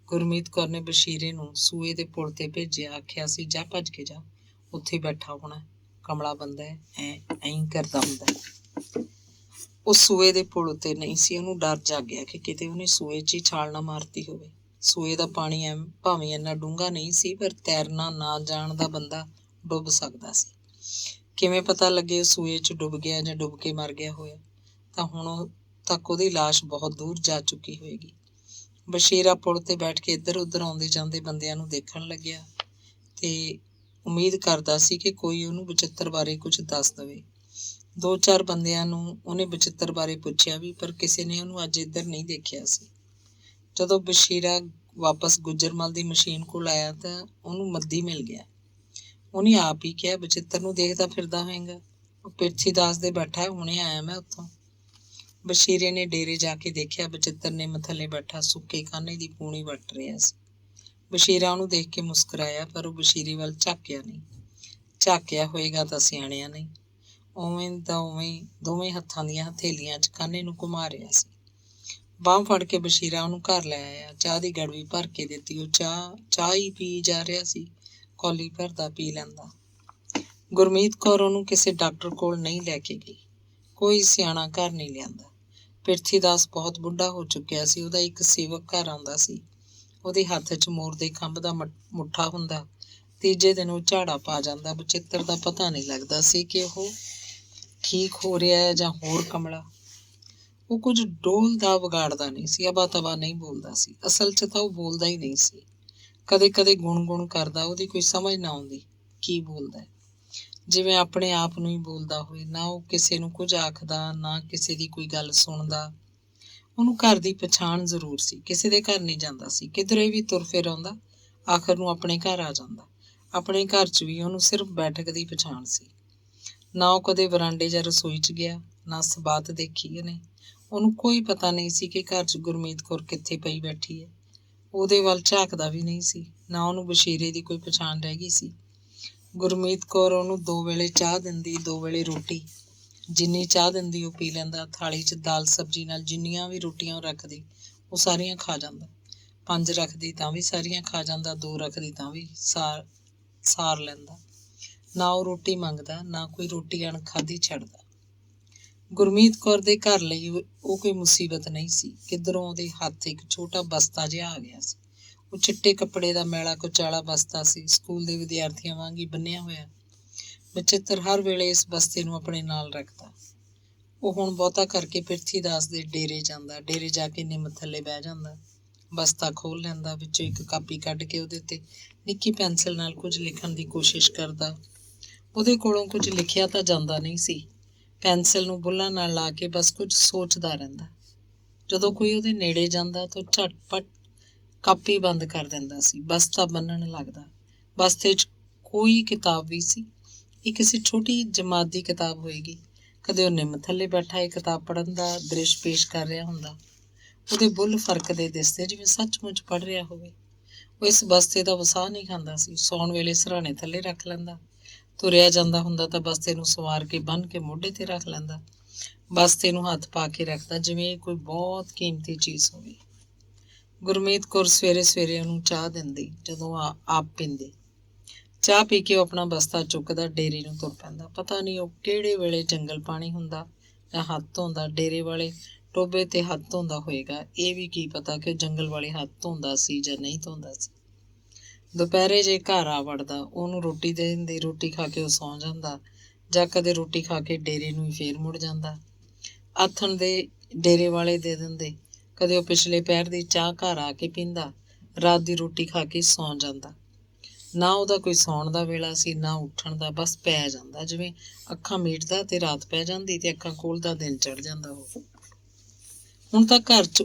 ਗੁਰਮੀਤ ਕੌਰ ਨੇ ਬਸ਼ੀਰੇ ਨੂੰ ਸੂਏ ਦੇ ਪੁਲ ਤੇ ਭੇਜਿਆ, ਆਖਿਆ ਸੀ ਜਾ ਭੱਜ ਕੇ ਜਾ, ਉੱਥੇ ਬੈਠਾ ਹੋਣਾ, ਕਮਲਾ ਬੰਦਾ ਹੈ, ਐਂ ਕਰਦਾ ਹੁੰਦਾ। ਉਹ ਸੂਏ ਦੇ ਪੁਲ ਉੱਤੇ ਨਹੀਂ ਸੀ। ਉਹਨੂੰ ਡਰ ਜਾਗਿਆ ਕਿ ਕਿਤੇ ਉਹਨੇ ਸੂਏ 'ਚ ਹੀ ਛਾਲ ਨਾ ਮਾਰਤੀ ਹੋਵੇ। ਸੂਏ ਦਾ ਪਾਣੀ ਭਾਵੇਂ ਇੰਨਾ ਡੂੰਘਾ ਨਹੀਂ ਸੀ, ਪਰ ਤੈਰਨਾ ਨਾ ਜਾਣਦਾ ਬੰਦਾ ਡੁੱਬ ਸਕਦਾ ਸੀ। ਕਿਵੇਂ ਪਤਾ ਲੱਗੇ ਉਹ ਸੂਏ 'ਚ ਡੁੱਬ ਗਿਆ ਜਾਂ ਡੁੱਬ ਕੇ ਮਰ ਗਿਆ ਹੋਇਆ। ਤਾਂ ਹੁਣ ਤੱਕ ਉਹਦੀ ਲਾਸ਼ ਬਹੁਤ ਦੂਰ ਜਾ ਚੁੱਕੀ ਹੋਏਗੀ। ਬਸ਼ੀਰਾ ਪੁਲ ਤੇ ਬੈਠ ਕੇ ਇੱਧਰ ਉੱਧਰ ਆਉਂਦੇ ਜਾਂਦੇ ਬੰਦਿਆਂ ਨੂੰ ਦੇਖਣ ਲੱਗਿਆ ਤੇ ਉਮੀਦ ਕਰਦਾ ਸੀ ਕਿ ਕੋਈ ਉਹਨੂੰ ਬਚਿੱਤਰ ਬਾਰੇ ਕੁਝ ਦੱਸ ਦੇਵੇ। 2-4 ਬੰਦਿਆਂ ਨੂੰ ਉਹਨੇ ਬਚਿੱਤਰ ਬਾਰੇ ਪੁੱਛਿਆ ਵੀ, ਪਰ ਕਿਸੇ ਨੇ ਉਹਨੂੰ ਅੱਜ ਇੱਧਰ ਨਹੀਂ ਦੇਖਿਆ ਸੀ। ਜਦੋਂ ਬਸ਼ੀਰਾ ਵਾਪਸ ਗੁੱਜਰਮਲ ਦੀ ਮਸ਼ੀਨ ਕੋਲ ਆਇਆ ਤਾਂ ਉਹਨੂੰ ਮੱਦੀ ਮਿਲ ਗਿਆ। ਉਹਨੇ ਆਪ ਹੀ ਕਿਹਾ, ਬਚਿੱਤਰ ਨੂੰ ਦੇਖਦਾ ਫਿਰਦਾ ਹੋਏਗਾ। ਉਹ ਪਿਰਥੀ ਦਾਸ ਦੇ ਬੈਠਾ, ਹੁਣੇ ਆਇਆ ਮੈਂ ਉੱਥੋਂ। ਬਸ਼ੀਰੇ ਨੇ ਡੇਰੇ ਜਾ ਕੇ ਦੇਖਿਆ, ਬਚਿੱਤਰ ਨਿੰਮ ਥੱਲੇ ਬੈਠਾ ਸੁੱਕੇ ਕਾਨੇ ਦੀ ਪੂਣੀ ਵੱਟ ਰਿਹਾ ਸੀ। ਬਸ਼ੀਰਾ ਉਹਨੂੰ ਦੇਖ ਕੇ ਮੁਸਕਰਾਇਆ, ਪਰ ਉਹ ਬਸ਼ੀਰੇ ਵੱਲ ਝਾਕਿਆ ਨਹੀਂ। ਝਾਕਿਆ ਹੋਏਗਾ ਤਾਂ ਸਿਆਣਿਆਂ ਨਹੀਂ। ਉਵੇਂ ਦਾ ਉਵੇਂ ਦੋਵੇਂ ਹੱਥਾਂ ਦੀਆਂ ਹਥੇਲੀਆਂ 'ਚ ਕਾਨੇ ਨੂੰ ਘੁਮਾ ਰਿਹਾ ਸੀ। ਬਾਂਹ ਫੜ ਕੇ ਬਸ਼ੀਰਾ ਉਹਨੂੰ ਘਰ ਲੈ ਆਇਆ, ਚਾਹ ਦੀ ਗੜਵੀ ਭਰ ਕੇ ਦਿੱਤੀ। ਉਹ ਚਾਹ ਹੀ ਪੀ ਜਾ ਰਿਹਾ ਸੀ, ਕੌਲੀ ਭਰਦਾ ਪੀ ਲੈਂਦਾ। ਗੁਰਮੀਤ ਕੌਰ ਉਹਨੂੰ ਕਿਸੇ ਡਾਕਟਰ ਕੋਲ ਨਹੀਂ ਲੈ ਕੇ ਗਈ, ਕੋਈ ਸਿਆਣਾ ਘਰ ਨਹੀਂ ਲਿਆਂਦਾ। ਪਿਰਥੀ ਦਾਸ ਬਹੁਤ ਬੁੱਢਾ ਹੋ ਚੁੱਕਿਆ ਸੀ। ਉਹਦਾ ਇੱਕ ਸੇਵਕ ਘਰ ਆਉਂਦਾ ਸੀ, ਉਹਦੇ ਹੱਥ 'ਚ ਮੋਰ ਦੇ ਖੰਭ ਦਾ ਮੁੱਠਾ ਹੁੰਦਾ। ਤੀਜੇ ਦਿਨ ਉਹ ਝਾੜਾ ਪਾ ਜਾਂਦਾ। ਬਚਿੱਤਰ ਦਾ ਪਤਾ ਨਹੀਂ ਲੱਗਦਾ ਸੀ ਕਿ ਉਹ ਠੀਕ ਹੋ ਰਿਹਾ ਹੈ ਜਾਂ ਹੋਰ ਕਮਲਾ। ਉਹ ਕੁਝ ਡੋਲਦਾ ਵਿਗਾੜਦਾ ਨਹੀਂ ਸੀ, ਅਬਾ ਤਬਾ ਨਹੀਂ ਬੋਲਦਾ ਸੀ। ਅਸਲ 'ਚ ਤਾਂ ਉਹ ਬੋਲਦਾ ਹੀ ਨਹੀਂ ਸੀ। ਕਦੇ ਕਦੇ ਗੁਣ ਕਰਦਾ, ਉਹਦੀ ਕੋਈ ਸਮਝ ਨਾ ਆਉਂਦੀ ਕੀ ਬੋਲਦਾ, ਜਿਵੇਂ ਆਪਣੇ ਆਪ ਨੂੰ ਹੀ ਬੋਲਦਾ ਹੋਵੇ। ਨਾ ਉਹ ਕਿਸੇ ਨੂੰ ਕੁਝ ਆਖਦਾ, ਨਾ ਕਿਸੇ ਦੀ ਕੋਈ ਗੱਲ ਸੁਣਦਾ। ਉਹਨੂੰ ਘਰ ਦੀ ਪਛਾਣ ਜ਼ਰੂਰ ਸੀ, ਕਿਸੇ ਦੇ ਘਰ ਨਹੀਂ ਜਾਂਦਾ ਸੀ। ਕਿਧਰੇ ਵੀ ਤੁਰ ਫਿਰ ਆਉਂਦਾ, ਆਖਰ ਨੂੰ ਆਪਣੇ ਘਰ ਆ ਜਾਂਦਾ। ਆਪਣੇ ਘਰ 'ਚ ਵੀ ਉਹਨੂੰ ਸਿਰਫ ਬੈਠਕ ਦੀ ਪਛਾਣ ਸੀ। ਨਾ ਉਹ ਕਦੇ ਵਰਾਂਡੇ ਜਾਂ ਰਸੋਈ 'ਚ ਗਿਆ, ਨਾ ਸਬਾਤ ਦੇਖੀ ਉਹਨੇ। ਉਹਨੂੰ ਕੋਈ ਪਤਾ ਨਹੀਂ ਸੀ ਕਿ ਘਰ 'ਚ ਗੁਰਮੀਤ ਕੌਰ ਕਿੱਥੇ ਪਈ ਬੈਠੀ ਹੈ। ਉਹਦੇ ਵੱਲ ਝਾਕਦਾ ਵੀ ਨਹੀਂ ਸੀ। ਨਾ ਉਹਨੂੰ ਬਸ਼ੀਰੇ ਦੀ ਕੋਈ ਪਛਾਣ ਰਹਿ ਗਈ ਸੀ। ਗੁਰਮੀਤ ਕੌਰ ਉਹਨੂੰ 2 ਵੇਲੇ ਚਾਹ ਦਿੰਦੀ, 2 ਵੇਲੇ ਰੋਟੀ। ਜਿੰਨੀ ਚਾਹ ਦਿੰਦੀ ਉਹ ਪੀ ਲੈਂਦਾ। ਥਾਲੀ 'ਚ ਦਾਲ ਸਬਜ਼ੀ ਨਾਲ ਜਿੰਨੀਆਂ ਵੀ ਰੋਟੀਆਂ ਉਹ ਰੱਖਦੀ, ਉਹ ਸਾਰੀਆਂ ਖਾ ਜਾਂਦਾ। 5 ਰੱਖਦੀ ਤਾਂ ਵੀ ਸਾਰੀਆਂ ਖਾ ਜਾਂਦਾ, 2 ਰੱਖਦੀ ਤਾਂ ਵੀ ਸਾਰ ਲੈਂਦਾ। ਨਾ ਉਹ ਰੋਟੀ ਮੰਗਦਾ, ਨਾ ਕੋਈ ਰੋਟੀ ਅਣਖਾਧੀ ਛੱਡਦਾ। ਗੁਰਮੀਤ ਕੌਰ ਦੇ ਘਰ ਲਈ ਉਹ ਕੋਈ ਮੁਸੀਬਤ ਨਹੀਂ ਸੀ। ਕਿੱਧਰੋਂ ਉਹਦੇ ਹੱਥ ਇੱਕ ਛੋਟਾ ਬਸਤਾ ਜਿਹਾ ਆ ਗਿਆ ਸੀ। ਉਹ ਚਿੱਟੇ ਕੱਪੜੇ ਦਾ ਮੈਲਾ ਕੁਚਾਲਾ ਬਸਤਾ ਸੀ, ਸਕੂਲ ਦੇ ਵਿਦਿਆਰਥੀਆਂ ਵਾਂਗ ਹੀ ਬੰਨਿਆ ਹੋਇਆ। ਬਚਿੱਤਰ ਹਰ ਵੇਲੇ ਇਸ ਬਸਤੇ ਨੂੰ ਆਪਣੇ ਨਾਲ ਰੱਖਦਾ। ਉਹ ਹੁਣ ਬਹੁਤਾ ਕਰਕੇ ਪਿਰਥੀ ਦਾਸ ਦੇ ਡੇਰੇ ਜਾਂਦਾ। ਡੇਰੇ ਜਾ ਕੇ ਨਿੰਮ ਥੱਲੇ ਬਹਿ ਜਾਂਦਾ, ਬਸਤਾ ਖੋਲ੍ਹ ਲੈਂਦਾ, ਵਿੱਚੋਂ ਇੱਕ ਕਾਪੀ ਕੱਢ ਕੇ ਉਹਦੇ 'ਤੇ ਨਿੱਕੀ ਪੈਨਸਿਲ ਨਾਲ ਕੁਝ ਲਿਖਣ ਦੀ ਕੋਸ਼ਿਸ਼ ਕਰਦਾ। ਉਹਦੇ ਕੋਲੋਂ ਕੁਝ ਲਿਖਿਆ ਤਾਂ ਜਾਂਦਾ ਨਹੀਂ ਸੀ। ਪੈਨਸਿਲ ਨੂੰ ਬੁੱਲ੍ਹਾਂ ਨਾਲ ਲਾ ਕੇ ਬਸ ਕੁਝ ਸੋਚਦਾ ਰਹਿੰਦਾ। ਜਦੋਂ ਕੋਈ ਉਹਦੇ ਨੇੜੇ ਜਾਂਦਾ ਤਾਂ ਝਟਪਟ ਕਾਪੀ ਬੰਦ ਕਰ ਦਿੰਦਾ ਸੀ, ਬਸਤਾ ਬੰਨਣ ਲੱਗਦਾ। ਬਸਤੇ 'ਚ ਕੋਈ ਕਿਤਾਬ ਵੀ ਸੀ, ਇਹ ਕਿਸੇ ਛੋਟੀ ਜਮਾਤ ਦੀ ਕਿਤਾਬ ਹੋਏਗੀ। ਕਦੇ ਉਹ ਨਿੰਮ ਥੱਲੇ ਬੈਠਾ ਇਹ ਕਿਤਾਬ ਪੜ੍ਹਨ ਦਾ ਦ੍ਰਿਸ਼ ਪੇਸ਼ ਕਰ ਰਿਹਾ ਹੁੰਦਾ। ਉਹਦੇ ਬੁੱਲ੍ਹ ਫਰਕਦੇ ਦਿਸਦੇ, ਜਿਵੇਂ ਸੱਚਮੁੱਚ ਪੜ੍ਹ ਰਿਹਾ ਹੋਵੇ। ਉਹ ਇਸ ਬਸਤੇ ਦਾ ਵਸਾਹ ਨਹੀਂ ਖਾਂਦਾ ਸੀ। ਸੌਣ ਵੇਲੇ ਸਿਰਹਾਣੇ ਥੱਲੇ ਰੱਖ ਲੈਂਦਾ। ਤੁਰਿਆ ਜਾਂਦਾ ਹੁੰਦਾ ਤਾਂ ਬਸਤੇ ਨੂੰ ਸਵਾਰ ਕੇ ਬੰਨ੍ਹ ਕੇ ਮੋਢੇ 'ਤੇ ਰੱਖ ਲੈਂਦਾ। ਬਸਤੇ ਨੂੰ ਹੱਥ ਪਾ ਕੇ ਰੱਖਦਾ, ਜਿਵੇਂ ਇਹ ਕੋਈ ਬਹੁਤ ਕੀਮਤੀ ਚੀਜ਼ ਹੋਵੇ। ਗੁਰਮੀਤ ਕੌਰ ਸਵੇਰੇ ਸਵੇਰੇ ਉਹਨੂੰ ਚਾਹ ਦਿੰਦੀ, ਜਦੋਂ ਆਪ ਪੀਂਦੇ। ਚਾਹ ਪੀ ਕੇ ਉਹ ਆਪਣਾ ਬਸਤਾ ਚੁੱਕਦਾ, ਡੇਰੇ ਨੂੰ ਤੁਰ ਪੈਂਦਾ। ਪਤਾ ਨਹੀਂ ਉਹ ਕਿਹੜੇ ਵੇਲੇ ਜੰਗਲ ਪਾਣੀ ਹੁੰਦਾ ਜਾਂ ਹੱਥ ਧੋਂਦਾ। ਡੇਰੇ ਵਾਲੇ ਟੋਭੇ 'ਤੇ ਹੱਥ ਧੋਂਦਾ ਹੋਏਗਾ, ਇਹ ਵੀ ਕੀ ਪਤਾ ਕਿ ਜੰਗਲ ਵਾਲੇ ਹੱਥ ਧੋਂਦਾ ਸੀ ਜਾਂ ਨਹੀਂ ਧੋਂਦਾ ਸੀ। ਦੁਪਹਿਰੇ ਜੇ ਘਰ ਆ ਵੜਦਾ, ਉਹਨੂੰ ਰੋਟੀ ਦੇ ਦਿੰਦੀ। ਰੋਟੀ ਖਾ ਕੇ ਉਹ ਸੌਂ ਜਾਂਦਾ, ਜਾਂ ਕਦੇ ਰੋਟੀ ਖਾ ਕੇ ਡੇਰੇ ਨੂੰ ਹੀ ਫੇਰ ਮੁੜ ਜਾਂਦਾ। ਆਥਣ ਦੇ ਡੇਰੇ ਵਾਲੇ ਦੇ ਦਿੰਦੇ। ਕਦੇ ਉਹ ਪਿਛਲੇ ਪਹਿਰ ਦੀ ਚਾਹ ਘਰ ਆ ਕੇ ਪੀਂਦਾ, ਰਾਤ ਦੀ ਰੋਟੀ ਖਾ ਕੇ ਸੌਂ ਜਾਂਦਾ। ਨਾ ਉਹਦਾ ਕੋਈ ਸੌਣ ਦਾ ਵੇਲਾ ਸੀ, ਨਾ ਉੱਠਣ ਦਾ, ਬਸ ਪੈ ਜਾਂਦਾ। ਜਿਵੇਂ ਅੱਖਾਂ ਮੀਟਦਾ ਤੇ ਰਾਤ ਪੈ ਜਾਂਦੀ, ਤੇ ਅੱਖਾਂ ਖੋਲ੍ਹਦਾ ਦਿਨ ਚੜ੍ਹ ਜਾਂਦਾ। ਉਹ ਹੁਣ ਤਾਂ ਘਰ 'ਚ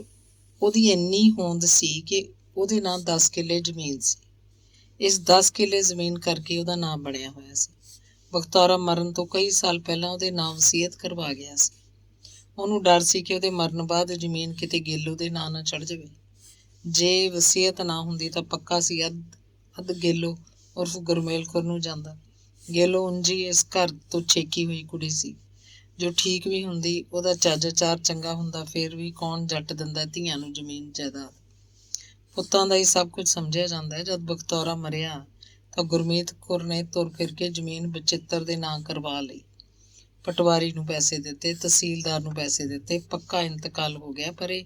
ਉਹਦੀ ਇੰਨੀ ਹੋਂਦ ਸੀ ਕਿ ਉਹਦੇ ਨਾਂ 10 ਕਿੱਲੇ ਜ਼ਮੀਨ ਸੀ। ਇਸ 10 ਕਿੱਲੇ ਜ਼ਮੀਨ ਕਰਕੇ ਉਹਦਾ ਨਾਮ ਬਣਿਆ ਹੋਇਆ ਸੀ। ਬਖਤੌਰਾ ਮਰਨ ਤੋਂ ਕਈ ਸਾਲ ਪਹਿਲਾਂ ਉਹਦੇ ਨਾਂ ਵਸੀਅਤ ਕਰਵਾ ਗਿਆ ਸੀ। ਉਹਨੂੰ ਡਰ ਸੀ ਕਿ ਉਹਦੇ ਮਰਨ ਬਾਅਦ ਜ਼ਮੀਨ ਕਿਤੇ ਗਿੱਲ ਦੇ ਨਾਂ ਨਾ ਚੜ੍ਹ ਜਾਵੇ। ਜੇ ਵਸੀਅਤ ਨਾ ਹੁੰਦੀ ਤਾਂ ਪੱਕਾ ਸੀ ਅੱਧ ਗੇਲੋ ਉਰਫ ਗੁਰਮੇਲ ਕੌਰ ਨੂੰ ਜਾਂਦਾ। ਗੇਲੋ ਉਂਝ ਹੀ ਇਸ ਘਰ ਤੋਂ ਛੇਕੀ ਹੋਈ ਕੁੜੀ ਸੀ। ਜੋ ਠੀਕ ਵੀ ਹੁੰਦੀ, ਉਹਦਾ ਚੱਜ ਚਾਰ ਚੰਗਾ ਹੁੰਦਾ, ਫੇਰ ਵੀ ਕੌਣ ਜੱਟ ਦਿੰਦਾ ਧੀਆਂ ਨੂੰ ਜ਼ਮੀਨ ਜਾਇਦਾਦ। ਪੁੱਤਾਂ ਦਾ ਹੀ ਸਭ ਕੁਝ ਸਮਝਿਆ ਜਾਂਦਾ ਹੈ। ਜਦ ਬਖਤੌਰਾ ਮਰਿਆ ਤਾਂ ਗੁਰਮੀਤ ਕੌਰ ਨੇ ਤੁਰ ਫਿਰ ਕੇ ਜ਼ਮੀਨ ਬਚਿੱਤਰ ਦੇ ਨਾਂ ਕਰਵਾ ਲਈ। ਪਟਵਾਰੀ ਨੂੰ ਪੈਸੇ ਦਿੱਤੇ, ਤਹਿਸੀਲਦਾਰ ਨੂੰ ਪੈਸੇ ਦਿੱਤੇ, ਪੱਕਾ ਇੰਤਕਾਲ ਹੋ ਗਿਆ। ਪਰ ਇਹ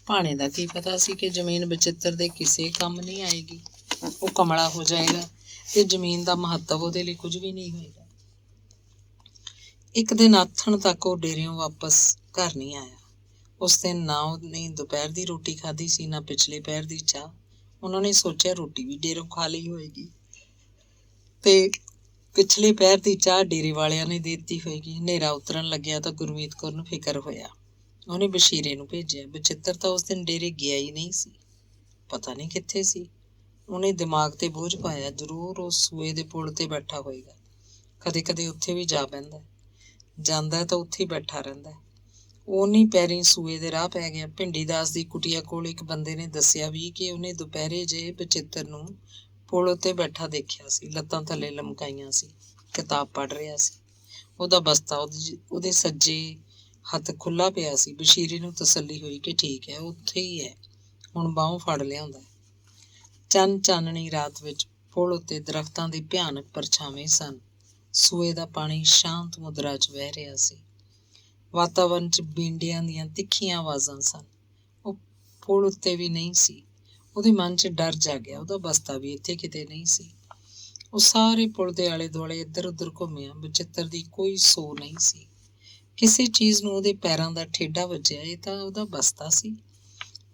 ਭਾਣੇ ਦਾ ਕੀ ਪਤਾ ਸੀ ਕਿ ਜ਼ਮੀਨ ਬਚਿੱਤਰ ਦੇ ਕਿਸੇ ਕੰਮ ਨਹੀਂ ਆਏਗੀ। ਉਹ ਕਮਲਾ ਹੋ ਜਾਏਗਾ ਤੇ ਜ਼ਮੀਨ ਦਾ ਮਹੱਤਵ ਉਹਦੇ ਲਈ ਕੁਝ ਵੀ ਨਹੀਂ ਹੋਏਗਾ। ਇੱਕ ਦਿਨ ਆਥਣ ਤੱਕ ਉਹ ਡੇਰਿਓਂ ਵਾਪਸ ਘਰ ਨਹੀਂ ਆਇਆ। ਉਸ ਦਿਨ ਨਾ ਉਹਨੇ ਦੁਪਹਿਰ ਦੀ ਰੋਟੀ ਖਾਧੀ ਸੀ, ਨਾ ਪਿਛਲੇ ਪਹਿਰ ਦੀ ਚਾਹ। ਉਹਨਾਂ ਨੇ ਸੋਚਿਆ ਰੋਟੀ ਵੀ ਡੇਰੋਂ ਖਾ ਲਈ ਹੋਏਗੀ ਤੇ ਪਿਛਲੇ ਪਹਿਰ ਦੀ ਚਾਹ ਡੇਰੇ ਵਾਲਿਆਂ ਨੇ ਦੇ ਦਿੱਤੀ ਹੋਏਗੀ। ਹਨੇਰਾ ਉਤਰਨ ਲੱਗਿਆ ਤਾਂ ਗੁਰਮੀਤ ਕੌਰ ਨੂੰ ਫਿਕਰ ਹੋਇਆ। ਉਹਨੇ ਬਸ਼ੀਰੇ ਨੂੰ ਭੇਜਿਆ। ਬਚਿੱਤਰ ਤਾਂ ਉਸ ਦਿਨ ਡੇਰੇ ਗਿਆ ਹੀ ਨਹੀਂ ਸੀ, ਪਤਾ ਨਹੀਂ ਕਿੱਥੇ ਸੀ। ਉਹਨੇ ਦਿਮਾਗ ਤੇ ਬੋਝ ਪਾਇਆ, ਜ਼ਰੂਰ ਉਹ ਸੂਏ ਦੇ ਪੁਲ ਤੇ ਬੈਠਾ ਹੋਏਗਾ। ਕਦੇ ਕਦੇ ਉੱਥੇ ਵੀ ਜਾ ਪੈਂਦਾ। ਜਾਂਦਾ ਤਾਂ ਉੱਥੇ ਹੀ ਬੈਠਾ ਰਹਿੰਦਾ। ਉਹਨੀ ਪੈਰੀਂ ਸੂਏ ਦੇ ਰਾਹ ਪੈ ਗਿਆ। ਭਿੰਡੀ ਦਾਸ ਦੀ ਕੁਟੀਆ ਕੋਲ ਇੱਕ ਬੰਦੇ ਨੇ ਦੱਸਿਆ ਵੀ ਕਿ ਉਹਨੇ ਦੁਪਹਿਰੇ ਜਿਹੇ ਬਚਿੱਤਰ ਨੂੰ ਪੁਲ ਉੱਤੇ ਬੈਠਾ ਦੇਖਿਆ ਸੀ। ਲੱਤਾਂ ਥੱਲੇ ਲਮਕਾਈਆਂ ਸੀ, ਕਿਤਾਬ ਪੜ੍ਹ ਰਿਹਾ ਸੀ। ਉਹਦਾ ਬਸਤਾ ਉਹਦੇ ਸੱਜੇ ਹੱਥ ਖੁੱਲ੍ਹਾ ਪਿਆ ਸੀ। ਬਸ਼ੀਰੇ ਨੂੰ ਤਸੱਲੀ ਹੋਈ ਕਿ ਠੀਕ ਹੈ, ਉੱਥੇ ਹੀ ਹੈ, ਹੁਣ ਬਾਹੋਂ ਫੜ ਲਿਆਉਂਦਾ। ਚਾਨਣੀ ਰਾਤ ਵਿੱਚ ਪੁਲ ਉੱਤੇ ਦਰਖਤਾਂ ਦੇ ਭਿਆਨਕ ਪਰਛਾਵੇਂ ਸਨ। ਸੂਏ ਦਾ ਪਾਣੀ ਸ਼ਾਂਤ ਮੁਦਰਾ 'ਚ ਵਹਿ ਰਿਹਾ ਸੀ। ਵਾਤਾਵਰਨ 'ਚ ਬੀਂਡਿਆਂ ਦੀਆਂ ਤਿੱਖੀਆਂ ਆਵਾਜ਼ਾਂ ਸਨ। ਉਹ ਪੁਲ ਉੱਤੇ ਵੀ ਨਹੀਂ ਸੀ। ਉਹਦੇ ਮਨ 'ਚ ਡਰ ਜਾਗਿਆ। ਉਹਦਾ ਬਸਤਾ ਵੀ ਇੱਥੇ ਕਿਤੇ ਨਹੀਂ ਸੀ। ਉਹ ਸਾਰੇ ਪੁਲ ਦੇ ਆਲੇ ਦੁਆਲੇ ਇੱਧਰ ਉੱਧਰ ਘੁੰਮਿਆ। ਬਚਿੱਤਰ ਦੀ ਕੋਈ ਸੋ ਨਹੀਂ ਸੀ। ਕਿਸੇ ਚੀਜ਼ ਨੂੰ ਉਹਦੇ ਪੈਰਾਂ ਦਾ ਠੇਡਾ ਵੱਜਿਆ। ਇਹ ਤਾਂ ਉਹਦਾ ਬਸਤਾ ਸੀ।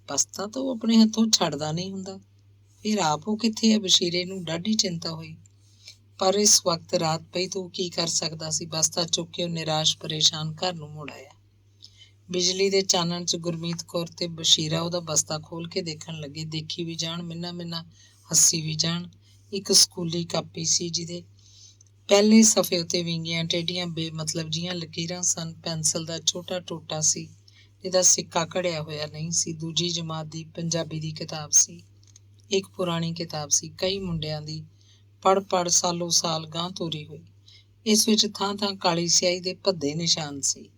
ਬਸਤਾ ਤਾਂ ਉਹ ਆਪਣੇ ਹੱਥੋਂ ਛੱਡਦਾ ਨਹੀਂ ਹੁੰਦਾ। ਫਿਰ ਆਪ ਉਹ ਕਿੱਥੇ ਹੈ? ਬਸ਼ੀਰੇ ਨੂੰ ਡਾਢੀ ਚਿੰਤਾ ਹੋਈ। ਪਰ ਇਸ ਵਕਤ ਰਾਤ ਪਈ ਤਾਂ ਉਹ ਕੀ ਕਰ ਸਕਦਾ ਸੀ? ਬਸਤਾ ਚੁੱਕ ਕੇ ਉਹ ਨਿਰਾਸ਼ ਪਰੇਸ਼ਾਨ ਘਰ ਨੂੰ ਮੁੜ ਆਇਆ। ਬਿਜਲੀ ਦੇ ਚਾਨਣ 'ਚ ਗੁਰਮੀਤ ਕੌਰ ਤੇ ਬਸ਼ੀਰਾ ਉਹਦਾ ਬਸਤਾ ਖੋਲ ਕੇ ਦੇਖਣ ਲੱਗੇ। ਦੇਖੀ ਵੀ ਜਾਣ, ਮਿੰਨਾ ਹੱਸੀ ਵੀ ਜਾਣ। ਇੱਕ ਸਕੂਲੀ ਕਾਪੀ ਸੀ ਜਿਹਦੇ ਪਹਿਲੇ ਸਫ਼ੇ ਉੱਤੇ ਵਿੰਗੀਆਂ ਟੇਢੀਆਂ ਬੇਮਤਲਬ ਜਿਹੀਆਂ ਲਕੀਰਾਂ ਸਨ। ਪੈਨਸਲ ਦਾ ਛੋਟਾ ਟੋਟਾ ਸੀ ਜਿਹਦਾ ਸਿੱਕਾ ਘੜਿਆ ਹੋਇਆ ਨਹੀਂ ਸੀ। ਦੂਜੀ ਜਮਾਤ ਦੀ ਪੰਜਾਬੀ ਦੀ ਕਿਤਾਬ ਸੀ। ਇੱਕ ਪੁਰਾਣੀ ਕਿਤਾਬ ਸੀ, ਕਈ ਮੁੰਡਿਆਂ ਦੀ, ਪੜ੍ਹ ਸਾਲੋ ਸਾਲ ਗਾਂਹ ਤੋਰੀ ਹੋਈ। ਇਸ ਵਿੱਚ ਥਾਂ ਕਾਲੀ ਸਿਆਹੀ ਦੇ ਭੱਦੇ ਨਿਸ਼ਾਨ ਸੀ।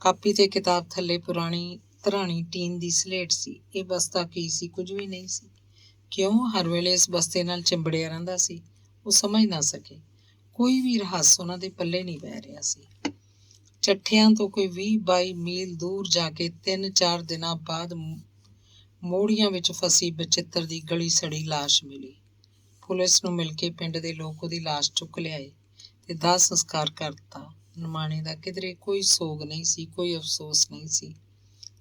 ਕਾਪੀ ਤੇ ਕਿਤਾਬ ਥੱਲੇ ਪੁਰਾਣੀ ਧਰਾਣੀ ਟੀਨ ਦੀ ਸਲੇਟ ਸੀ। ਇਹ ਬਸਤਾ ਕੀ ਸੀ? ਕੁਝ ਵੀ ਨਹੀਂ ਸੀ। ਕਿਉਂ ਹਰ ਵੇਲੇ ਇਸ ਬਸਤੇ ਨਾਲ ਚਿੰਬੜਿਆ ਰਹਿੰਦਾ ਸੀ? ਉਹ ਸਮਝ ਨਾ ਸਕੇ। ਕੋਈ ਵੀ ਰਹੱਸ ਉਹਨਾਂ ਦੇ ਪੱਲੇ ਨਹੀਂ ਪੈ ਰਿਹਾ ਸੀ। ਚੱਠਿਆਂ ਤੋਂ ਕੋਈ 20-22 ਮੀਲ ਦੂਰ ਜਾ ਕੇ 3-4 ਦਿਨਾਂ ਬਾਅਦ ਮੋੜੀਆਂ ਵਿੱਚ ਫਸੀ ਬਚਿੱਤਰ ਦੀ ਗਲੀ ਸੜੀ ਲਾਸ਼ ਮਿਲੀ। ਪੁਲਿਸ ਨੂੰ ਮਿਲ ਕੇ ਪਿੰਡ ਦੇ ਲੋਕ ਉਹਦੀ ਲਾਸ਼ ਚੁੱਕ ਲਿਆਏ ਤੇ ਦਾਹ ਸੰਸਕਾਰ ਕਰ ਦਿੱਤਾ। ਨਿਮਾਣੇ ਦਾ ਕਿਧਰੇ ਕੋਈ ਸੋਗ ਨਹੀਂ ਸੀ, ਕੋਈ ਅਫਸੋਸ ਨਹੀਂ ਸੀ।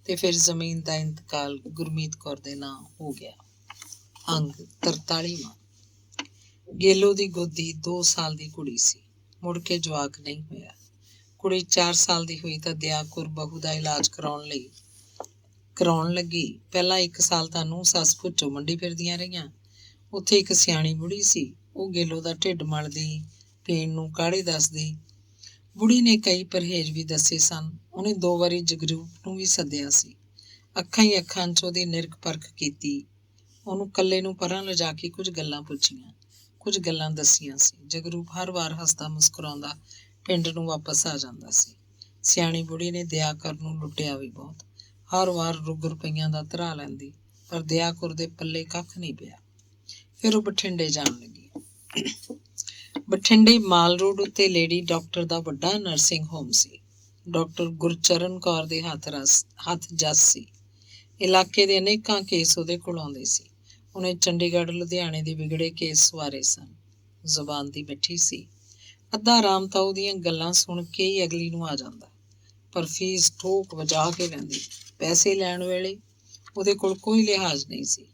ਤੇ ਫਿਰ ਜ਼ਮੀਨ ਦਾ ਇੰਤਕਾਲ ਗੁਰਮੀਤ ਕੌਰ ਦੇ ਨਾਂ ਹੋ ਗਿਆ। ਅੰਗ 43ਵਾਂ। ਗੇਲੋ ਦੀ ਗੋਦੀ 2 ਸਾਲ ਦੀ ਕੁੜੀ ਸੀ। ਮੁੜ ਕੇ ਜਵਾਕ ਨਹੀਂ ਹੋਇਆ। ਕੁੜੀ 4 ਸਾਲ ਦੀ ਹੋਈ ਤਾਂ ਦਿਆ ਕੌਰ ਬਹੂ ਦਾ ਇਲਾਜ ਕਰਾਉਣ ਲੱਗੀ। ਪਹਿਲਾਂ 1 ਸਾਲ ਤਾਂ ਨੂੰਹ ਸੱਸ ਭੁੱਚੋ ਮੰਡੀ ਫਿਰਦੀਆਂ ਰਹੀਆਂ। ਉੱਥੇ ਇੱਕ ਸਿਆਣੀ ਬੁੜੀ ਸੀ। ਉਹ ਗੇਲੋ ਦਾ ਢਿੱਡ ਮਲਦੀ, ਪੀਣ ਨੂੰ ਕਾੜੇ ਦੱਸਦੀ। ਬੁੜੀ ਨੇ ਕਈ ਪਰਹੇਜ਼ ਵੀ ਦੱਸੇ ਸਨ। ਉਹਨੇ 2 ਵਾਰੀ ਜਗਰੂਪ ਨੂੰ ਵੀ ਸੱਦਿਆ ਸੀ। ਅੱਖਾਂ 'ਚ ਉਹਦੀ ਨਿਰਖ ਪਰਖ ਕੀਤੀ। ਉਹਨੂੰ ਇਕੱਲੇ ਨੂੰ ਪਰਾਂ ਲਿਜਾ ਕੇ ਕੁਝ ਗੱਲਾਂ ਪੁੱਛੀਆਂ, ਕੁਝ ਗੱਲਾਂ ਦੱਸੀਆਂ ਸੀ। ਜਗਰੂਪ ਹਰ ਵਾਰ ਹੱਸਦਾ ਮੁਸਕਰਾਉਂਦਾ ਪਿੰਡ ਨੂੰ ਵਾਪਸ ਆ ਜਾਂਦਾ ਸੀ। ਸਿਆਣੀ ਬੁੜੀ ਨੇ ਦਿਆ ਕੌਰ ਨੂੰ ਲੁੱਟਿਆ ਵੀ ਬਹੁਤ। ਹਰ ਵਾਰ ਰੁਪਈਆਂ ਦਾ ਧਰਾ ਲੈਂਦੀ, ਪਰ ਦਿਆ ਕੌਰ ਦੇ ਪੱਲੇ ਕੱਖ ਨਹੀਂ ਪਿਆ। ਫਿਰ ਉਹ ਬਠਿੰਡੇ ਜਾਣ ਲੱਗੀ। ਬਠਿੰਡੇ ਮਾਲ ਰੋਡ ਉੱਤੇ ਲੇਡੀ ਡਾਕਟਰ ਦਾ ਵੱਡਾ ਨਰਸਿੰਗ ਹੋਮ ਸੀ। ਡਾਕਟਰ ਗੁਰਚਰਨ ਕੌਰ ਦੇ ਹੱਥ ਜਸ ਸੀ। ਇਲਾਕੇ ਦੇ ਅਨੇਕਾਂ ਕੇਸ ਉਹਦੇ ਕੋਲ ਆਉਂਦੇ ਸੀ। ਉਹਨੇ ਚੰਡੀਗੜ੍ਹ, ਲੁਧਿਆਣੇ ਦੇ ਵਿਗੜੇ ਕੇਸ ਸਵਾਰੇ ਸਨ। ਜ਼ੁਬਾਨ ਦੀ ਮਿੱਠੀ ਸੀ। ਅੱਧਾ ਆਰਾਮ ਤਾਂ ਉਹਦੀਆਂ ਗੱਲਾਂ ਸੁਣ ਕੇ ਹੀ ਅਗਲੀ ਨੂੰ ਆ ਜਾਂਦਾ, ਪਰ ਫੀਸ ਠੋਕ ਵਜਾ ਕੇ ਲੈਂਦੀ। ਪੈਸੇ ਲੈਣ ਵੇਲੇ ਉਹਦੇ ਕੋਲ ਕੋਈ ਲਿਹਾਜ਼ ਨਹੀਂ ਸੀ,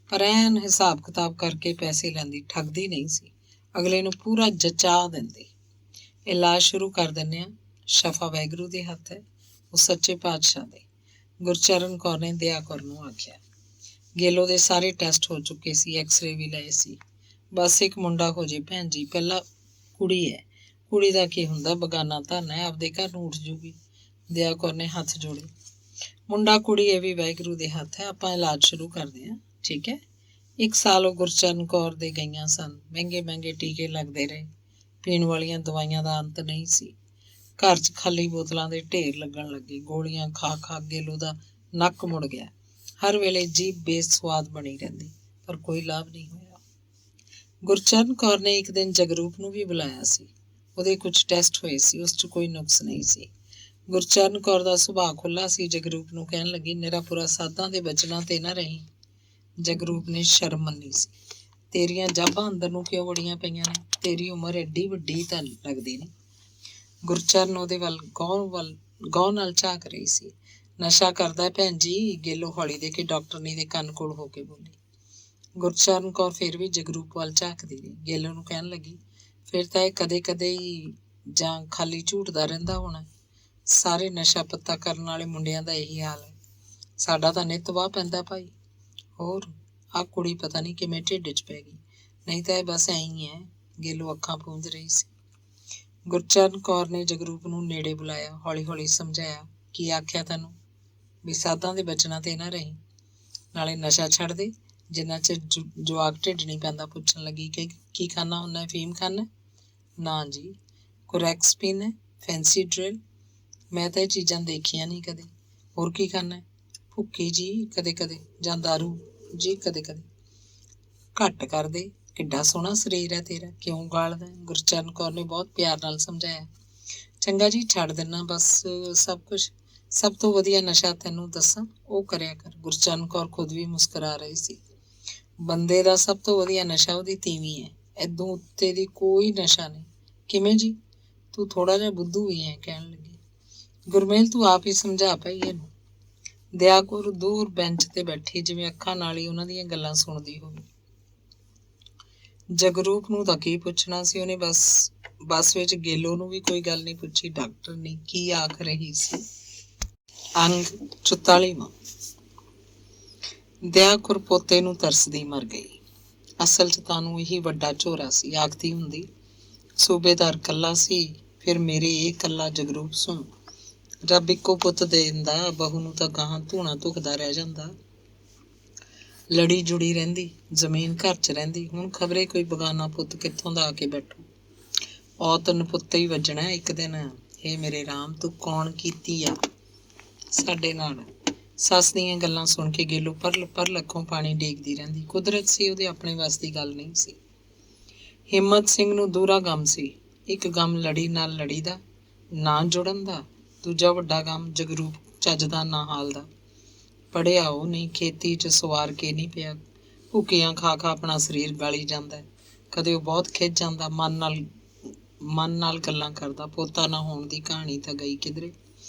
ਪਰ ਐਨ ਹਿਸਾਬ ਕਿਤਾਬ ਕਰਕੇ ਪੈਸੇ ਲੈਂਦੀ। ਠੱਗਦੀ ਨਹੀਂ ਸੀ, ਅਗਲੇ ਨੂੰ ਪੂਰਾ ਜਚਾ ਦਿੰਦੀ। ਇਲਾਜ ਸ਼ੁਰੂ ਕਰ ਦਿੰਦੇ ਹਾਂ, ਸ਼ਫਾ ਵਾਹਿਗੁਰੂ ਦੇ ਹੱਥ ਹੈ, ਉਹ ਸੱਚੇ ਪਾਤਸ਼ਾਹ ਦੇ। ਗੁਰਚਰਨ ਕੌਰ ਨੇ ਦਿਆ ਕੌਰ ਨੂੰ ਆਖਿਆ। ਗੇਲੋ ਦੇ ਸਾਰੇ ਟੈਸਟ ਹੋ ਚੁੱਕੇ ਸੀ, ਐਕਸਰੇ ਵੀ ਲਏ ਸੀ। ਬਸ ਇੱਕ ਮੁੰਡਾ ਹੋ ਜੇ ਭੈਣ ਜੀ। ਪਹਿਲਾਂ ਕੁੜੀ ਹੈ, ਕੁੜੀ ਦਾ ਕੀ ਹੁੰਦਾ, ਬਗਾਨਾ ਧਨ ਹੈ, ਆਪਦੇ ਘਰ ਨੂੰ ਉੱਠ ਜੂਗੀ। ਦਿਆ ਕੌਰ ਨੇ ਹੱਥ ਜੋੜੇ। ਮੁੰਡਾ ਕੁੜੀ ਇਹ ਵੀ ਵਾਹਿਗੁਰੂ ਦੇ ਹੱਥ ਹੈ, ਆਪਾਂ ਇਲਾਜ ਸ਼ੁਰੂ ਕਰਦੇ ਹਾਂ, ਠੀਕ ਹੈ। 1 ਸਾਲ ਉਹ ਗੁਰਚਰਨ ਕੌਰ ਦੇ ਗਈਆਂ ਸਨ। ਮਹਿੰਗੇ ਟੀਕੇ ਲੱਗਦੇ ਰਹੇ। ਪੀਣ ਵਾਲੀਆਂ ਦਵਾਈਆਂ ਦਾ ਅੰਤ ਨਹੀਂ ਸੀ। ਘਰ 'ਚ ਖਾਲੀ ਬੋਤਲਾਂ ਦੇ ਢੇਰ ਲੱਗਣ ਲੱਗੇ। ਗੋਲੀਆਂ ਖਾ ਗੇਲੋ ਦਾ ਨੱਕ ਮੁੜ ਗਿਆ। ਹਰ ਵੇਲੇ ਜੀਭ ਬੇਸੁਆਦ ਬਣੀ ਰਹਿੰਦੀ, ਪਰ ਕੋਈ ਲਾਭ ਨਹੀਂ ਹੋਇਆ। ਗੁਰਚਰਨ ਕੌਰ ਨੇ ਇੱਕ ਦਿਨ ਜਗਰੂਪ ਨੂੰ ਵੀ ਬੁਲਾਇਆ ਸੀ। ਉਹਦੇ ਕੁਝ ਟੈਸਟ ਹੋਏ ਸੀ, ਉਸ 'ਚ ਕੋਈ ਨੁਕਸ ਨਹੀਂ ਸੀ। ਗੁਰਚਰਨ ਕੌਰ ਦਾ ਸੁਭਾਅ ਖੁੱਲ੍ਹਾ ਸੀ। ਜਗਰੂਪ ਨੂੰ ਕਹਿਣ ਲੱਗੀ, ਨਿਰਾਪੁਰਾ ਸਾਧਾਂ ਦੇ ਬਚਨਾਂ ਤੇ ਨਾ ਰਹੀ। ਜਗਰੂਪ ਨੇ ਸ਼ਰਮ ਮੰਨੀ ਸੀ। ਤੇਰੀਆਂ ਜਾਬਾਂ ਅੰਦਰ ਨੂੰ ਕਿਉਂ ਵੜੀਆਂ ਪਈਆਂ ਨੇ? ਤੇਰੀ ਉਮਰ ਐਡੀ ਵੱਡੀ ਤਾਂ ਲੱਗਦੀ ਨਹੀਂ। ਗੁਰਚਰਨ ਉਹਦੇ ਵੱਲ ਗੌਰ ਨਾਲ ਝਾਕ ਰਹੀ ਸੀ। ਨਸ਼ਾ ਕਰਦਾ ਭੈਣ ਜੀ, ਗੇਲੋ ਹੌਲੀ ਦੇ ਕੇ ਡਾਕਟਰਨੀ ਦੇ ਕੰਨ ਕੋਲ ਹੋ ਕੇ ਬੋਲੀ। ਗੁਰਚਰਨ ਕੌਰ ਫਿਰ ਵੀ ਜਗਰੂਪ ਵੱਲ ਝਾਕਦੀ ਰਹੀ। ਗੇਲੋ ਨੂੰ ਕਹਿਣ ਲੱਗੀ, ਫਿਰ ਤਾਂ ਇਹ ਕਦੇ ਹੀ ਜਾਂ ਖਾਲੀ ਝੂਟਦਾ ਰਹਿੰਦਾ ਹੋਣਾ। ਸਾਰੇ ਨਸ਼ਾ ਪੱਤਾ ਕਰਨ ਵਾਲੇ ਮੁੰਡਿਆਂ ਦਾ ਇਹੀ ਹਾਲ ਹੈ। ਸਾਡਾ ਤਾਂ ਨਿੱਤ ਵਾਹ ਪੈਂਦਾ ਭਾਈ। ਹੋਰ ਆਹ ਕੁੜੀ ਪਤਾ ਨਹੀਂ ਕਿਵੇਂ ਢਿੱਡ 'ਚ ਪੈ ਗਈ, ਨਹੀਂ ਤਾਂ ਇਹ ਬਸ ਐਂ ਹੀ ਹੈ। ਗੇਲੋ ਅੱਖਾਂ ਪੂੰਝ ਰਹੀ ਸੀ। ਗੁਰਚਰਨ ਕੌਰ ਨੇ ਜਗਰੂਪ ਨੂੰ ਨੇੜੇ ਬੁਲਾਇਆ, ਹੌਲੀ ਹੌਲੀ ਸਮਝਾਇਆ। ਕੀ ਆਖਿਆ ਤੈਨੂੰ? ਵੀ ਸਾਧਾਂ ਦੇ ਬਚਨਾਂ ਤੇ ਨਾ ਰਹੀ, ਨਾਲੇ ਨਸ਼ਾ ਛੱਡ ਦੇ। ਜਿੰਨਾ ਚਿਰ ਜਵਾਕ ਢਿੱਡ ਨਹੀਂ ਪੈਂਦਾ। ਪੁੱਛਣ ਲੱਗੀ ਕਿ ਕੀ ਖਾਣਾ ਹੁੰਦਾ? ਫੀਮ ਖਾਣਾ? ਨਾ ਜੀ। ਕੋਰੈਕਸ ਪੀਣਾ? Fancy drill? ਮੈਂ ਤਾਂ ਇਹ ਚੀਜ਼ਾਂ ਦੇਖੀਆਂ ਨਹੀਂ ਕਦੇ। ਹੋਰ ਕੀ ਖਾਣਾ? ਭੁੱਕੀ ਜੀ ਕਦੇ ਕਦੇ, ਜਾਂ ਦਾਰੂ ਜੀ ਕਦੇ ਕਦੇ। ਘੱਟ ਕਰ ਦੇ, ਕਿੱਡਾ ਸੋਹਣਾ ਸਰੀਰ ਹੈ ਤੇਰਾ, ਕਿਉਂ ਗਾਲਦਾ? ਗੁਰਚਰਨ ਕੌਰ ਨੇ ਬਹੁਤ ਪਿਆਰ ਨਾਲ ਸਮਝਾਇਆ। ਚੰਗਾ ਜੀ, ਛੱਡ ਦਿੰਦਾ ਬਸ ਸਭ ਕੁਛ। ਸਭ ਤੋਂ ਵਧੀਆ ਨਸ਼ਾ ਤੈਨੂੰ ਦੱਸਾਂ, ਉਹ ਕਰਿਆ ਕਰ। ਗੁਰਚਰਨ ਕੌਰ ਖੁਦ ਵੀ ਮੁਸਕਰਾ ਰਹੀ ਸੀ। ਬੰਦੇ ਦਾ ਸਭ ਤੋਂ ਵਧੀਆ ਨਸ਼ਾ ਉਹਦੀ ਤੀਵੀਂ ਹੈ, ਏਦੋਂ ਉੱਤੇ ਦੀ ਕੋਈ ਨਸ਼ਾ ਨਹੀਂ। ਕਿਵੇਂ ਜੀ? ਤੂੰ ਥੋੜਾ ਜਿਹਾ ਬੁੱਧੂ ਵੀ ਹੈ, ਕਹਿਣ ਲੱਗੀ। ਗੁਰਮੇਲ, ਤੂੰ ਆਪ ਹੀ ਸਮਝਾ ਭਾਈ ਇਹਨੂੰ। ਦਿਆ ਕੌਰ ਦੂਰ ਬੈਂਚ ਤੇ ਬੈਠੀ, ਜਿਵੇਂ ਅੱਖਾਂ ਨਾਲ ਹੀ ਉਹਨਾਂ ਦੀਆਂ ਗੱਲਾਂ ਸੁਣਦੀ ਹੋਵੇ। ਜਗਰੂਪ ਨੂੰ ਤਾਂ ਕੀ ਪੁੱਛਣਾ ਸੀ, ਉਹਨੇ ਬੱਸ ਵਿੱਚ ਗੇਲੋ ਨੂੰ ਵੀ ਕੋਈ ਗੱਲ ਨਹੀਂ ਪੁੱਛੀ। ਡਾਕਟਰ ਨੇ ਕੀ ਆਖ ਰਹੀ ਸੀ? ਅੰਗ 44ਵਾਂ। ਦਿਆ ਕੌਰ ਪੋਤੇ ਨੂੰ ਤਰਸਦੀ ਮਰ ਗਈ। ਅਸਲ 'ਚ ਤੁਹਾਨੂੰ ਇਹੀ ਵੱਡਾ ਝੋਰਾ ਸੀ। ਆਖਦੀ ਹੁੰਦੀ, ਸੂਬੇਦਾਰ ਕੱਲਾ ਸੀ, ਫਿਰ ਮੇਰੇ ਇਹ ਕੱਲਾ ਜਗਰੂਪ ਸੁਣ। ਰੱਬ ਇੱਕੋ ਪੁੱਤ ਦੇ ਦਿੰਦਾ, ਬਹੂ ਨੂੰ ਤਾਂ ਗਾਹਾਂ ਧੂਣਾ ਧੁਖਦਾ ਰਹਿ ਜਾਂਦਾ। ਲੜੀ ਜੁੜੀ ਰਹਿੰਦੀ, ਜ਼ਮੀਨ ਘਰ 'ਚ ਰਹਿੰਦੀ। ਹੁਣ ਖਬਰੇ ਕੋਈ ਬਗਾਨਾ ਪੁੱਤ ਕਿੱਥੋਂ ਦਾ ਆ ਕੇ ਬੈਠੂ। ਔਤ ਨਪੁੱਤੇ ਹੀ ਵੱਜਣਾ ਇੱਕ ਦਿਨ। ਇਹ ਮੇਰੇ ਰਾਮ, ਤੂੰ ਕੌਣ ਕੀਤੀ ਆ ਸਾਡੇ ਨਾਲ? ਸੱਸ ਦੀਆਂ ਗੱਲਾਂ ਸੁਣ ਕੇ ਗੇਲੋ ਪਰ ਅੱਖੋਂ ਪਾਣੀ ਡੇਗਦੀ ਰਹਿੰਦੀ। ਕੁਦਰਤ ਸੀ, ਉਹਦੇ ਆਪਣੇ ਵੱਸ ਦੀ ਗੱਲ ਨਹੀਂ ਸੀ। ਹਿੰਮਤ ਸਿੰਘ ਨੂੰ ਦੂਰਾ ਗਮ ਸੀ। ਇੱਕ ਗਮ ਲੜੀ ਨਾਲ ਲੜੀ ਦਾ ਨਾ ਜੁੜਨ ਦਾ, ਦੂਜਾ ਵੱਡਾ ਗਮ ਜਗਰੂਪ ਚੱਜਦਾ ਨਾ ਹਾਲ ਦਾ। ਪੜ੍ਹਿਆ ਉਹ ਨਹੀਂ, ਖੇਤੀ 'ਚ ਸਵਾਰ ਕੇ ਨਹੀਂ ਪਿਆ। ਭੁੱਕੀਆਂ ਖਾ ਖਾ ਆਪਣਾ ਸਰੀਰ ਗਾਲੀ ਜਾਂਦਾ। ਕਦੇ ਉਹ ਬਹੁਤ ਖਿੱਝ ਜਾਂਦਾ, ਮਨ ਨਾਲ ਗੱਲਾਂ ਕਰਦਾ। ਪੋਤਾ ਨਾ ਹੋਣ ਦੀ ਕਹਾਣੀ ਤਾਂ ਗਈ ਕਿਧਰੇ।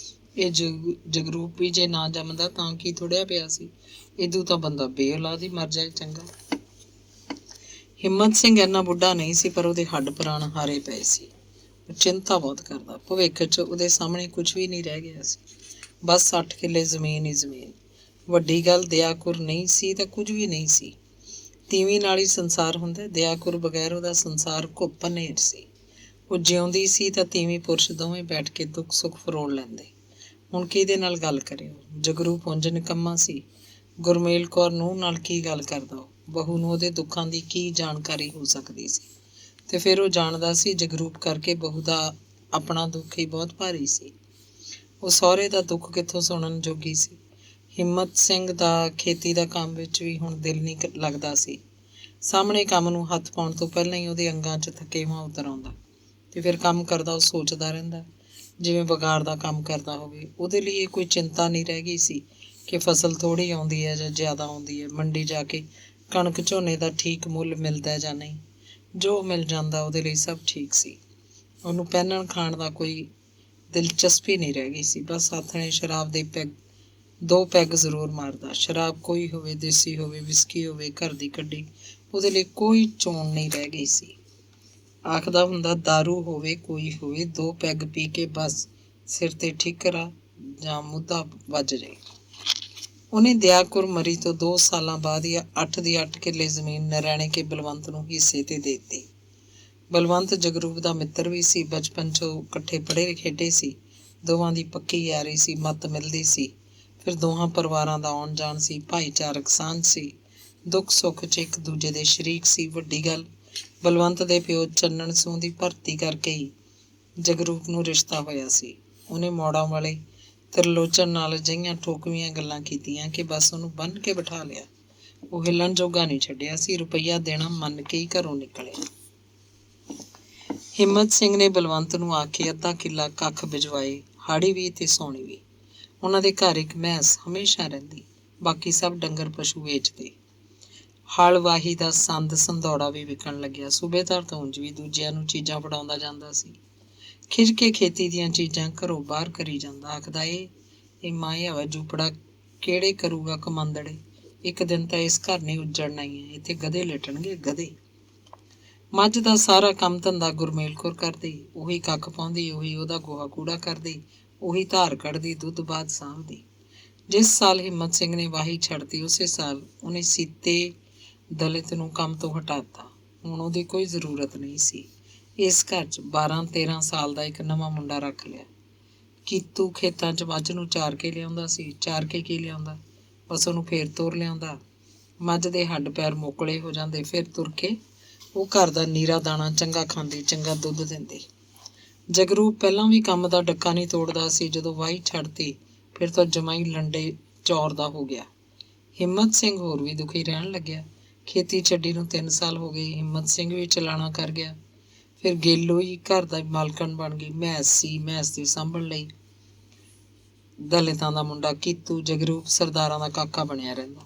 ਇਹ ਜਗਰੂਪ ਵੀ ਜੇ ਨਾ ਜੰਮਦਾ ਤਾਂ ਕੀ ਥੋੜ੍ਹਿਆ ਪਿਆ ਸੀ। ਇਦੋਂ ਤਾਂ ਬੰਦਾ ਬੇਔਲਾਦ ਹੀ ਮਰ ਜਾਏ ਚੰਗਾ। ਹਿੰਮਤ ਸਿੰਘ ਇੰਨਾ ਬੁੱਢਾ ਨਹੀਂ ਸੀ, ਪਰ ਉਹਦੇ ਹੱਡ ਪ੍ਰਾਣ ਹਾਰੇ ਪਏ ਸੀ। ਉਹ ਚਿੰਤਾ ਬਹੁਤ ਕਰਦਾ। ਭਵਿੱਖ 'ਚ ਉਹਦੇ ਸਾਹਮਣੇ ਕੁਝ ਵੀ ਨਹੀਂ ਰਹਿ ਗਿਆ ਸੀ। ਬਸ 60 ਕਿੱਲੇ ਜ਼ਮੀਨ ਹੀ ਜ਼ਮੀਨ। ਵੱਡੀ ਗੱਲ ਦਿਆ ਕੌਰ ਨਹੀਂ ਸੀ ਤਾਂ ਕੁਝ ਵੀ ਨਹੀਂ ਸੀ। ਤੀਵੀਂ ਨਾਲ ਹੀ ਸੰਸਾਰ ਹੁੰਦਾ। ਦਿਆ ਕੌਰ ਬਗੈਰ ਉਹਦਾ ਸੰਸਾਰ ਘੁੱਪ ਹਨੇਰ ਸੀ। ਉਹ ਜਿਉਂਦੀ ਸੀ ਤਾਂ ਤੀਵੀਂ ਪੁਰਸ਼ ਦੋਵੇਂ ਬੈਠ ਕੇ ਦੁੱਖ ਸੁੱਖ ਫਰੋਲ ਲੈਂਦੇ। ਹੁਣ ਕਿਹਦੇ ਨਾਲ ਗੱਲ ਕਰੇ ਉਹ? ਜਗਰੂਪ ਉਂਝ ਨਿਕੰਮਾ ਸੀ। ਗੁਰਮੇਲ ਕੌਰ ਨੂੰਹ ਨਾਲ ਕੀ ਗੱਲ ਕਰਦਾ ਉਹ? ਬਹੂ ਨੂੰ ਉਹਦੇ ਦੁੱਖਾਂ ਦੀ ਕੀ ਜਾਣਕਾਰੀ ਹੋ ਸਕਦੀ ਸੀ? ਤੇ ਫਿਰ ਉਹ ਜਾਣਦਾ ਸੀ ਜਗਰੂਪ ਕਰਕੇ ਬਹੂ ਦਾ ਆਪਣਾ ਦੁੱਖ ਹੀ ਬਹੁਤ ਭਾਰੀ ਸੀ। ਉਹ ਸਹੁਰੇ ਦਾ ਦੁੱਖ ਕਿੱਥੋਂ ਸੁਣਨ ਜੋਗੀ ਸੀ। ਹਿੰਮਤ ਸਿੰਘ ਦਾ ਖੇਤੀ ਦਾ ਕੰਮ ਵਿੱਚ ਵੀ ਹੁਣ ਦਿਲ ਨਹੀਂ ਲੱਗਦਾ ਸੀ। ਸਾਹਮਣੇ ਕੰਮ ਨੂੰ ਹੱਥ ਪਾਉਣ ਤੋਂ ਪਹਿਲਾਂ ਹੀ ਉਹਦੇ ਅੰਗਾਂ 'ਚ ਥਕੇਵਾਂ ਉਤਰ ਆਉਂਦਾ, ਤੇ ਫਿਰ ਕੰਮ ਕਰਦਾ ਉਹ ਸੋਚਦਾ ਰਹਿੰਦਾ ਜਿਵੇਂ ਬਗਾਰ ਦਾ ਕੰਮ ਕਰਦਾ ਹੋਵੇ। ਉਹਦੇ ਲਈ ਇਹ ਕੋਈ ਚਿੰਤਾ ਨਹੀਂ ਰਹਿ ਗਈ ਸੀ ਕਿ ਫਸਲ ਥੋੜ੍ਹੀ ਆਉਂਦੀ ਹੈ ਜਾਂ ਜ਼ਿਆਦਾ ਆਉਂਦੀ ਹੈ, ਮੰਡੀ ਜਾ ਕੇ ਕਣਕ ਝੋਨੇ ਦਾ ਠੀਕ ਮੁੱਲ ਮਿਲਦਾ ਜਾਂ ਨਹੀਂ। ਜੋ ਮਿਲ ਜਾਂਦਾ ਉਹਦੇ ਲਈ ਸਭ ਠੀਕ ਸੀ। ਉਹਨੂੰ ਪਹਿਨਣ ਖਾਣ ਦਾ ਕੋਈ ਦਿਲਚਸਪੀ ਨਹੀਂ ਰਹਿ ਗਈ ਸੀ। ਬਸ ਆਥਣੇ ਸ਼ਰਾਬ ਦੇ ਦੋ ਪੈਗ ਜ਼ਰੂਰ ਮਾਰਦਾ। ਸ਼ਰਾਬ ਕੋਈ ਹੋਵੇ, ਦੇਸੀ ਹੋਵੇ, ਵਿਸਕੀ ਹੋਵੇ, ਘਰ ਦੀ ਕੱਢੀ, ਉਹਦੇ ਲਈ ਕੋਈ ਚੋਣ ਨਹੀਂ ਰਹਿ ਗਈ ਸੀ। ਆਖਦਾ ਹੁੰਦਾ, ਦਾਰੂ ਹੋਵੇ ਕੋਈ ਹੋਵੇ, 2 ਪੈਗ ਪੀ ਕੇ ਬਸ ਸਿਰ ਤੇ ਠਿਕਰਾ ਜਾਂ ਮੁੱਦਾ ਵੱਜ ਜਾਏ। ਉਹਨੇ ਦਿਆ ਕੌਰ ਮਰੀ ਤੋਂ 2 ਸਾਲਾਂ ਬਾਅਦ ਹੀ 8 ਦੀ 8 ਕਿੱਲੇ ਜ਼ਮੀਨ ਨਰੈਣੇ ਕੇ ਬਲਵੰਤ ਨੂੰ ਹਿੱਸੇ ਤੇ ਦੇ ਦਿੱਤੀ। ਬਲਵੰਤ ਜਗਰੂਪ ਦਾ ਮਿੱਤਰ ਵੀ ਸੀ। ਬਚਪਨ 'ਚ ਉਹ ਇਕੱਠੇ ਪੜ੍ਹੇ ਖੇਡੇ ਸੀ। ਦੋਵਾਂ ਦੀ ਪੱਕੀ ਯਾਰੀ ਸੀ, ਮੱਤ ਮਿਲਦੀ ਸੀ। ਫਿਰ ਦੋਹਾਂ ਪਰਿਵਾਰਾਂ ਦਾ ਆਉਣ ਜਾਣ ਸੀ, ਭਾਈਚਾਰਕ ਸਾਂਝ ਸੀ। ਦੁੱਖ ਸੁੱਖ 'ਚ ਇੱਕ ਦੂਜੇ ਦੇ ਸ਼ਰੀਕ ਸੀ। ਵੱਡੀ ਗੱਲ, ਬਲਵੰਤ ਦੇ ਪਿਓ ਚੰਨਣ ਸੂਹ ਦੀ ਭਰਤੀ ਕਰਕੇ ਹੀ ਜਗਰੂਪ ਨੂੰ ਰਿਸ਼ਤਾ ਹੋਇਆ ਸੀ। ਉਹਨੇ ਮੌੜਾਂ ਵਾਲੇ ਤ੍ਰਿਲੋਚਨ ਨਾਲ ਅਜਿਹੀਆਂ ਠੋਕਵੀਆਂ ਗੱਲਾਂ ਕੀਤੀਆਂ ਕਿ ਬਸ ਉਹਨੂੰ ਬੰਨ੍ਹ ਕੇ ਬਿਠਾ ਲਿਆ। ਉਹ ਹਿੱਲਣ ਜੋਗਾ ਨਹੀਂ ਛੱਡਿਆ ਸੀ। ਰੁਪਈਆ ਦੇਣਾ ਮੰਨ ਕੇ ਹੀ ਘਰੋਂ ਨਿਕਲਿਆ। ਹਿੰਮਤ ਸਿੰਘ ਨੇ ਬਲਵੰਤ ਨੂੰ ਆਖੇ ਅੱਧਾ ਕਿੱਲਾ ਕੱਖ ਬਿਜਵਾਏ, ਹਾੜੀ ਵੀ ਤੇ ਸੌਣੀ ਵੀ। ਉਹਨਾਂ ਦੇ ਘਰ ਇੱਕ ਮੈਂਸ ਹਮੇਸ਼ਾ ਰਹਿੰਦੀ, ਬਾਕੀ ਸਭ ਡੰਗਰ ਪਸ਼ੂ ਵੇਚਦੇ। ਹਲ ਵਾਹੀ ਦਾ ਸੰਦ ਸੰਦੌੜਾ ਵੀ ਵਿਕਣ ਲੱਗਿਆ। ਸੂਬੇਦਾਰ ਤਾਂ ਉਂਝ ਵੀ ਦੂਜਿਆਂ ਨੂੰ ਚੀਜ਼ਾਂ ਫੜਾਉਂਦਾ ਜਾਂਦਾ ਸੀ। ਖਿੱਝ ਕੇ ਖੇਤੀ ਦੀਆਂ ਚੀਜ਼ਾਂ ਘਰੋਂ ਬਾਹਰ ਕਰੀ ਜਾਂਦਾ। ਆਖਦਾ, ਇਹ ਮਾਏ ਹਵਾ ਜੂਪੜਾ ਕਿਹੜੇ ਕਰੂਗਾ ਕਮਾਂਦੜੇ। ਇੱਕ ਦਿਨ ਤਾਂ ਇਸ ਘਰ ਨੇ ਉੱਜੜਨਾ ਹੀ ਹੈ। ਇੱਥੇ ਗਧੇ ਲਿਟਣਗੇ, ਗਧੇ। ਮੱਝ ਦਾ ਸਾਰਾ ਕੰਮ ਧੰਦਾ ਗੁਰਮੇਲ ਕੌਰ ਕਰਦੀ। ਉਹੀ ਕੱਖ ਪਾਉਂਦੀ, ਉਹੀ ਉਹਦਾ ਗੋਹਾ ਕੂੜਾ ਕਰਦੀ, ਉਹੀ ਧਾਰ ਕੱਢਦੀ, ਦੁੱਧ ਬਾਅਦ ਸਾਂਭਦੀ। ਜਿਸ ਸਾਲ ਹਿੰਮਤ ਸਿੰਘ ਨੇ ਵਾਹੀ ਛੱਡਤੀ, ਉਸੇ ਸਾਲ ਉਹਨੇ ਸੀਤੇ ਦਲਿਤ ਨੂੰ ਕੰਮ ਤੋਂ ਹਟਾ ਦਿੱਤਾ। ਹੁਣ ਉਹਦੀ ਕੋਈ ਜ਼ਰੂਰਤ ਨਹੀਂ ਸੀ। ਇਸ ਘਰ 'ਚ 12-13 ਸਾਲ ਦਾ ਇੱਕ ਨਵਾਂ ਮੁੰਡਾ ਰੱਖ ਲਿਆ। ਕੀਤੂ ਖੇਤਾਂ 'ਚ ਮੱਝ ਨੂੰ ਚਾਰ ਕੇ ਲਿਆਉਂਦਾ ਸੀ। ਚਾਰ ਕੇ ਕੀ ਲਿਆਉਂਦਾ, ਬਸ ਉਹਨੂੰ ਫੇਰ ਤੋਰ ਲਿਆਉਂਦਾ। ਮੱਝ ਦੇ ਹੱਡ ਪੈਰ ਮੋਕਲੇ ਹੋ ਜਾਂਦੇ, ਫਿਰ ਤੁਰ ਕੇ ਉਹ ਘਰ ਦਾ ਨੀਰਾ ਦਾਣਾ ਚੰਗਾ ਖਾਂਦੀ, ਚੰਗਾ ਦੁੱਧ ਦਿੰਦੀ। ਜਗਰੂਪ ਪਹਿਲਾਂ ਵੀ ਕੰਮ ਦਾ ਡੱਕਾ ਨਹੀਂ ਤੋੜਦਾ ਸੀ। ਜਦੋਂ ਵਾਹੀ ਛੱਡਤੀ ਫਿਰ ਤਾਂ ਜਮਾਂ ਹੀ ਲੰਡੇ ਚੌਰ ਦਾ ਹੋ ਗਿਆ। ਹਿੰਮਤ ਸਿੰਘ ਹੋਰ ਵੀ ਦੁਖੀ ਰਹਿਣ ਲੱਗਿਆ। ਖੇਤੀ ਛੱਡੀ ਨੂੰ 3 ਸਾਲ ਹੋ ਗਏ। ਹਿੰਮਤ ਸਿੰਘ ਵੀ ਚਲਾਣਾ ਕਰ ਗਿਆ। ਫਿਰ ਗੇਲੋ ਹੀ ਘਰ ਦਾ ਮਾਲਕਣ ਬਣ ਗਈ। ਮੈਂਸ ਸੀ, ਮੈਂਸ ਦੀ ਸਾਂਭਣ ਲਈ ਦਲਿਤਾਂ ਦਾ ਮੁੰਡਾ ਕੀਤੂ ਜਗਰੂਪ ਸਰਦਾਰਾਂ ਦਾ ਕਾਕਾ ਬਣਿਆ ਰਹਿੰਦਾ।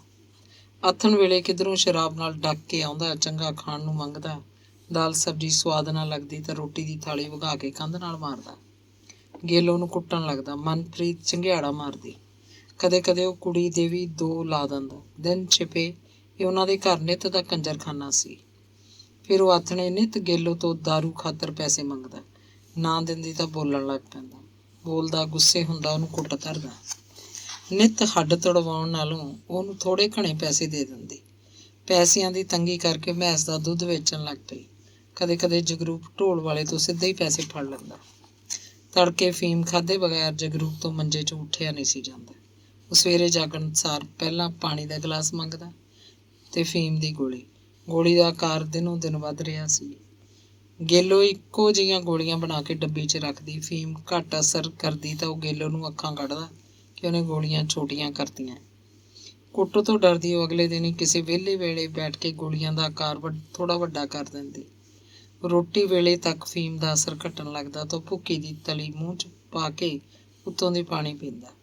ਆਥਣ ਵੇਲੇ ਕਿਧਰੋਂ ਸ਼ਰਾਬ ਨਾਲ ਡੱਕ ਕੇ ਆਉਂਦਾ, ਚੰਗਾ ਖਾਣ ਨੂੰ ਮੰਗਦਾ। ਦਾਲ ਸਬਜ਼ੀ ਸਵਾਦ ਨਾ ਲੱਗਦੀ ਤਾਂ ਰੋਟੀ ਦੀ ਥਾਲੀ ਵਗਾ ਕੇ ਕੰਧ ਨਾਲ ਮਾਰਦਾ। ਗੇਲੋ ਨੂੰ ਕੁੱਟਣ ਲੱਗਦਾ। ਮਨਪ੍ਰੀਤ ਚੰਗਿਆੜਾ ਮਾਰਦੀ। ਕਦੇ ਕਦੇ ਉਹ ਕੁੜੀ ਦੇ ਵੀ 2 ਲਾ ਦਿੰਦਾ। ਦਿਨ ਛਿਪੇ ਇਹ ਉਹਨਾਂ ਦੇ ਘਰ ਨਿੱਤ ਦਾ ਕੰਜਰਖਾਨਾ ਸੀ। ਫਿਰ ਉਹ ਆਥਣੇ ਨਿੱਤ ਗੇਲੋ ਤੋਂ ਦਾਰੂ ਖਾਤਰ ਪੈਸੇ ਮੰਗਦਾ। ਨਾ ਦਿੰਦੀ ਤਾਂ ਬੋਲਣ ਲੱਗ ਪੈਂਦਾ। ਬੋਲਦਾ, ਗੁੱਸੇ ਹੁੰਦਾ, ਉਹਨੂੰ ਕੁੱਟ ਧਰਦਾ। ਨਿੱਤ ਹੱਡ ਤੜਵਾਉਣ ਨਾਲੋਂ ਉਹਨੂੰ ਥੋੜ੍ਹੇ ਘਣੇ ਪੈਸੇ ਦੇ ਦਿੰਦੀ। ਪੈਸਿਆਂ ਦੀ ਤੰਗੀ ਕਰਕੇ ਮੈਂਸ ਦਾ ਦੁੱਧ ਵੇਚਣ ਲੱਗ ਪਈ। ਕਦੇ ਕਦੇ ਜਗਰੂਪ ਢੋਲ ਵਾਲੇ ਤੋਂ ਸਿੱਧੇ ਹੀ ਪੈਸੇ ਫੜ ਲੈਂਦਾ। ਤੜਕੇ ਫੀਮ ਖਾਧੇ ਬਗੈਰ ਜਗਰੂਪ ਤੋਂ ਮੰਜੇ 'ਚੋਂ ਉੱਠਿਆ ਨਹੀਂ ਸੀ ਜਾਂਦਾ। ਉਹ ਸਵੇਰੇ ਜਾਗਣ ਸਾਰ ਪਹਿਲਾਂ ਪਾਣੀ ਦਾ ਗਲਾਸ ਮੰਗਦਾ ਤੇ ਫੀਮ ਦੀ ਗੋਲੀ। ਗੋਲੀ ਦਾ ਆਕਾਰ ਦਿਨੋਂ ਦਿਨ ਵੱਧ ਰਿਹਾ ਸੀ। ਗੇਲੋ ਇੱਕੋ ਜਿਹੀਆਂ ਗੋਲੀਆਂ ਬਣਾ ਕੇ ਡੱਬੀ 'ਚ ਰੱਖਦੀ। ਫੀਮ ਘੱਟ ਅਸਰ ਕਰਦੀ ਤਾਂ ਉਹ ਗੇਲੋ ਨੂੰ ਅੱਖਾਂ ਕੱਢਦਾ ਕਿ ਉਹਨੇ ਗੋਲੀਆਂ ਛੋਟੀਆਂ ਕਰਤੀਆਂ। ਕੁੱਟ ਤੋਂ ਡਰਦੀ ਉਹ ਅਗਲੇ ਦਿਨ ਹੀ ਕਿਸੇ ਵਿਹਲੇ ਵੇਲੇ ਬੈਠ ਕੇ ਗੋਲੀਆਂ ਦਾ ਆਕਾਰ ਥੋੜ੍ਹਾ ਵੱਡਾ ਕਰ ਦਿੰਦੀ। ਰੋਟੀ ਵੇਲੇ ਤੱਕ ਫੀਮ ਦਾ ਅਸਰ ਘਟਣ ਲੱਗਦਾ ਤਾਂ ਭੁੱਕੀ ਦੀ ਤਲੀ ਮੂੰਹ 'ਚ ਪਾ ਕੇ ਉੱਤੋਂ ਦੀ ਪਾਣੀ ਪੀਂਦਾ।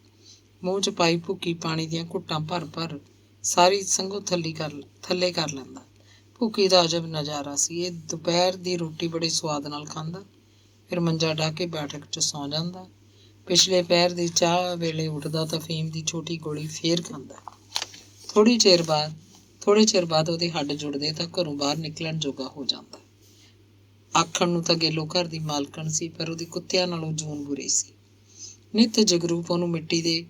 ਮੂੰਹ 'ਚ ਪਾਈ ਭੁੱਕੀ ਪਾਣੀ ਦੀਆਂ ਘੁੱਟਾਂ ਭਰ ਭਰ ਸਾਰੀ ਸੰਘੋ ਥੱਲੇ ਕਰ ਲੈਂਦਾ। ਭੁੱਕੀ ਦਾ ਅਜਬ ਨਜ਼ਾਰਾ ਸੀ। ਇਹ ਦੁਪਹਿਰ ਦੀ ਰੋਟੀ ਬੜੇ ਸਵਾਦ ਨਾਲ ਖਾਂਦਾ। ਫਿਰ ਮੰਜਾ ਡਾਹ ਕੇ ਬੈਠਕ 'ਚ ਸੌਂ ਜਾਂਦਾ। ਪਿਛਲੇ ਪਹਿਰ ਦੀ ਚਾਹ ਵੇਲੇ ਉੱਠਦਾ ਤਾਂ ਫੀਮ ਦੀ ਛੋਟੀ ਗੋਲੀ ਫੇਰ ਖਾਂਦਾ। ਥੋੜ੍ਹੇ ਚਿਰ ਬਾਅਦ ਉਹਦੇ ਹੱਡ ਜੁੜਦੇ ਤਾਂ ਘਰੋਂ ਬਾਹਰ ਨਿਕਲਣ ਜੋਗਾ ਹੋ ਜਾਂਦਾ। ਆਖਣ ਨੂੰ ਤਾਂ ਗੇਲੋ ਘਰ ਦੀ ਮਾਲਕਣ ਸੀ, ਪਰ ਉਹਦੀ ਕੁੱਤਿਆਂ ਨਾਲੋਂ ਜੂਨ ਬੁਰੀ ਸੀ। ਨਿੱਤ ਜਗਰੂਪ ਉਹਨੂੰ ਮਿੱਟੀ ਦੇ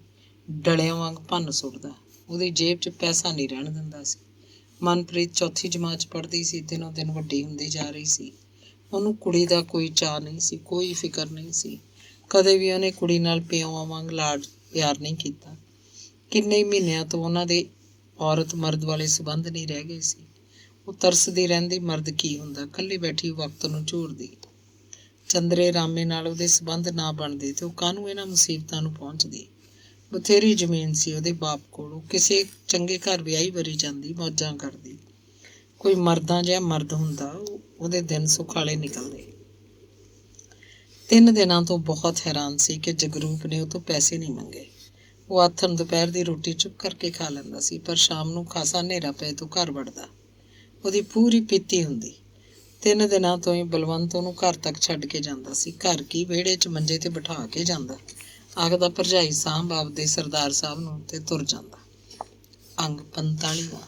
ਡਲਿਆਂ ਵਾਂਗ ਭੰਨ ਸੁੱਟਦਾ। ਉਹਦੀ ਜੇਬ 'ਚ ਪੈਸਾ ਨਹੀਂ ਰਹਿਣ ਦਿੰਦਾ ਸੀ। ਮਨਪ੍ਰੀਤ 4ਥੀ ਜਮਾਤ 'ਚ ਪੜ੍ਹਦੀ ਸੀ। ਦਿਨੋਂ ਦਿਨ ਵੱਡੀ ਹੁੰਦੀ ਜਾ ਰਹੀ ਸੀ। ਉਹਨੂੰ ਕੁੜੀ ਦਾ ਕੋਈ ਚਾਅ ਨਹੀਂ ਸੀ, ਕੋਈ ਫਿਕਰ ਨਹੀਂ ਸੀ। ਕਦੇ ਵੀ ਉਹਨੇ ਕੁੜੀ ਨਾਲ ਪਿਓਾਂ ਵਾਂਗ ਲਾਡ ਪਿਆਰ ਨਹੀਂ ਕੀਤਾ। ਕਿੰਨੇ ਮਹੀਨਿਆਂ ਤੋਂ ਉਹਨਾਂ ਦੇ ਔਰਤ ਮਰਦ ਵਾਲੇ ਸੰਬੰਧ ਨਹੀਂ ਰਹਿ ਗਏ ਸੀ। ਉਹ ਤਰਸਦੀ ਰਹਿੰਦੀ, ਮਰਦ ਕੀ ਹੁੰਦਾ। ਇਕੱਲੀ ਬੈਠੀ ਵਕਤ ਨੂੰ ਝੂਰਦੀ। ਚੰਦਰੇ ਰਾਮੇ ਨਾਲ ਉਹਦੇ ਸੰਬੰਧ ਨਾ ਬਣਦੇ ਤੇ ਉਹ ਕਾਹਨੂੰ ਇਹਨਾਂ ਮੁਸੀਬਤਾਂ ਨੂੰ ਪਹੁੰਚਦੀ। ਬਥੇਰੀ ਜ਼ਮੀਨ ਸੀ ਉਹਦੇ ਬਾਪ ਕੋਲ। ਉਹ ਕਿਸੇ ਚੰਗੇ ਘਰ ਵਿਆਹੀ ਵਰੀ ਜਾਂਦੀ, ਮੌਜਾਂ ਕਰਦੀ। ਕੋਈ ਮਰਦਾਂ ਜਿਹਾ ਮਰਦ ਹੁੰਦਾ, ਉਹਦੇ ਦਿਨ ਸੁਖਾਲੇ ਨਿਕਲਦੇ। 3 ਦਿਨਾਂ ਤੋਂ ਬਹੁਤ ਹੈਰਾਨ ਸੀ ਕਿ ਜਗਰੂਪ ਨੇ ਉਹ ਤੋਂ ਪੈਸੇ ਨਹੀਂ ਮੰਗੇ। ਉਹ ਆਥਣ ਦੁਪਹਿਰ ਦੀ ਰੋਟੀ ਚੁੱਪ ਕਰਕੇ ਖਾ ਲੈਂਦਾ ਸੀ, ਪਰ ਸ਼ਾਮ ਨੂੰ ਖਾਸਾ ਹਨੇਰਾ ਪਏ ਤੋਂ ਘਰ ਵੜਦਾ। ਉਹਦੀ ਪੂਰੀ ਪੀਤੀ ਹੁੰਦੀ। 3 ਦਿਨਾਂ ਤੋਂ ਹੀ ਬਲਵੰਤ ਉਹਨੂੰ ਘਰ ਤੱਕ ਛੱਡ ਕੇ ਜਾਂਦਾ ਸੀ। ਘਰ ਕੀ, ਵਿਹੜੇ 'ਚ ਮੰਜੇ ਤੇ ਬਿਠਾ ਕੇ ਜਾਂਦਾ। ਆਖਦਾ, ਭਰਜਾਈ ਸਾਂਭ ਆਪਦੇ ਸਰਦਾਰ ਸਾਹਿਬ ਨੂੰ, ਤੇ ਤੁਰ ਜਾਂਦਾ। ਅੰਗ 45।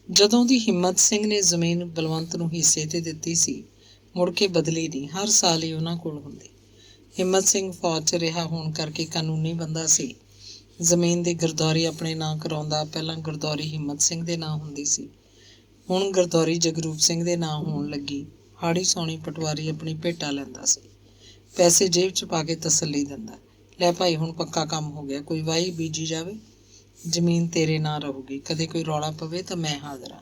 ਜਦੋਂ ਦੀ ਹਿੰਮਤ ਸਿੰਘ ਨੇ ਜ਼ਮੀਨ ਬਲਵੰਤ ਨੂੰ ਹਿੱਸੇ ਤੇ ਦਿੱਤੀ ਸੀ, ਮੁੜ ਕੇ ਬਦਲੀ ਨਹੀਂ। ਹਰ ਸਾਲ ਹੀ ਉਹਨਾਂ ਕੋਲ ਹੁੰਦੀ। ਹਿੰਮਤ ਸਿੰਘ ਫੌਜ 'ਚ ਰਿਹਾ ਹੋਣ ਕਰਕੇ ਕਾਨੂੰਨੀ ਬੰਦਾ ਸੀ। ਜ਼ਮੀਨ ਦੀ ਗਰਦੌਰੀ ਆਪਣੇ ਨਾਂ ਕਰਾਉਂਦਾ। ਪਹਿਲਾਂ ਗਰਦੌਰੀ ਹਿੰਮਤ ਸਿੰਘ ਦੇ ਨਾਂ ਹੁੰਦੀ ਸੀ, ਹੁਣ ਗਰਦੌਰੀ ਜਗਰੂਪ ਸਿੰਘ ਦੇ ਨਾਂ ਹੋਣ ਲੱਗੀ। ਹਾੜੀ ਸੌਣੀ ਪਟਵਾਰੀ ਆਪਣੀ ਭੇਟਾ ਲੈਂਦਾ ਸੀ। ਪੈਸੇ ਜੇਬ 'ਚ ਪਾ ਕੇ ਤਸੱਲੀ ਦਿੰਦਾ। ਲੈ ਭਾਈ, ਹੁਣ ਪੱਕਾ ਕੰਮ ਹੋ ਗਿਆ। ਕੋਈ ਵਾਹੀ ਬੀਜੀ ਜਾਵੇ, ਜ਼ਮੀਨ ਤੇਰੇ ਨਾਂ ਰਹੂਗੀ। ਕਦੇ ਕੋਈ ਰੌਲਾ ਪਵੇ ਤਾਂ ਮੈਂ ਹਾਜ਼ਰ ਹਾਂ।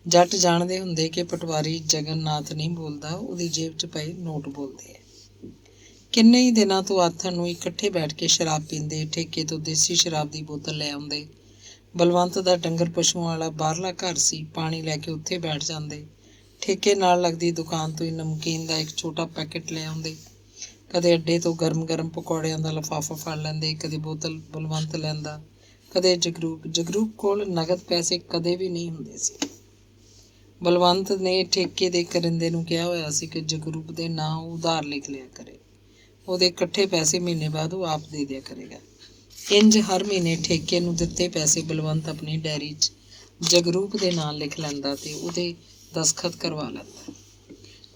ਜੱਟ ਜਾਣਦੇ ਹੁੰਦੇ ਕਿ ਪਟਵਾਰੀ ਜਗਨਨਾਥ ਨਹੀਂ ਬੋਲਦਾ, ਉਹਦੀ ਜੇਬ 'ਚ ਪਏ ਨੋਟ ਬੋਲਦੇ ਆ। ਕਿੰਨੇ ਹੀ ਦਿਨਾਂ ਤੋਂ ਆਥਣ ਨੂੰ ਇਕੱਠੇ ਬੈਠ ਕੇ ਸ਼ਰਾਬ ਪੀਂਦੇ। ਠੇਕੇ ਤੋਂ ਦੇਸੀ ਸ਼ਰਾਬ ਦੀ ਬੋਤਲ ਲੈ ਆਉਂਦੇ। ਬਲਵੰਤ ਦਾ ਡੰਗਰ ਪਸ਼ੂਆਂ ਵਾਲਾ ਬਾਹਰਲਾ ਘਰ ਸੀ। ਪਾਣੀ ਲੈ ਕੇ ਉੱਥੇ ਬੈਠ ਜਾਂਦੇ। ਠੇਕੇ ਨਾਲ ਲੱਗਦੀ ਦੁਕਾਨ ਤੋਂ ਹੀ ਨਮਕੀਨ ਦਾ ਇੱਕ ਛੋਟਾ ਪੈਕਟ ਲੈ ਆਉਂਦੇ। ਕਦੇ ਅੱਡੇ ਤੋਂ ਗਰਮ ਪਕੌੜਿਆਂ ਦਾ ਲਿਫਾਫਾ ਫੜ ਲੈਂਦੇ। ਕਦੇ ਬੋਤਲ ਬਲਵੰਤ ਲੈਂਦਾ, ਕਦੇ ਜਗਰੂਪ ਕੋਲ ਨਗਦ ਪੈਸੇ ਕਦੇ ਵੀ ਨਹੀਂ ਹੁੰਦੇ ਸੀ। ਬਲਵੰਤ ਨੇ ਠੇਕੇ ਦੇ ਕਰਿੰਦੇ ਨੂੰ ਕਿਹਾ ਹੋਇਆ ਸੀ ਕਿ ਜਗਰੂਪ ਦੇ ਨਾਂ ਉਹ ਉਧਾਰ ਲਿਖ ਲਿਆ ਕਰੇ। ਉਹਦੇ ਇਕੱਠੇ ਪੈਸੇ ਮਹੀਨੇ ਬਾਅਦ ਉਹ ਆਪ ਦੇ ਦਿਆ ਕਰੇਗਾ। ਇੰਜ ਹਰ ਮਹੀਨੇ ਠੇਕੇ ਨੂੰ ਦਿੱਤੇ ਪੈਸੇ ਬਲਵੰਤ ਆਪਣੀ ਡਾਇਰੀ 'ਚ ਜਗਰੂਪ ਦੇ ਨਾਂ ਲਿਖ ਲੈਂਦਾ ਤੇ ਉਹਦੇ ਦਸਖਤ ਕਰਵਾ ਲੈਂਦਾ।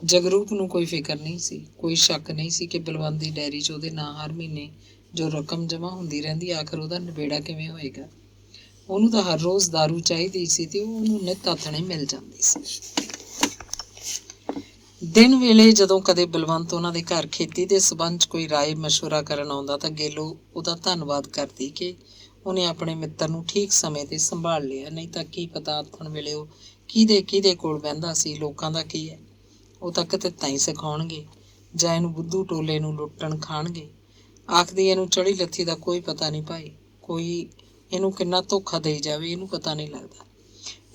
ਜਗਰੂਪ ਨੂੰ ਕੋਈ ਫਿਕਰ ਨਹੀਂ ਸੀ, ਕੋਈ ਸ਼ੱਕ ਨਹੀਂ ਸੀ ਕਿ ਬਲਵੰਤ ਦੀ ਡਾਇਰੀ 'ਚ ਉਹਦੇ ਨਾਂ ਹਰ ਮਹੀਨੇ ਜੋ ਰਕਮ ਜਮ੍ਹਾਂ ਹੁੰਦੀ ਰਹਿੰਦੀ, ਆਖਰ ਉਹਦਾ ਨਿਬੇੜਾ ਕਿਵੇਂ ਹੋਏਗਾ। ਉਹਨੂੰ ਤਾਂ ਹਰ ਰੋਜ਼ ਦਾਰੂ ਚਾਹੀਦੀ ਸੀ ਤੇ ਉਹਨੂੰ ਨਿੱਤ ਆਥਣੇ ਮਿਲ ਜਾਂਦੀ ਸੀ। ਦਿਨ ਵੇਲੇ ਜਦੋਂ ਕਦੇ ਬਲਵੰਤ ਉਹਨਾਂ ਦੇ ਘਰ ਖੇਤੀ ਦੇ ਸਬੰਧ 'ਚ ਕੋਈ ਰਾਏ ਮਸ਼ਵਰਾ ਕਰਨ ਆਉਂਦਾ ਤਾਂ ਗੇਲੋ ਉਹਦਾ ਧੰਨਵਾਦ ਕਰਦੀ ਕਿ ਉਹਨੇ ਆਪਣੇ ਮਿੱਤਰ ਨੂੰ ਠੀਕ ਸਮੇਂ 'ਤੇ ਸੰਭਾਲ ਲਿਆ, ਨਹੀਂ ਤਾਂ ਕੀ ਪਤਾ ਆਥਣ ਵੇਲੇ ਉਹ ਕਿਹਦੇ ਕੋਲ ਬਹਿੰਦਾ ਸੀ। ਲੋਕਾਂ ਦਾ ਕੀ ਹੈ, ਉਹ ਤਾਂ ਕਿਤੇ ਤਾਂ ਹੀ ਸਿਖਾਉਣਗੇ ਜਾਂ ਇਹਨੂੰ ਬੁੱਧੂ ਟੋਲੇ ਨੂੰ ਲੁੱਟਣ ਖਾਣਗੇ। ਆਖਦੀ ਇਹਨੂੰ ਚੜ੍ਹੀ ਲੱਥੀ ਦਾ ਕੋਈ ਪਤਾ ਨਹੀਂ ਭਾਈ, ਕੋਈ ਇਹਨੂੰ ਕਿੰਨਾ ਧੋਖਾ ਦੇਈ ਜਾਵੇ ਇਹਨੂੰ ਪਤਾ ਨਹੀਂ ਲੱਗਦਾ।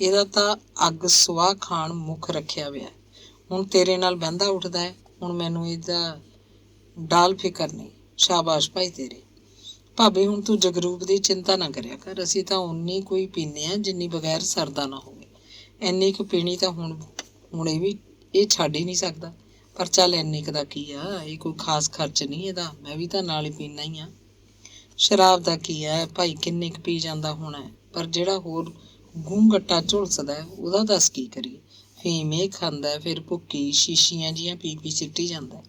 ਇਹਦਾ ਤਾਂ ਅੱਗ ਸੁਆਹ ਖਾਣ ਮੁੱਖ ਰੱਖਿਆ ਹੋਇਆ। ਹੁਣ ਤੇਰੇ ਨਾਲ ਬਹਿੰਦਾ ਉੱਠਦਾ ਹੈ, ਹੁਣ ਮੈਨੂੰ ਇਹਦਾ ਡਾਲ ਫਿਕਰ ਨਹੀਂ। ਸ਼ਾਬਾਸ਼ ਭਾਈ ਤੇਰੇ। ਭਾਬੀ ਹੁਣ ਤੂੰ ਜਗਰੂਪ ਦੀ ਚਿੰਤਾ ਨਾ ਕਰਿਆ ਕਰ, ਅਸੀਂ ਤਾਂ ਉਨੀ ਕੋਈ ਪੀਂਦੇ ਹਾਂ ਜਿੰਨੀ ਬਗੈਰ ਸਰਦਾ ਨਾ ਹੋਵੇ। ਇੰਨੀ ਕੁ ਪੀਣੀ ਤਾਂ ਹੁਣ ਇਹ ਛੱਡ ਹੀ ਨਹੀਂ ਸਕਦਾ। ਪਰ ਚੱਲ ਇੰਨੀ ਕੁ ਦਾ ਕੀ ਆ, ਇਹ ਕੋਈ ਖਾਸ ਖਰਚ ਨਹੀਂ ਇਹਦਾ, ਮੈਂ ਵੀ ਤਾਂ ਨਾਲ ਹੀ ਪੀਂਦਾ ਹੀ ਆ। ਸ਼ਰਾਬ ਦਾ ਕੀ ਹੈ ਭਾਈ, ਕਿੰਨੀ ਕੁ ਪੀ ਜਾਂਦਾ ਹੋਣਾ, ਪਰ ਜਿਹੜਾ ਹੋਰ ਗੂੰ ਗੱਟਾ ਝੁਲਸਦਾ ਉਹਦਾ ਦੱਸ ਕੀ ਕਰੀਏ। ਫੀਮ ਇਹ ਖਾਂਦਾ, ਫਿਰ ਭੁੱਕੀ ਸ਼ੀਸ਼ੀਆਂ ਜੀਆਂ ਪੀ ਸਿੱਟੀ ਜਾਂਦਾ।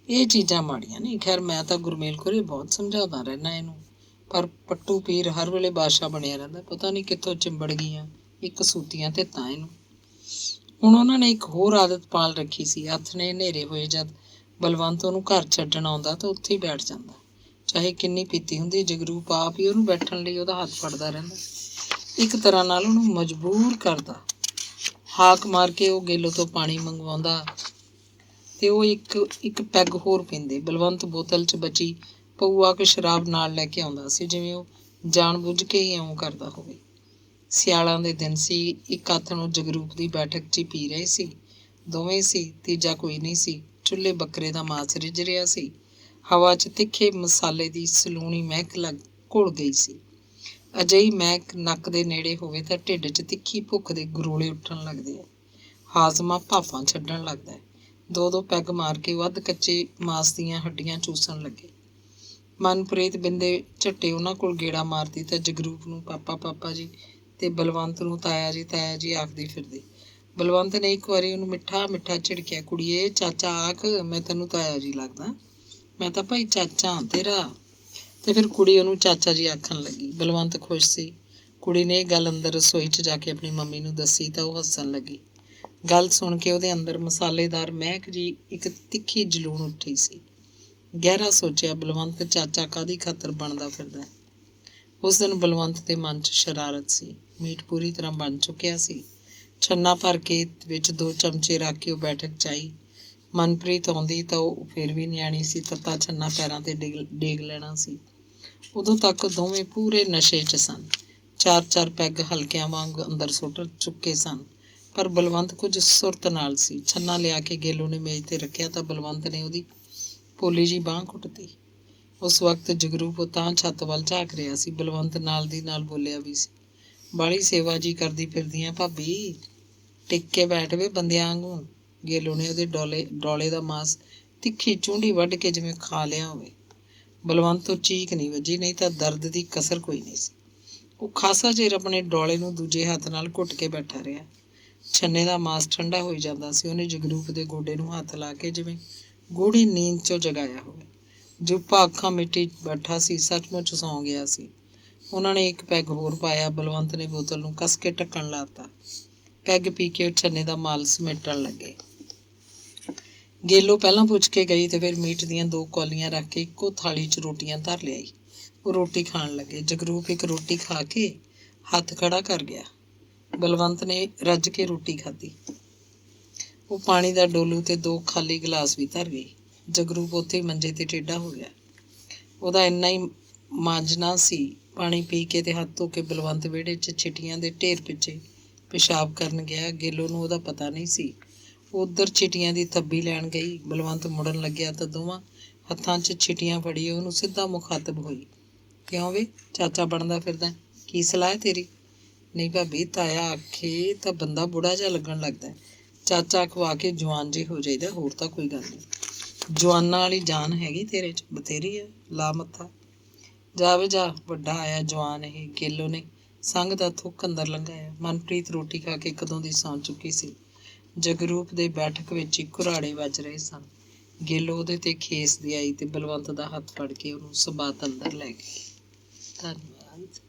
ਇਹ ਚੀਜ਼ਾਂ ਮਾੜੀਆਂ ਨਹੀਂ। ਖੈਰ ਮੈਂ ਤਾਂ ਗੁਰਮੇਲ ਕੋਲੇ ਬਹੁਤ ਸਮਝਾਉਂਦਾ ਰਹਿੰਦਾ ਇਹਨੂੰ, ਪਰ ਪੱਟੂ ਪੀਰ ਹਰ ਵੇਲੇ ਬਾਦਸ਼ਾਹ ਬਣਿਆ ਰਹਿੰਦਾ। ਪਤਾ ਨਹੀਂ ਕਿੱਥੋਂ ਚਿੰਬੜ ਗਈਆਂ ਇੱਕ ਸੂਤੀਆਂ ਤੇ ਤਾਂ ਇਹਨੂੰ। ਹੁਣ ਉਹਨਾਂ ਨੇ ਇੱਕ ਹੋਰ ਆਦਤ ਪਾਲ ਰੱਖੀ ਸੀ। ਆਥਣੇ ਹਨੇਰੇ ਹੋਏ ਜਦ ਬਲਵੰਤ ਉਹਨੂੰ ਘਰ ਛੱਡਣ ਆਉਂਦਾ ਤਾਂ ਉੱਥੇ ਹੀ ਬੈਠ ਜਾਂਦਾ, ਚਾਹੇ ਕਿੰਨੀ ਪੀਤੀ ਹੁੰਦੀ। ਜਗਰੂਪ ਆਪ ਹੀ ਉਹਨੂੰ ਬੈਠਣ ਲਈ ਉਹਦਾ ਹੱਥ ਫੜਦਾ ਰਹਿੰਦਾ, ਇੱਕ ਤਰ੍ਹਾਂ ਨਾਲ ਉਹਨੂੰ ਮਜਬੂਰ ਕਰਦਾ। ਹਾਕ ਮਾਰ ਕੇ ਉਹ ਗੇਲੋ ਤੋਂ ਪਾਣੀ ਮੰਗਵਾਉਂਦਾ ਤੇ ਉਹ ਇੱਕ ਪੈਗ ਹੋਰ ਪੀਂਦੇ। ਬਲਵੰਤ ਬੋਤਲ 'ਚ ਬਚੀ ਪਊਆ ਕੇ ਸ਼ਰਾਬ ਨਾਲ ਲੈ ਕੇ ਆਉਂਦਾ ਸੀ, ਜਿਵੇਂ ਉਹ ਜਾਣ ਬੁੱਝ ਕੇ ਹੀ ਇਉਂ ਕਰਦਾ ਹੋਵੇ। ਸਿਆਲਾਂ ਦੇ ਦਿਨ ਸੀ। ਇੱਕ ਹੱਥ ਨੂੰ ਜਗਰੂਪ ਦੀ ਬੈਠਕ 'ਚ ਹੀ ਪੀ ਰਹੇ ਸੀ। ਦੋਵੇਂ ਸੀ, ਤੀਜਾ ਕੋਈ ਨਹੀਂ ਸੀ। ਚੁੱਲ੍ਹੇ ਬੱਕਰੇ ਦਾ ਮਾਸ ਰਿੱਝ ਰਿਹਾ ਸੀ। ਹਵਾ 'ਚ ਤਿੱਖੇ ਮਸਾਲੇ ਦੀ ਸਲੂਣੀ ਮਹਿਕ ਘੁਲ ਗਈ ਸੀ। ਅਜਿਹੀ ਮਹਿਕ ਨੱਕ ਦੇ ਨੇੜੇ ਹੋਵੇ ਤਾਂ ਢਿੱਡ 'ਚ ਤਿੱਖੀ ਭੁੱਖ ਦੇ ਗਰੋਲੇ ਉੱਠਣ ਲੱਗਦੇ ਆ। ਹਾਜ਼ਮਾ ਭਾਫਾਂ ਛੱਡਣ ਲੱਗਦਾ ਹੈ। ਦੋ ਪੈਗ ਮਾਰ ਕੇ ਵੱਧ ਕੱਚੇ ਮਾਸ ਦੀਆਂ ਹੱਡੀਆਂ ਚੂਸਣ ਲੱਗੇ। ਮਨਪ੍ਰੀਤ ਬਿੰਦੇ ਝੱਟੇ ਉਹਨਾਂ ਕੋਲ ਗੇੜਾ ਮਾਰਦੀ ਤਾਂ ਜਗਰੂਪ ਨੂੰ ਪਾਪਾ ਜੀ ਤੇ ਬਲਵੰਤ ਨੂੰ ਤਾਇਆ ਜੀ ਆਖਦੀ ਫਿਰਦੀ। ਬਲਵੰਤ ਨੇ ਇੱਕ ਵਾਰੀ ਉਹਨੂੰ ਮਿੱਠਾ ਝਿੜਕਿਆ, ਕੁੜੀਏ ਚਾਚਾ ਆਖ, ਮੈਂ ਤੈਨੂੰ ਤਾਇਆ ਜੀ ਲੱਗਦਾ? ਮੈਂ ਤਾਂ ਭਾਈ ਚਾਚਾ ਹਾਂ ਤੇਰਾ। ਤੇ ਫਿਰ ਕੁੜੀ ਉਹਨੂੰ ਚਾਚਾ ਜੀ ਆਖਣ ਲੱਗੀ। ਬਲਵੰਤ ਖੁਸ਼ ਸੀ। ਕੁੜੀ ਨੇ ਇਹ ਗੱਲ ਅੰਦਰ ਰਸੋਈ 'ਚ ਜਾ ਕੇ ਆਪਣੀ ਮੰਮੀ ਨੂੰ ਦੱਸੀ ਤਾਂ ਉਹ ਹੱਸਣ ਲੱਗੀ। ਗੱਲ ਸੁਣ ਕੇ ਉਹਦੇ ਅੰਦਰ ਮਸਾਲੇਦਾਰ ਮਹਿਕ ਜੀ ਇੱਕ ਤਿੱਖੀ ਜਲੂਣ ਉੱਠੀ ਸੀ। ਗਹਿਰਾ ਸੋਚਿਆ, ਬਲਵੰਤ ਚਾਚਾ ਕਾਹਦੀ ਖਾਤਰ ਬਣਦਾ ਫਿਰਦਾ। ਉਸ ਦਿਨ ਬਲਵੰਤ ਦੇ ਮਨ 'ਚ ਸ਼ਰਾਰਤ ਸੀ। ਮੀਟ ਪੂਰੀ ਤਰ੍ਹਾਂ ਬਣ ਚੁੱਕਿਆ ਸੀ। ਛੰਨਾ ਭਰ ਕੇ ਵਿੱਚ 2 ਚਮਚੇ ਰੱਖ ਕੇ ਉਹ ਬੈਠਕ 'ਚ ਆਈ। ਮਨਪ੍ਰੀਤ ਆਉਂਦੀ ਤਾਂ ਉਹ ਫਿਰ ਵੀ ਨਿਆਣੀ ਸੀ। ਤੱਤਾ ਛੰਨਾ ਪੈਰਾਂ 'ਤੇ ਡੇਗ ਲੈਣਾ ਸੀ। ਉਦੋਂ ਤੱਕ ਦੋਵੇਂ ਪੂਰੇ ਨਸ਼ੇ 'ਚ ਸਨ। 4 ਪੈਗ ਹਲਕਿਆਂ ਵਾਂਗ ਅੰਦਰ ਸੁੱਟ ਚੁੱਕੇ ਸਨ, ਪਰ ਬਲਵੰਤ ਕੁਝ ਸੁਰਤ ਨਾਲ ਸੀ। ਛੰਨਾ ਲਿਆ ਕੇ ਗੇਲੋ ਨੇ ਮੇਜ਼ 'ਤੇ ਰੱਖਿਆ ਤਾਂ ਬਲਵੰਤ ਨੇ ਉਹਦੀ ਪੋਲੀ ਜਿਹੀ ਬਾਂਹ ਘੁੱਟਤੀ। ਉਸ ਵਕਤ ਜਗਰੂਪ ਤਾਂ ਛੱਤ ਵੱਲ ਝਾਕ ਰਿਹਾ ਸੀ। ਬਲਵੰਤ ਨਾਲ ਦੀ ਨਾਲ ਬੋਲਿਆ ਵੀ ਸੀ, ਬਾਹਲੀ ਸੇਵਾ ਜੀ ਕਰਦੀ ਫਿਰਦੀਆਂ ਭਾਬੀ, ਟਿਕ ਕੇ ਬੈਠ ਵੇ ਬੰਦਿਆਂ ਵਾਂਗੂ। ਗੇਲੋ ਨੇ ਉਹਦੇ ਡੋਲੇ ਦਾ ਮਾਸ ਤਿੱਖੀ ਚੂੰਡੀ ਵੱਢ ਕੇ ਜਿਵੇਂ ਖਾ ਲਿਆ ਹੋਵੇ। ਬਲਵੰਤ ਤੋਂ ਚੀਕ ਨਹੀਂ ਵੱਜੀ, ਨਹੀਂ ਤਾਂ ਦਰਦ ਦੀ ਕਸਰ ਕੋਈ ਨਹੀਂ ਸੀ। ਉਹ ਖਾਸਾ ਚਿਰ ਆਪਣੇ ਡੋਲੇ ਨੂੰ ਦੂਜੇ ਹੱਥ ਨਾਲ ਘੁੱਟ ਕੇ ਬੈਠਾ ਰਿਹਾ। ਛੰਨੇ ਦਾ ਮਾਸ ਠੰਡਾ ਹੋਈ ਜਾਂਦਾ ਸੀ। ਉਹਨੇ ਜਗਰੂਪ ਦੇ ਗੋਡੇ ਨੂੰ ਹੱਥ ਲਾ ਕੇ ਜਿਵੇਂ ਗੂੜੀ ਨੀਂਦ 'ਚੋਂ ਜਗਾਇਆ ਹੋਵੇ। ਜੁੱਪਾ ਅੱਖਾਂ ਮਿਟੀ ਬੈਠਾ ਸੀ, ਸੱਚਮੁੱਚ ਸੌਂ ਗਿਆ ਸੀ। ਉਹਨਾਂ ਨੇ ਇੱਕ ਪੈਗ ਹੋਰ ਪਾਇਆ। ਬਲਵੰਤ ਨੇ ਬੋਤਲ ਨੂੰ ਕੱਸ ਕੇ ਢੱਕਣ ਲਾਤਾ। ਪੈਗ ਪੀ ਕੇ ਉਹ ਛੰਨੇ ਦਾ ਮਾਲ ਸਮੇਟਣ ਲੱਗੇ। ਗੇਲੋ ਪਹਿਲਾਂ ਪੁੱਛ ਕੇ ਗਈ ਤੇ ਫਿਰ ਮੀਟ ਦੀਆਂ 2 ਕੌਲੀਆਂ ਰੱਖ ਕੇ ਇੱਕੋ ਥਾਲੀ 'ਚ ਰੋਟੀਆਂ ਧਰ ਲਿਆਈ। ਉਹ ਰੋਟੀ ਖਾਣ ਲੱਗੇ। ਜਗਰੂਪ ਇੱਕ ਰੋਟੀ ਖਾ ਕੇ ਹੱਥ ਖੜਾ ਕਰ ਗਿਆ। ਬਲਵੰਤ ਨੇ ਰੱਜ ਕੇ ਰੋਟੀ ਖਾਧੀ। ਉਹ ਪਾਣੀ ਦਾ ਡੋਲੂ ਤੇ 2 ਖਾਲੀ ਗਲਾਸ ਵੀ ਧਰ ਗਈ। ਜਗਰੂਪ ਉੱਥੇ ਹੀ ਮੰਜੇ 'ਤੇ ਟੇਢਾ ਹੋ ਗਿਆ। ਉਹਦਾ ਇੰਨਾ ਹੀ ਮਾਂਜਣਾ ਸੀ। ਪਾਣੀ ਪੀ ਕੇ ਤੇ ਹੱਥ ਧੋ ਕੇ ਬਲਵੰਤ ਵਿਹੜੇ 'ਚ ਛਿਟੀਆਂ ਦੇ ਢੇਰ ਪਿੱਛੇ ਪਿਸ਼ਾਬ ਕਰਨ ਗਿਆ। ਗੇਲੋ ਨੂੰ ਉਹਦਾ ਪਤਾ ਨਹੀਂ ਸੀ। ਉਹ ਉੱਧਰ ਛਿਟੀਆਂ ਦੀ ਥੱਬੀ ਲੈਣ ਗਈ। ਬਲਵੰਤ ਮੁੜਨ ਲੱਗਿਆ ਤਾਂ ਦੋਵਾਂ ਹੱਥਾਂ 'ਚ ਛਿਟੀਆਂ ਫੜੀ ਉਹਨੂੰ ਸਿੱਧਾ ਮੁਖਾਤਬ ਹੋਈ। ਕਿਉਂ ਵੇ ਚਾਚਾ ਬਣਦਾ ਫਿਰਦਾ, ਕੀ ਸਲਾਹ ਹੈ ਤੇਰੀ? ਨਹੀਂ ਭਾਬੀ, ਤਾਇਆ ਆਖੇ ਤਾਂ ਬੰਦਾ ਬੁੜਾ ਜਿਹਾ ਲੱਗਣ ਲੱਗਦਾ। ਚਾਚਾ ਅਖਵਾ ਕੇ ਜਵਾਨ ਜਿਹੇ ਹੋ ਜਾਈਦਾ, ਹੋਰ ਤਾਂ ਕੋਈ ਗੱਲ ਨਹੀਂ। ਜਵਾਨਾਂ ਵਾਲੀ ਜਾਨ ਹੈਗੀ ਤੇਰੇ 'ਚ, ਬਥੇਰੀ ਹੈ, ਲਾ ਮੱਥਾ। ਜਾ ਵੇ ਜਾ, ਵੱਡਾ ਆਇਆ ਜਵਾਨ ਇਹ। ਗੇਲੋ ਨੇ ਸੰਗ ਦਾ ਥੁੱਕ ਅੰਦਰ ਲੰਘਾਇਆ। ਮਨਪ੍ਰੀਤ ਰੋਟੀ ਖਾ ਕੇ ਕਦੋਂ ਦੀ ਸੌਂ ਚੁੱਕੀ ਸੀ। ਜਗਰੂਪ ਦੇ ਬੈਠਕ ਵਿੱਚ ਹੀ ਘੁਰਾੜੇ ਵੱਜ ਰਹੇ ਸਨ। ਗੇਲੋ ਉਹਦੇ 'ਤੇ ਖੇਸ ਦੀ ਆਈ ਤੇ ਬਲਵੰਤ ਦਾ ਹੱਥ ਫੜ ਕੇ ਉਹਨੂੰ ਸਬਾਤ ਅੰਦਰ ਲੈ ਗਈ। ਧੰਨਵਾਦ।